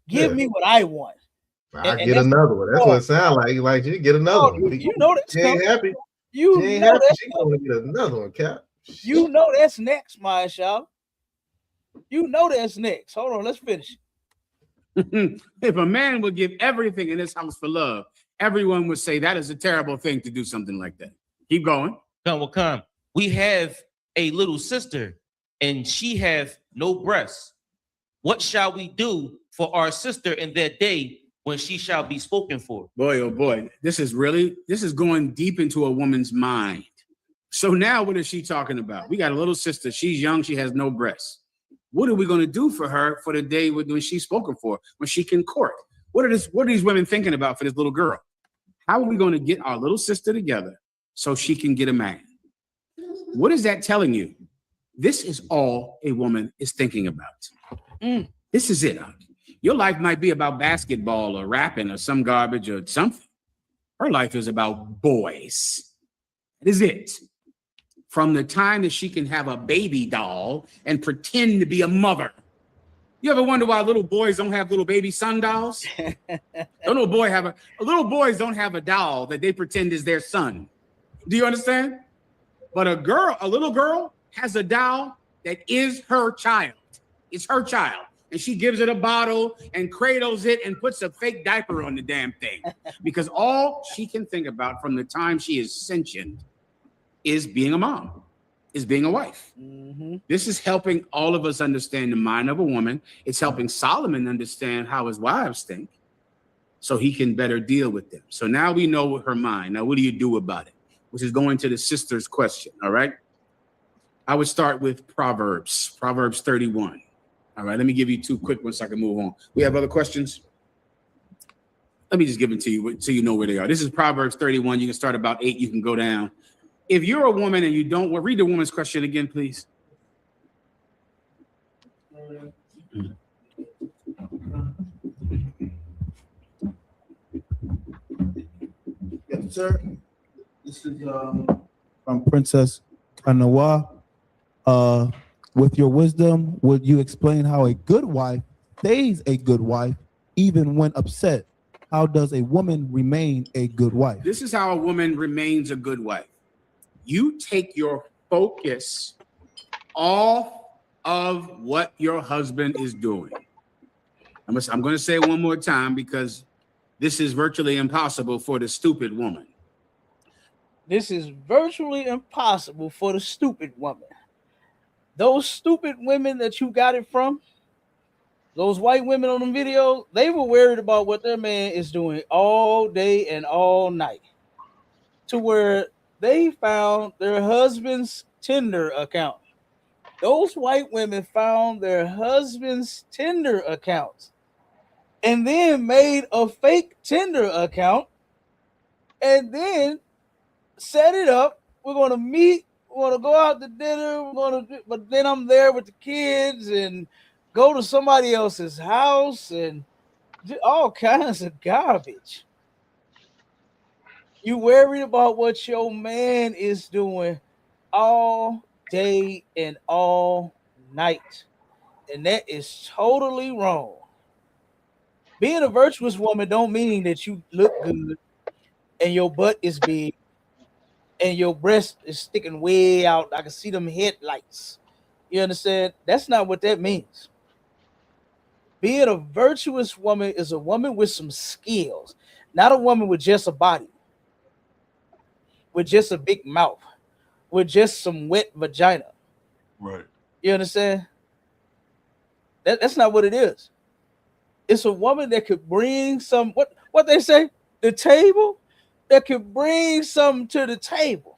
Give me what I want. I get another one. That's what it sounds like. Like you get another one. You know that's she ain't happy. You she ain't know happy. that's She gonna get another one, Cap. You know that's next, my child. You know that's next. Hold on, let's finish. If a man would give everything in his house for love, everyone would say that is a terrible thing to do something like that. Keep going. Come. We have a little sister, and she have no breasts. What shall we do for our sister in that day when she shall be spoken for? Boy, oh boy, this is going deep into a woman's mind. So now what is she talking about? We got a little sister. She's young. She has no breasts. What are we going to do for her for the day when she's spoken for, when she can court? What are these women thinking about for this little girl? How are we going to get our little sister together so she can get a man? What is that telling you? This is all a woman is thinking about. This is it. Your life might be about basketball or rapping or some garbage or something. Her life is about boys. That is it. From the time that she can have a baby doll and pretend to be a mother. You ever wonder why little boys don't have little baby son dolls? Little boys don't have a doll that they pretend is their son. Do you understand? But a little girl has a doll that is her child. It's her child. And she gives it a bottle and cradles it and puts a fake diaper on the damn thing. Because all she can think about from the time she is sentient is being a mom, is being a wife. This is helping all of us understand the mind of a woman. It's helping Solomon understand how his wives think so he can better deal with them. So now we know her mind. Now, what do you do about it? Which is going to the sister's question, all right? I would start with Proverbs 31. All right, let me give you two quick ones so I can move on. We have other questions? Let me just give them to you so you know where they are. This is Proverbs 31. You can start about 8. You can go down. If you're a woman and you don't, read the woman's question again, please. Yes, sir. This is from Princess Kanawa. With your wisdom, would you explain how a good wife stays a good wife even when upset? How does a woman remain a good wife? This is how a woman remains a good wife. You take your focus off of what your husband is doing. I'm going to say it one more time because this is virtually impossible for the stupid woman. This is virtually impossible for the stupid woman. Those stupid women that you got it from, those white women on the video, they were worried about what their man is doing all day and all night, to where they found their husband's Tinder account. Those white women found their husband's Tinder accounts and then made a fake Tinder account and then set it up. We're going to meet. We're going to go out to dinner. But then I'm there with the kids and go to somebody else's house and all kinds of garbage. You worried about what your man is doing all day and all night. And that is totally wrong. Being a virtuous woman don't mean that you look good and your butt is big and your breast is sticking way out. I can see them headlights. You understand? That's not what that means. Being a virtuous woman is a woman with some skills, not a woman with just a body, with just a big mouth, with just some wet vagina. Right. You understand? That's not what it is. It's a woman that could bring some, what they say, the table, that could bring something to the table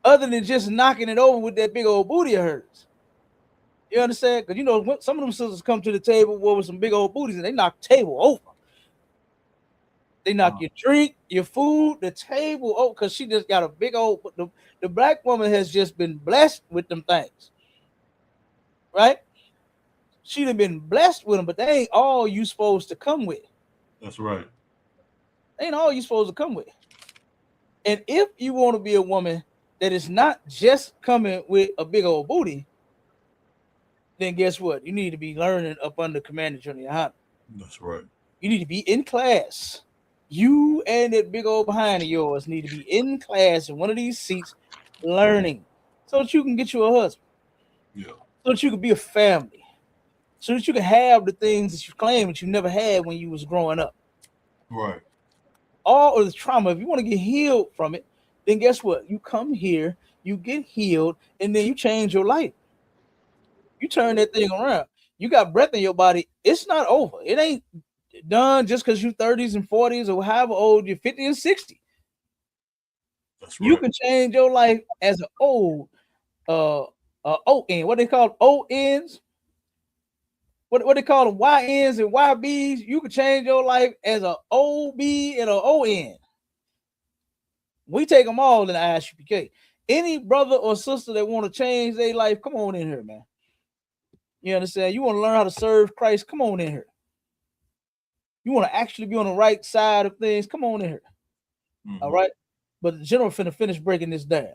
other than just knocking it over with that big old booty of hers. You understand? Because, you know, some of them sisters come to the table with some big old booties and they knock the table over. They knock your drink, your food, the table over because she just got a big old, the black woman has just been blessed with them things. Right? She'd have been blessed with them, but they ain't all you supposed to come with. That's right. Ain't all you supposed to come with. And if you want to be a woman that is not just coming with a big old booty, then guess what? You need to be learning up under Commander Johnny YAHANNA. That's right. You need to be in class. You and that big old behind of yours need to be in class in one of these seats learning so that you can get you a husband. Yeah. So that you can be a family. So that you can have the things that you claim that you never had when you was growing up. Right. All of the trauma, if you want to get healed from it, then guess what? You come here, you get healed, and then you change your life. You turn that thing around. You got breath in your body. It's not over. It ain't done just because you're 30s and 40s or however old you're, 50 and 60. That's right. You can change your life as an old O-N. What they call O-Ns? What they call them, YNs and YBs. You can change your life as an OB and an ON. We take them all in the ISUPK. Any brother or sister that want to change their life, come on in here, man. You understand? You want to learn how to serve Christ, come on in here. You want to actually be on the right side of things, come on in here. Mm-hmm. All right? But the general finna finish breaking this down.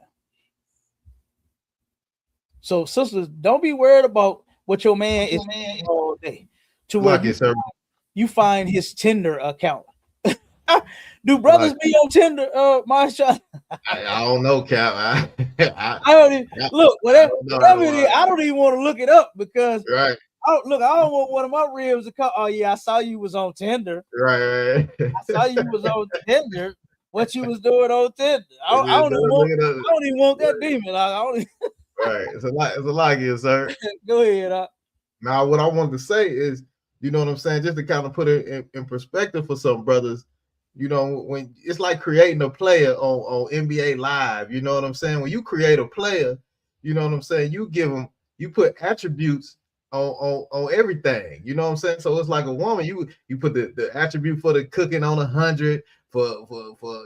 So, sisters, don't be worried about what your man is all day. To where you find his Tinder account. Do brothers be on Tinder, Marshawn? I don't know, Cap. I don't even look. Whatever it is, I don't even want to look it up because I don't want one of my ribs to come. Oh yeah, I saw you was on Tinder. Right. I saw you was on Tinder. What you was doing on Tinder? I don't even want that demon. Right. It's a lot here, sir. Go ahead. Now, what I wanted to say is, you know what I'm saying, just to kind of put it in perspective for some brothers. You know, when it's like creating a player on NBA Live, you know what I'm saying? When you create a player, you know what I'm saying? You put attributes on everything, you know what I'm saying? So it's like a woman, you put the attribute for the cooking on 100, for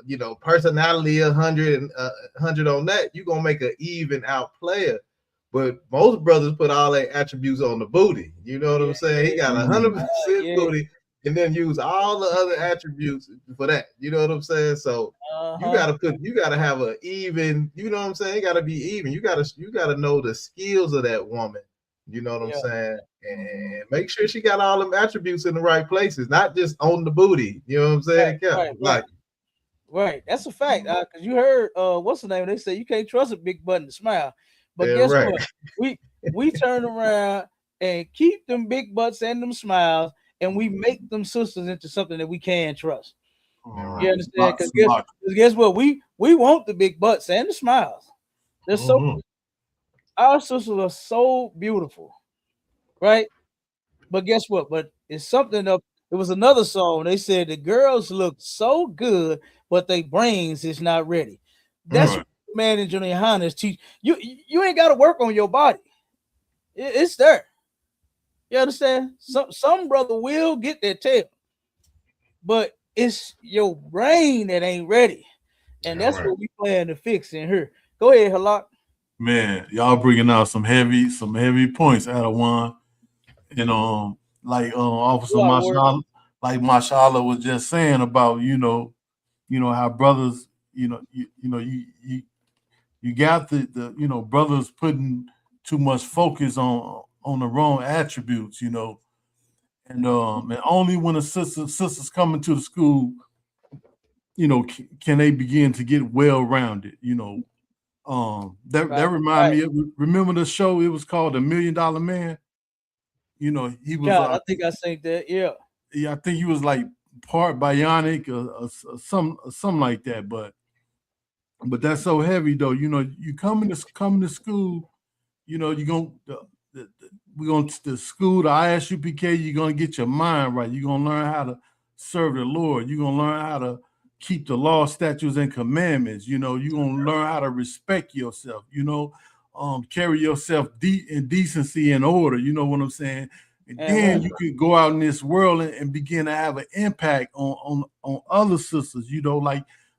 you know, personality 100 and 100 on that, you're gonna make an even out player. But most brothers put all their attributes on the booty. You know what I'm saying? He got 100% booty. and then use all the other attributes for that. You know what I'm saying? So you gotta have a even, you know what I'm saying? It gotta be even. You gotta know the skills of that woman. You know what I'm saying? And make sure she got all them attributes in the right places, not just on the booty. You know what I'm saying? Right. That's a fact. Because you heard what's the name? They say you can't trust a big button to smile. But guess what? We turn around and keep them big butts and them smiles, and we make them sisters into something that we can trust. You understand? Because guess what? We want the big butts and the smiles. They're so our sisters are so beautiful, right? But guess what? But it's something up. It was another song. They said the girls look so good, but their brains is not ready. That's what man and YAHANNA teach you. You ain't got to work on your body. It's there. You understand? Some brother will get their tail, but it's your brain that ain't ready, and that's what we plan to fix in here. Go ahead, Halak. Man, y'all bringing out some heavy points out of one. And Officer Mashallah, like Mashallah was just saying about how brothers, you got the brothers putting too much focus on the wrong attributes, and only when the sisters come into the school, can they begin to get well rounded, that remind me of, remember the show, it was called The $1 Million Man. He was. I think I think that. Yeah. Yeah, I think he was like part bionic or something like that. But that's so heavy though. You come to school. We're going to the school, the ISUPK. You're gonna get your mind right. You're gonna learn how to serve the Lord. You're gonna learn how to keep the law, statutes, and commandments. You're gonna learn how to respect yourself. Carry yourself in decency and order. You know what I'm saying? And then you could go out in this world and begin to have an impact on other sisters.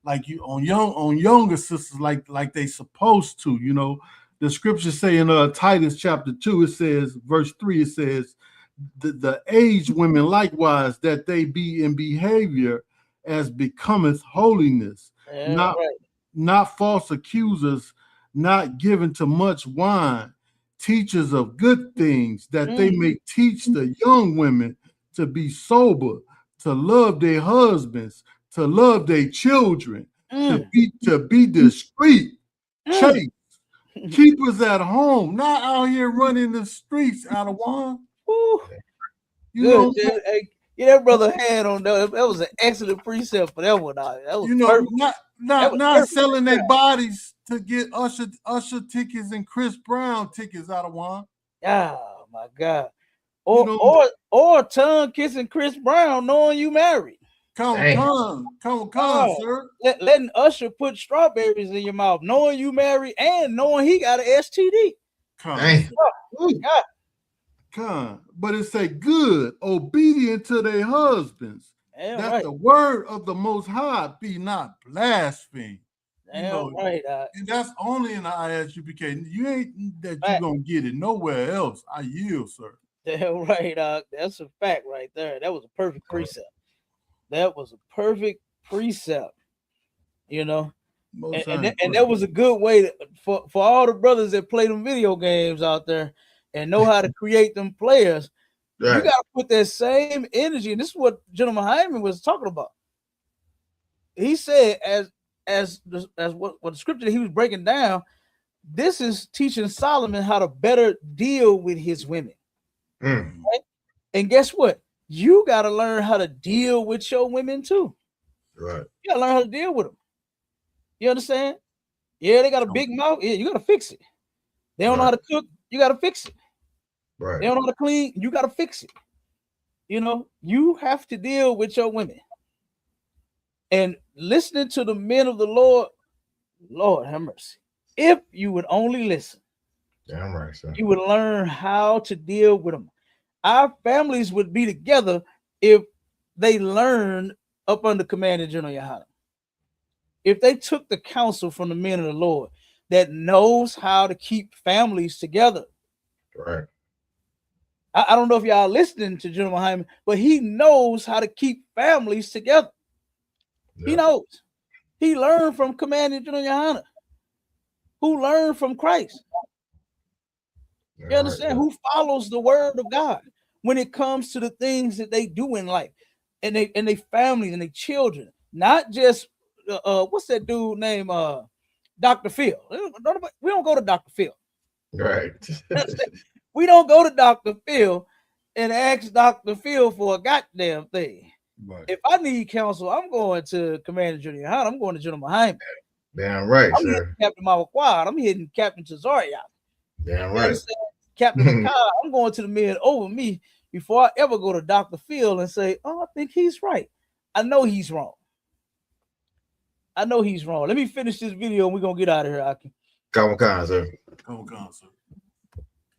Like you on younger sisters, like they supposed to. The scriptures say in Titus chapter 2, it says, verse 3, it says, the aged women likewise, that they be in behavior as becometh holiness, not false accusers, not given to much wine, teachers of good things, that they may teach the young women to be sober, to love their husbands, to love their children, to be discreet, chaste, keepers at home, not out here running the streets out of one. Hey, that brother had on that. That was an excellent precept for that one. That was not selling their bodies to get Usher tickets and Chris Brown tickets out of one. Oh my God. Or tongue kissing Chris Brown knowing you married. Come on, sir. Letting Usher put strawberries in your mouth, knowing you married and knowing he got an STD. But it say good, obedient to their husbands. That the word of the Most High be not blasphemed. And that's only in the ISUPK. You ain't that you gonna get it nowhere else. I yield, sir. Damn right, that's a fact right there. That was a perfect precept. That was a perfect precept. And that was a good way for all the brothers that play them video games out there and know how to create them players. You got to put that same energy, and this is what General Hyman was talking about. He said, as what the scripture he was breaking down, this is teaching Solomon how to better deal with his women. Right? And guess what? You got to learn how to deal with your women too. Right. You got to learn how to deal with them. You understand? Yeah, they got a big mouth. Yeah, you got to fix it. They don't know how to cook. You got to fix it. Right. They don't know how to clean. You got to fix it. You have to deal with your women. And listening to the men of the Lord, Lord have mercy. If you would only listen, damn right, sir, you would learn how to deal with them. Our families would be together if they learned up under command of General YAHANNA. If they took the counsel from the men of the Lord that knows how to keep families together. Right. I don't know if y'all listening to General Hyman, but he knows how to keep families together. He knows. He learned from Commanding General Yahanna, who learned from Christ. You understand? Who follows the word of God when it comes to the things that they do in life, and they families and their children, not just what's that dude named Dr. Phil. We don't go to Dr. Phil. Right. We don't go to Dr. Phil and ask Dr. Phil for a goddamn thing. Right. If I need counsel, I'm going to Commander Junior Yahanna. I'm going to General Hyman. Damn right, I'm sir. Captain Mawaquad. I'm hitting Captain Tazaria. Damn right. Captain McCall, I'm going to the men over me before I ever go to Dr. Phil and say, oh, I think he's right. I know he's wrong. I know he's wrong. Let me finish this video and we're going to get out of here, Aki. Come on, sir.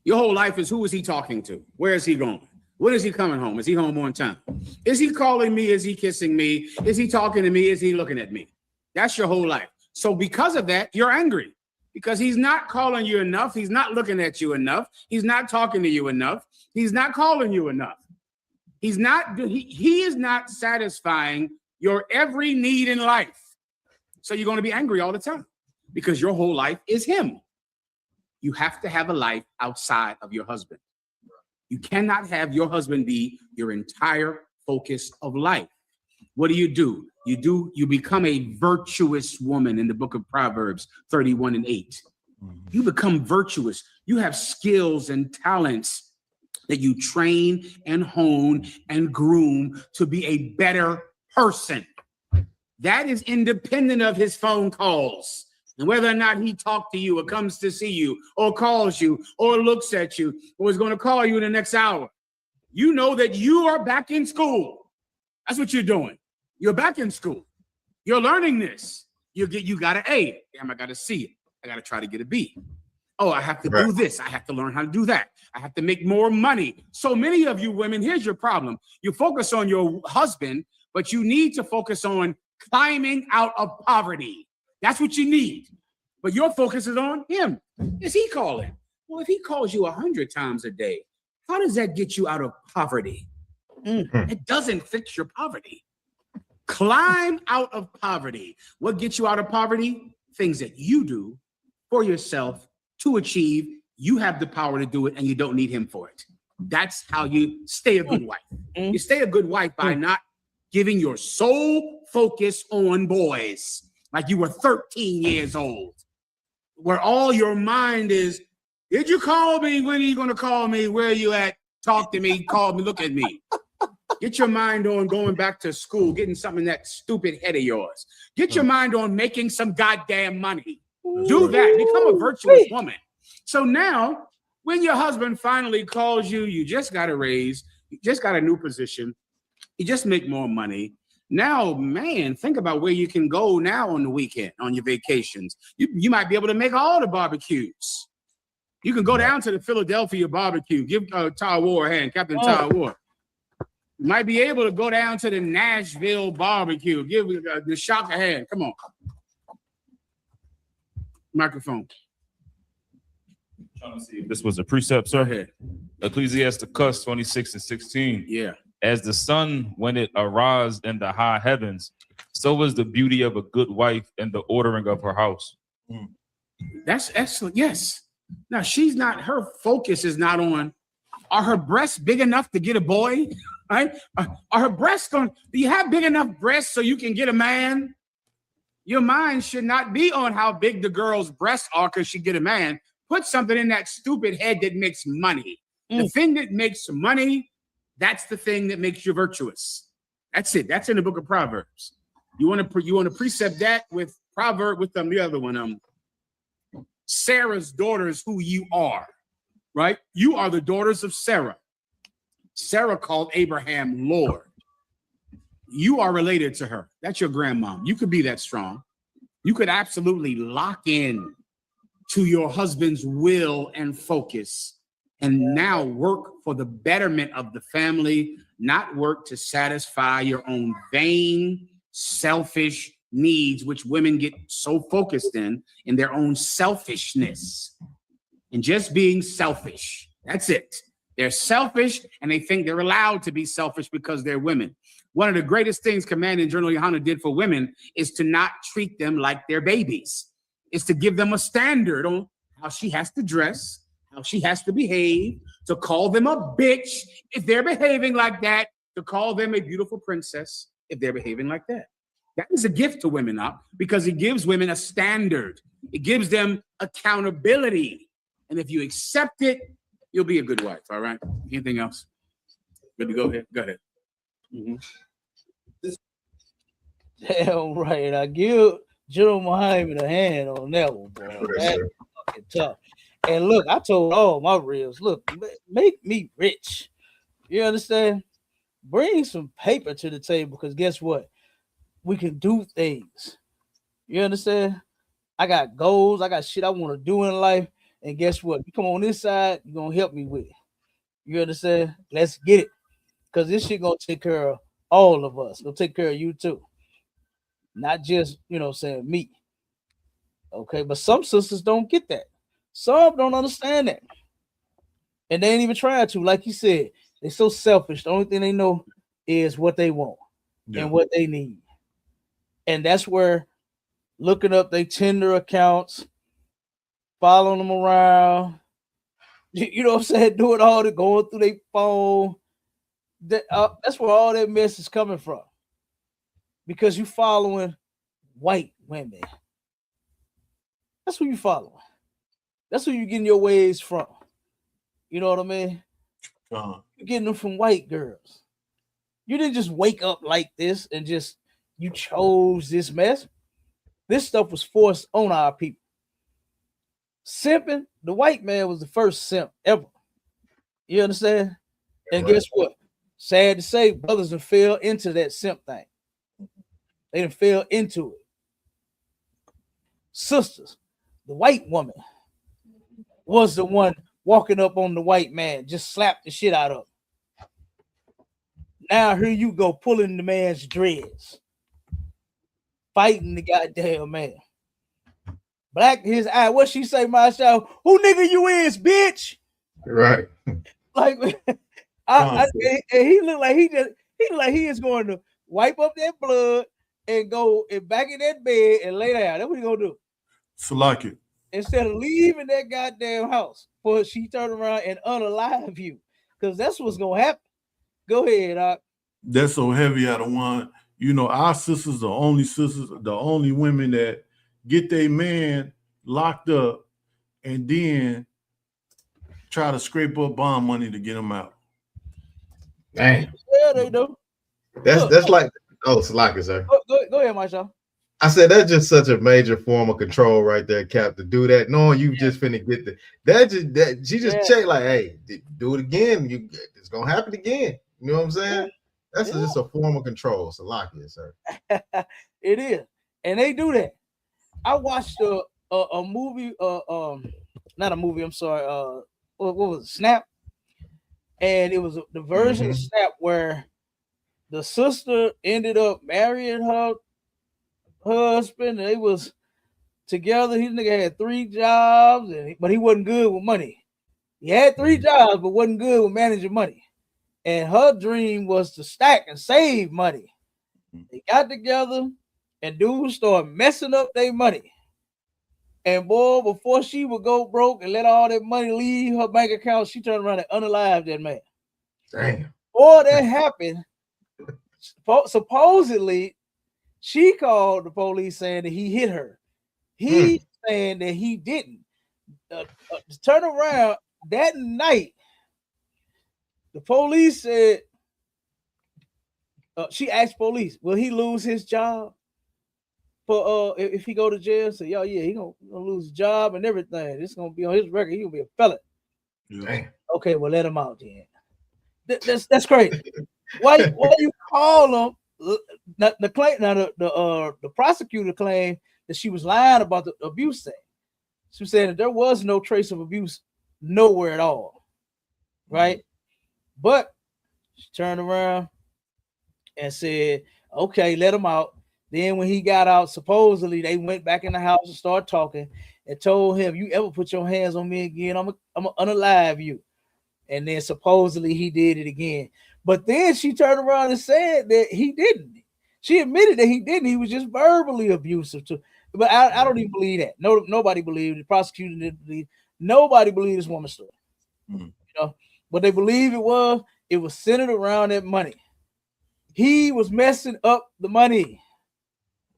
Your whole life is, who is he talking to? Where is he going? When is he coming home? Is he home on time? Is he calling me? Is he kissing me? Is he talking to me? Is he looking at me? That's your whole life. So because of that, you're angry because he's not calling you enough. He's not looking at you enough. He's not talking to you enough. He's not calling you enough. He is not satisfying your every need in life. So you're going to be angry all the time because your whole life is him. You have to have a life outside of your husband. You cannot have your husband be your entire focus of life. What do? You become a virtuous woman in the book of Proverbs 31:8. You become virtuous. You have skills and talents that you train and hone and groom to be a better person. That is independent of his phone calls. And whether or not he talks to you or comes to see you or calls you or looks at you or is going to call you in the next hour, you know that you are back in school. That's what you're doing. You're back in school. You're learning this. You got an A. Damn, I got to see it. I got to try to get a B. Oh, I have to do this. I have to learn how to do that. I have to make more money. So many of you women, here's your problem. You focus on your husband, but you need to focus on climbing out of poverty. That's what you need. But your focus is on him. Is he calling? Well, if he calls you 100 times a day, how does that get you out of poverty? It doesn't fix your poverty. Climb out of poverty. What gets you out of poverty? Things that you do for yourself to achieve. You have the power to do it and you don't need him for it. That's how you stay a good wife. You stay a good wife by not giving your sole focus on boys. Like you were 13 years old, where all your mind is, did you call me? When are you going to call me? Where are you at? Talk to me, call me, look at me. Get your mind on going back to school, getting something in that stupid head of yours. Get your mind on making some goddamn money. Do that. Become a virtuous woman. So now, when your husband finally calls you, you just got a raise, you just got a new position, you just make more money. Now, man, think about where you can go now on the weekend, on your vacations. You might be able to make all the barbecues. You can go down to the Philadelphia barbecue. Give Ty Ward a hand, Captain Ty Ward. You might be able to go down to the Nashville barbecue. Give the Shock a hand. Come on. Microphone. Trying to see if this was a precept, sir. Ecclesiasticus 26:16. Yeah. As the sun, when it arises in the high heavens, so is the beauty of a good wife and the ordering of her house. That's excellent. Yes. Now, her focus is not on, are her breasts big enough to get a boy? Right? Are her breasts do you have big enough breasts so you can get a man? Your mind should not be on how big the girl's breasts are because she get a man. Put something in that stupid head that makes money. The thing that makes money, that's the thing that makes you virtuous. That's it. That's in the book of Proverbs. You want to precept that with the other one. Sarah's daughters, who you are, right? You are the daughters of Sarah. Sarah called Abraham Lord. You are related to her. That's your grandmom. You could be that strong. You could absolutely lock in to your husband's will and focus and now work for the betterment of the family, not work to satisfy your own vain, selfish needs, which women get so focused in their own selfishness and just being selfish. That's it. They're selfish, and they think they're allowed to be selfish because they're women. One of the greatest things Commanding General Yohanna did for women is to not treat them like they're babies. It's to give them a standard on how she has to dress, how she has to behave, to call them a bitch if they're behaving like that, to call them a beautiful princess if they're behaving like that. That is a gift to women now because it gives women a standard. It gives them accountability. And if you accept it, you'll be a good wife, all right? Anything else? Good to go ahead. Go ahead. Damn right. I give General Muhammad a hand on that one, boy. That's fucking tough. And look, I told all my reels, look, make me rich. You understand? Bring some paper to the table because guess what? We can do things. You understand? I got goals. I got shit I want to do in life. And guess what? You come on this side, you're going to help me with it. You understand? Let's get it. Because this shit going to take care of all of us. It'll take care of you too. Not just, saying me. Okay, but some sisters don't get that. Some don't understand that. And they ain't even trying to. Like you said, they're so selfish. The only thing they know is what they want and what they need. And that's where looking up their Tinder accounts, following them around, you know what I'm saying, doing all the going through their phone. That's where all that mess is coming from. Because you following white women. That's who you following. That's who you getting your ways from. You know what I mean? You're getting them from white girls. You didn't just wake up like this and just you chose this mess. This stuff was forced on our people. Simping, the white man was the first simp ever. You understand? And guess what? Sad to say, brothers have fell into that simp thing. They done fell into it. Sisters, the white woman was the one walking up on the white man, just slapped the shit out of him. Now here you go, pulling the man's dreads, fighting the goddamn man. Black his eye. What she say, myself? Who nigga you is, bitch? Right. Like, and he looked like he is going to wipe up that blood and go back in that bed and lay down. That's what he gonna do. Salaki. Instead of leaving that goddamn house, for she turn around and unalive you, because that's what's gonna happen. Go ahead, Doc. That's so heavy. I don't want. Our sisters, the only women that get their man locked up and then try to scrape up bond money to get him out. Damn. Yeah, they do. That's like, Salaki, sir. Go ahead, Marshall. I said that's just such a major form of control right there, Cap, to do that, knowing you just finna get she just checked like, hey, do it again. It's gonna happen again. You know what I'm saying? That's just a form of control. Salaki, sir. It is, and they do that. I watched a movie, not a movie. I'm sorry. What was it? Snap? And it was the version of Snap where the sister ended up marrying her husband. They was together. His nigga had 3 jobs, but he wasn't good with money. He had 3 jobs, but wasn't good with managing money. And her dream was to stack and save money. They got together, and dudes started messing up their money. And boy, before she would go broke and let all that money leave her bank account, she turned around and unalived that man. Damn. Boy, that happened. Supposedly, she called the police saying that he hit her. He saying that he didn't. Turn around that night. The police said, she asked police, will he lose his job for if he go to jail? So yeah, he gonna lose his job and everything. It's gonna be on his record. He gonna be a felon. Damn. Okay, well let him out then. That's crazy. Why you call him? The prosecutor claimed that she was lying about the abuse thing. She said that there was no trace of abuse nowhere at all, right? But she turned around and said, okay, let him out. Then when he got out, supposedly they went back in the house and started talking and told him, you ever put your hands on me again, I'm gonna unalive you. and then supposedly he did it again. But then she turned around and said that he didn't. She admitted that he didn't. He was just verbally abusive to. But I don't even believe that. No, nobody believed. The prosecutor didn't believe. Nobody believed this woman's story. You know, but they believe it was centered around that money. He was messing up the money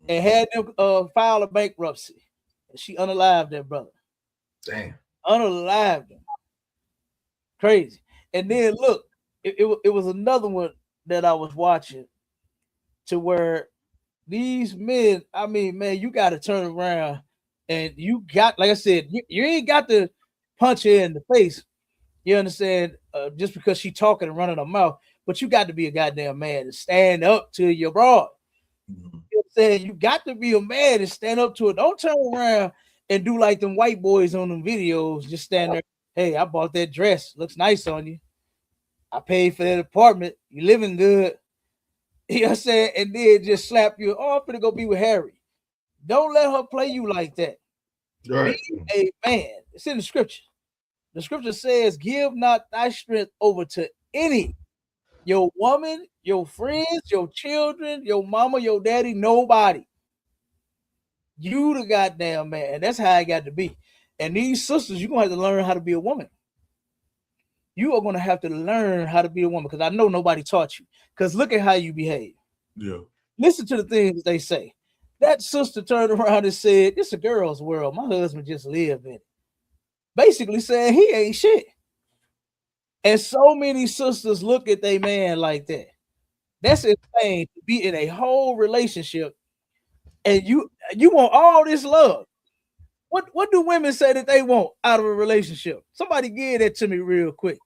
and had them file a bankruptcy. And she unalived that brother. Damn. Unalived him. Crazy. And then look, it was another one that I was watching to where these men, I mean, man, you got to turn around and you got, like I said, you ain't got to punch her in the face. You understand? Just because she talking and running her mouth, but you got to be a goddamn man and stand up to your broad. You know what I'm saying? You got to be a man and stand up to it. Don't turn around and do like them white boys on them videos. Just stand there. Hey, I bought that dress. Looks nice on you. I paid for that apartment. You living good. You know what I'm saying? And then just slap you. Oh, I'm gonna go be with Harry. Don't let her play you like that. Right. Be a man. It's in the scripture. The scripture says, give not thy strength over to any. Your woman, your friends, your children, your mama, your daddy, nobody. You the goddamn man. That's how it got to be. And these sisters, you're going to have to learn how to be a woman. You are going to have to learn how to be a woman because I know nobody taught you. Because look at how you behave. Yeah. Listen to the things they say. That sister turned around and said, "It's a girl's world. My husband just live in it." Basically saying he ain't shit. And so many sisters look at their man like that. That's insane to be in a whole relationship and you want all this love. What do women say that they want out of a relationship? Somebody give that to me real quick.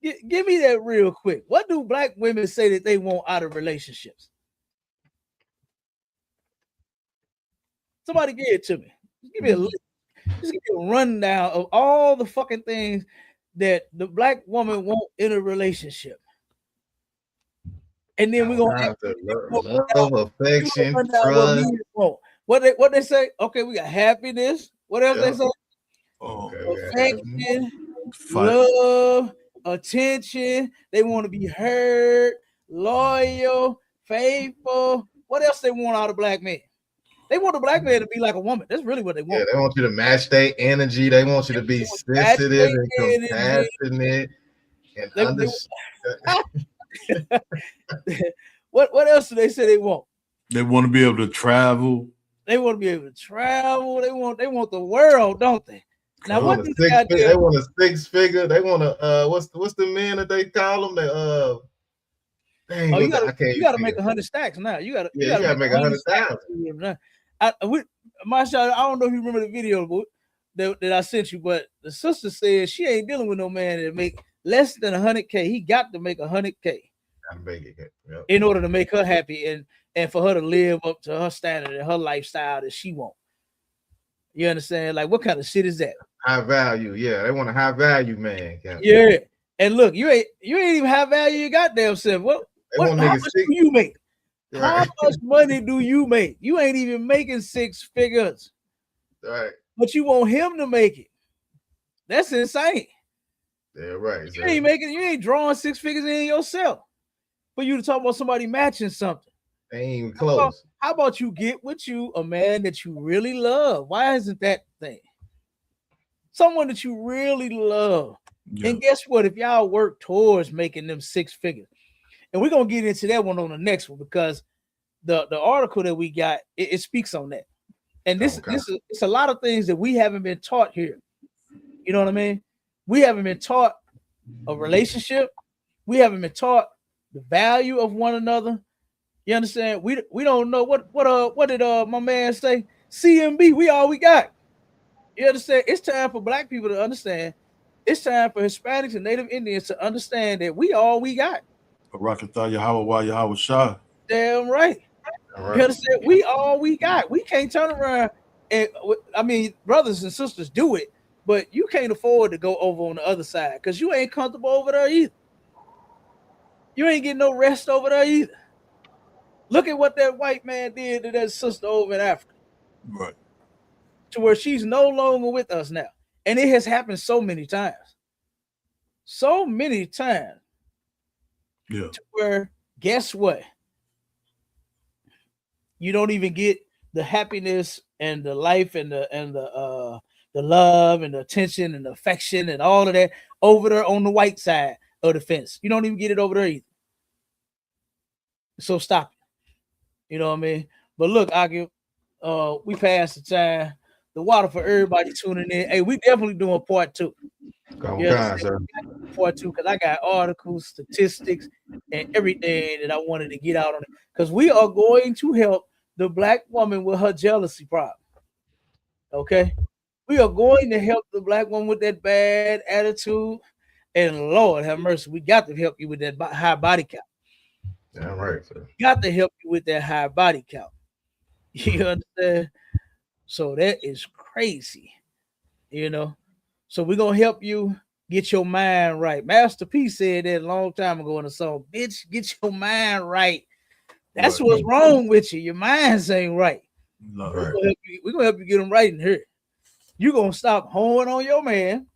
Give me that real quick. What do black women say that they want out of relationships? Somebody give it to me. Give me a list. Just give me a rundown of all the fucking things that the black woman want in a relationship. And then we're gonna have to love, affection, trust. What they say? Okay, we got happiness. What else they say? Affection, love, attention. They want to be heard, loyal, faithful. What else they want out of black men? They want a black man to be like a woman. That's really what they want. Yeah, they want you to match their energy. They want you to be sensitive and compassionate and understand. What else do they say they want? They want to be able to travel. They want to be able to travel. They want the world, don't they? Now they want a six figure. They want a what's the men that they call them? Dang, you gotta make 100 stacks now. You gotta make 100,000. Masha, I don't know if you remember the video that I sent you, but the sister said she ain't dealing with no man that make less than 100K. He got to make 100K in order to make her happy and for her to live up to her standard and her lifestyle that she wants. You understand? Like, what kind of shit is that? High value, yeah. They want a high value man. Yeah. And look, you ain't even high value your goddamn self. How much do you make? Right. How much money do you make? You ain't even making six figures. Right. But you want him to make it. That's insane. Yeah, right. You ain't making, you ain't drawing six figures in yourself. For you to talk about somebody matching something. They ain't even close. How about you get with you a man that you really love? Why isn't that thing? Someone that you really love. Yeah. And guess what? If y'all work towards making them six figures, and we're gonna get into that one on the next one because the article that we got it speaks on that. And this is it's a lot of things that we haven't been taught here. You know what I mean? We haven't been taught a relationship. We haven't been taught the value of one another. You understand? We don't know what did my man say? CMB, we all we got. You understand? It's time for black people to understand. It's time for Hispanics and Native Indians to understand that we all we got. Barakatah Yahweh Yahweh Shah. Damn right. Right. You understand? We all we got. We can't turn around and I mean, brothers and sisters do it, but you can't afford to go over on the other side because you ain't comfortable over there either. You ain't getting no rest over there either. Look at what that white man did to that sister over in Africa. Right. To where she's no longer with us now. And it has happened so many times. so many times. Yeah. To where, guess what? You don't even get the happiness and the life and the love and the attention and the affection and all of that over there on the white side of the fence. You don't even get it over there either. So stop it. You know what I mean? But look, Aki, we passed the time. The water for everybody tuning in. Hey, we definitely doing part 2. Sir. Part 2, because I got articles, statistics, and everything that I wanted to get out on it. Because we are going to help the black woman with her jealousy problem. Okay? We are going to help the black woman with that bad attitude. And Lord have mercy, we got to help you with that high body count. Yeah, right, sir. Got to help you with that high body count. You understand? So that is crazy, you know. So we're gonna help you get your mind right. Master P said that a long time ago in the song, bitch, get your mind right. That's what's wrong with you. Your minds ain't right. We're gonna help you get them right in here. You're gonna stop hoeing on your man.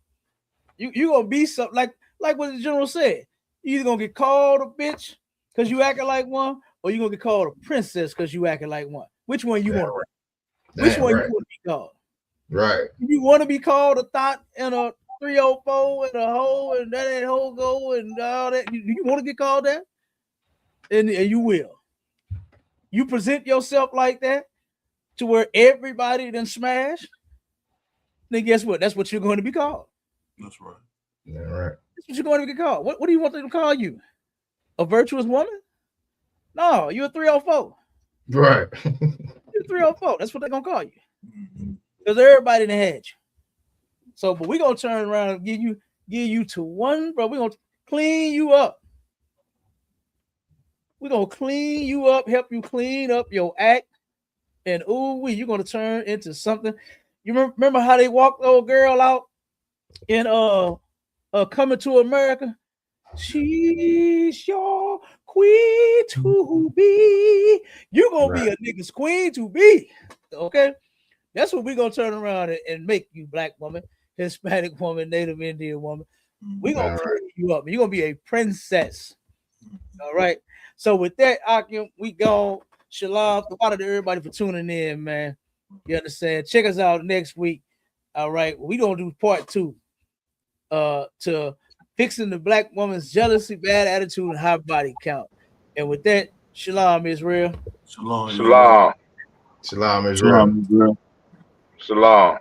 You're gonna be something like what the general said. You either gonna get called a bitch because you acting like one, or you're gonna get called a princess because you acting like one. Which one you want? Which one you want to be called? Right. You want to be called a thought and a 304 and a hoe and that ain't hoe go and all that. You want to get called that? And you will. You present yourself like that to where everybody then smash, then guess what? That's what you're going to be called. That's right. Yeah, right. That's what you're going to get called. What do you want them to call you? A virtuous woman? No, you're a 304. Right. You're 304. That's what they're gonna call you. Because everybody done had you. So, but we're gonna turn around and give you to one, bro. We're gonna clean you up. We're gonna clean you up, help you clean up your act. And you're gonna turn into something. You remember how they walked the old girl out in Coming to America? She's your queen to be. You're gonna be a nigga's queen to be. Okay, that's what we're gonna turn around and make you, black woman, Hispanic woman, Native Indian woman. We're gonna clean you up. You're gonna be a princess. All right. So with that, Akim, we go. Shalom. Shout out to everybody for tuning in, man. You understand? Check us out next week. All right. We're gonna do part 2. To fixing the black woman's jealousy, bad attitude, and high body count. And with that, shalom, Israel. Shalom. Shalom. Shalom, Israel. Shalom.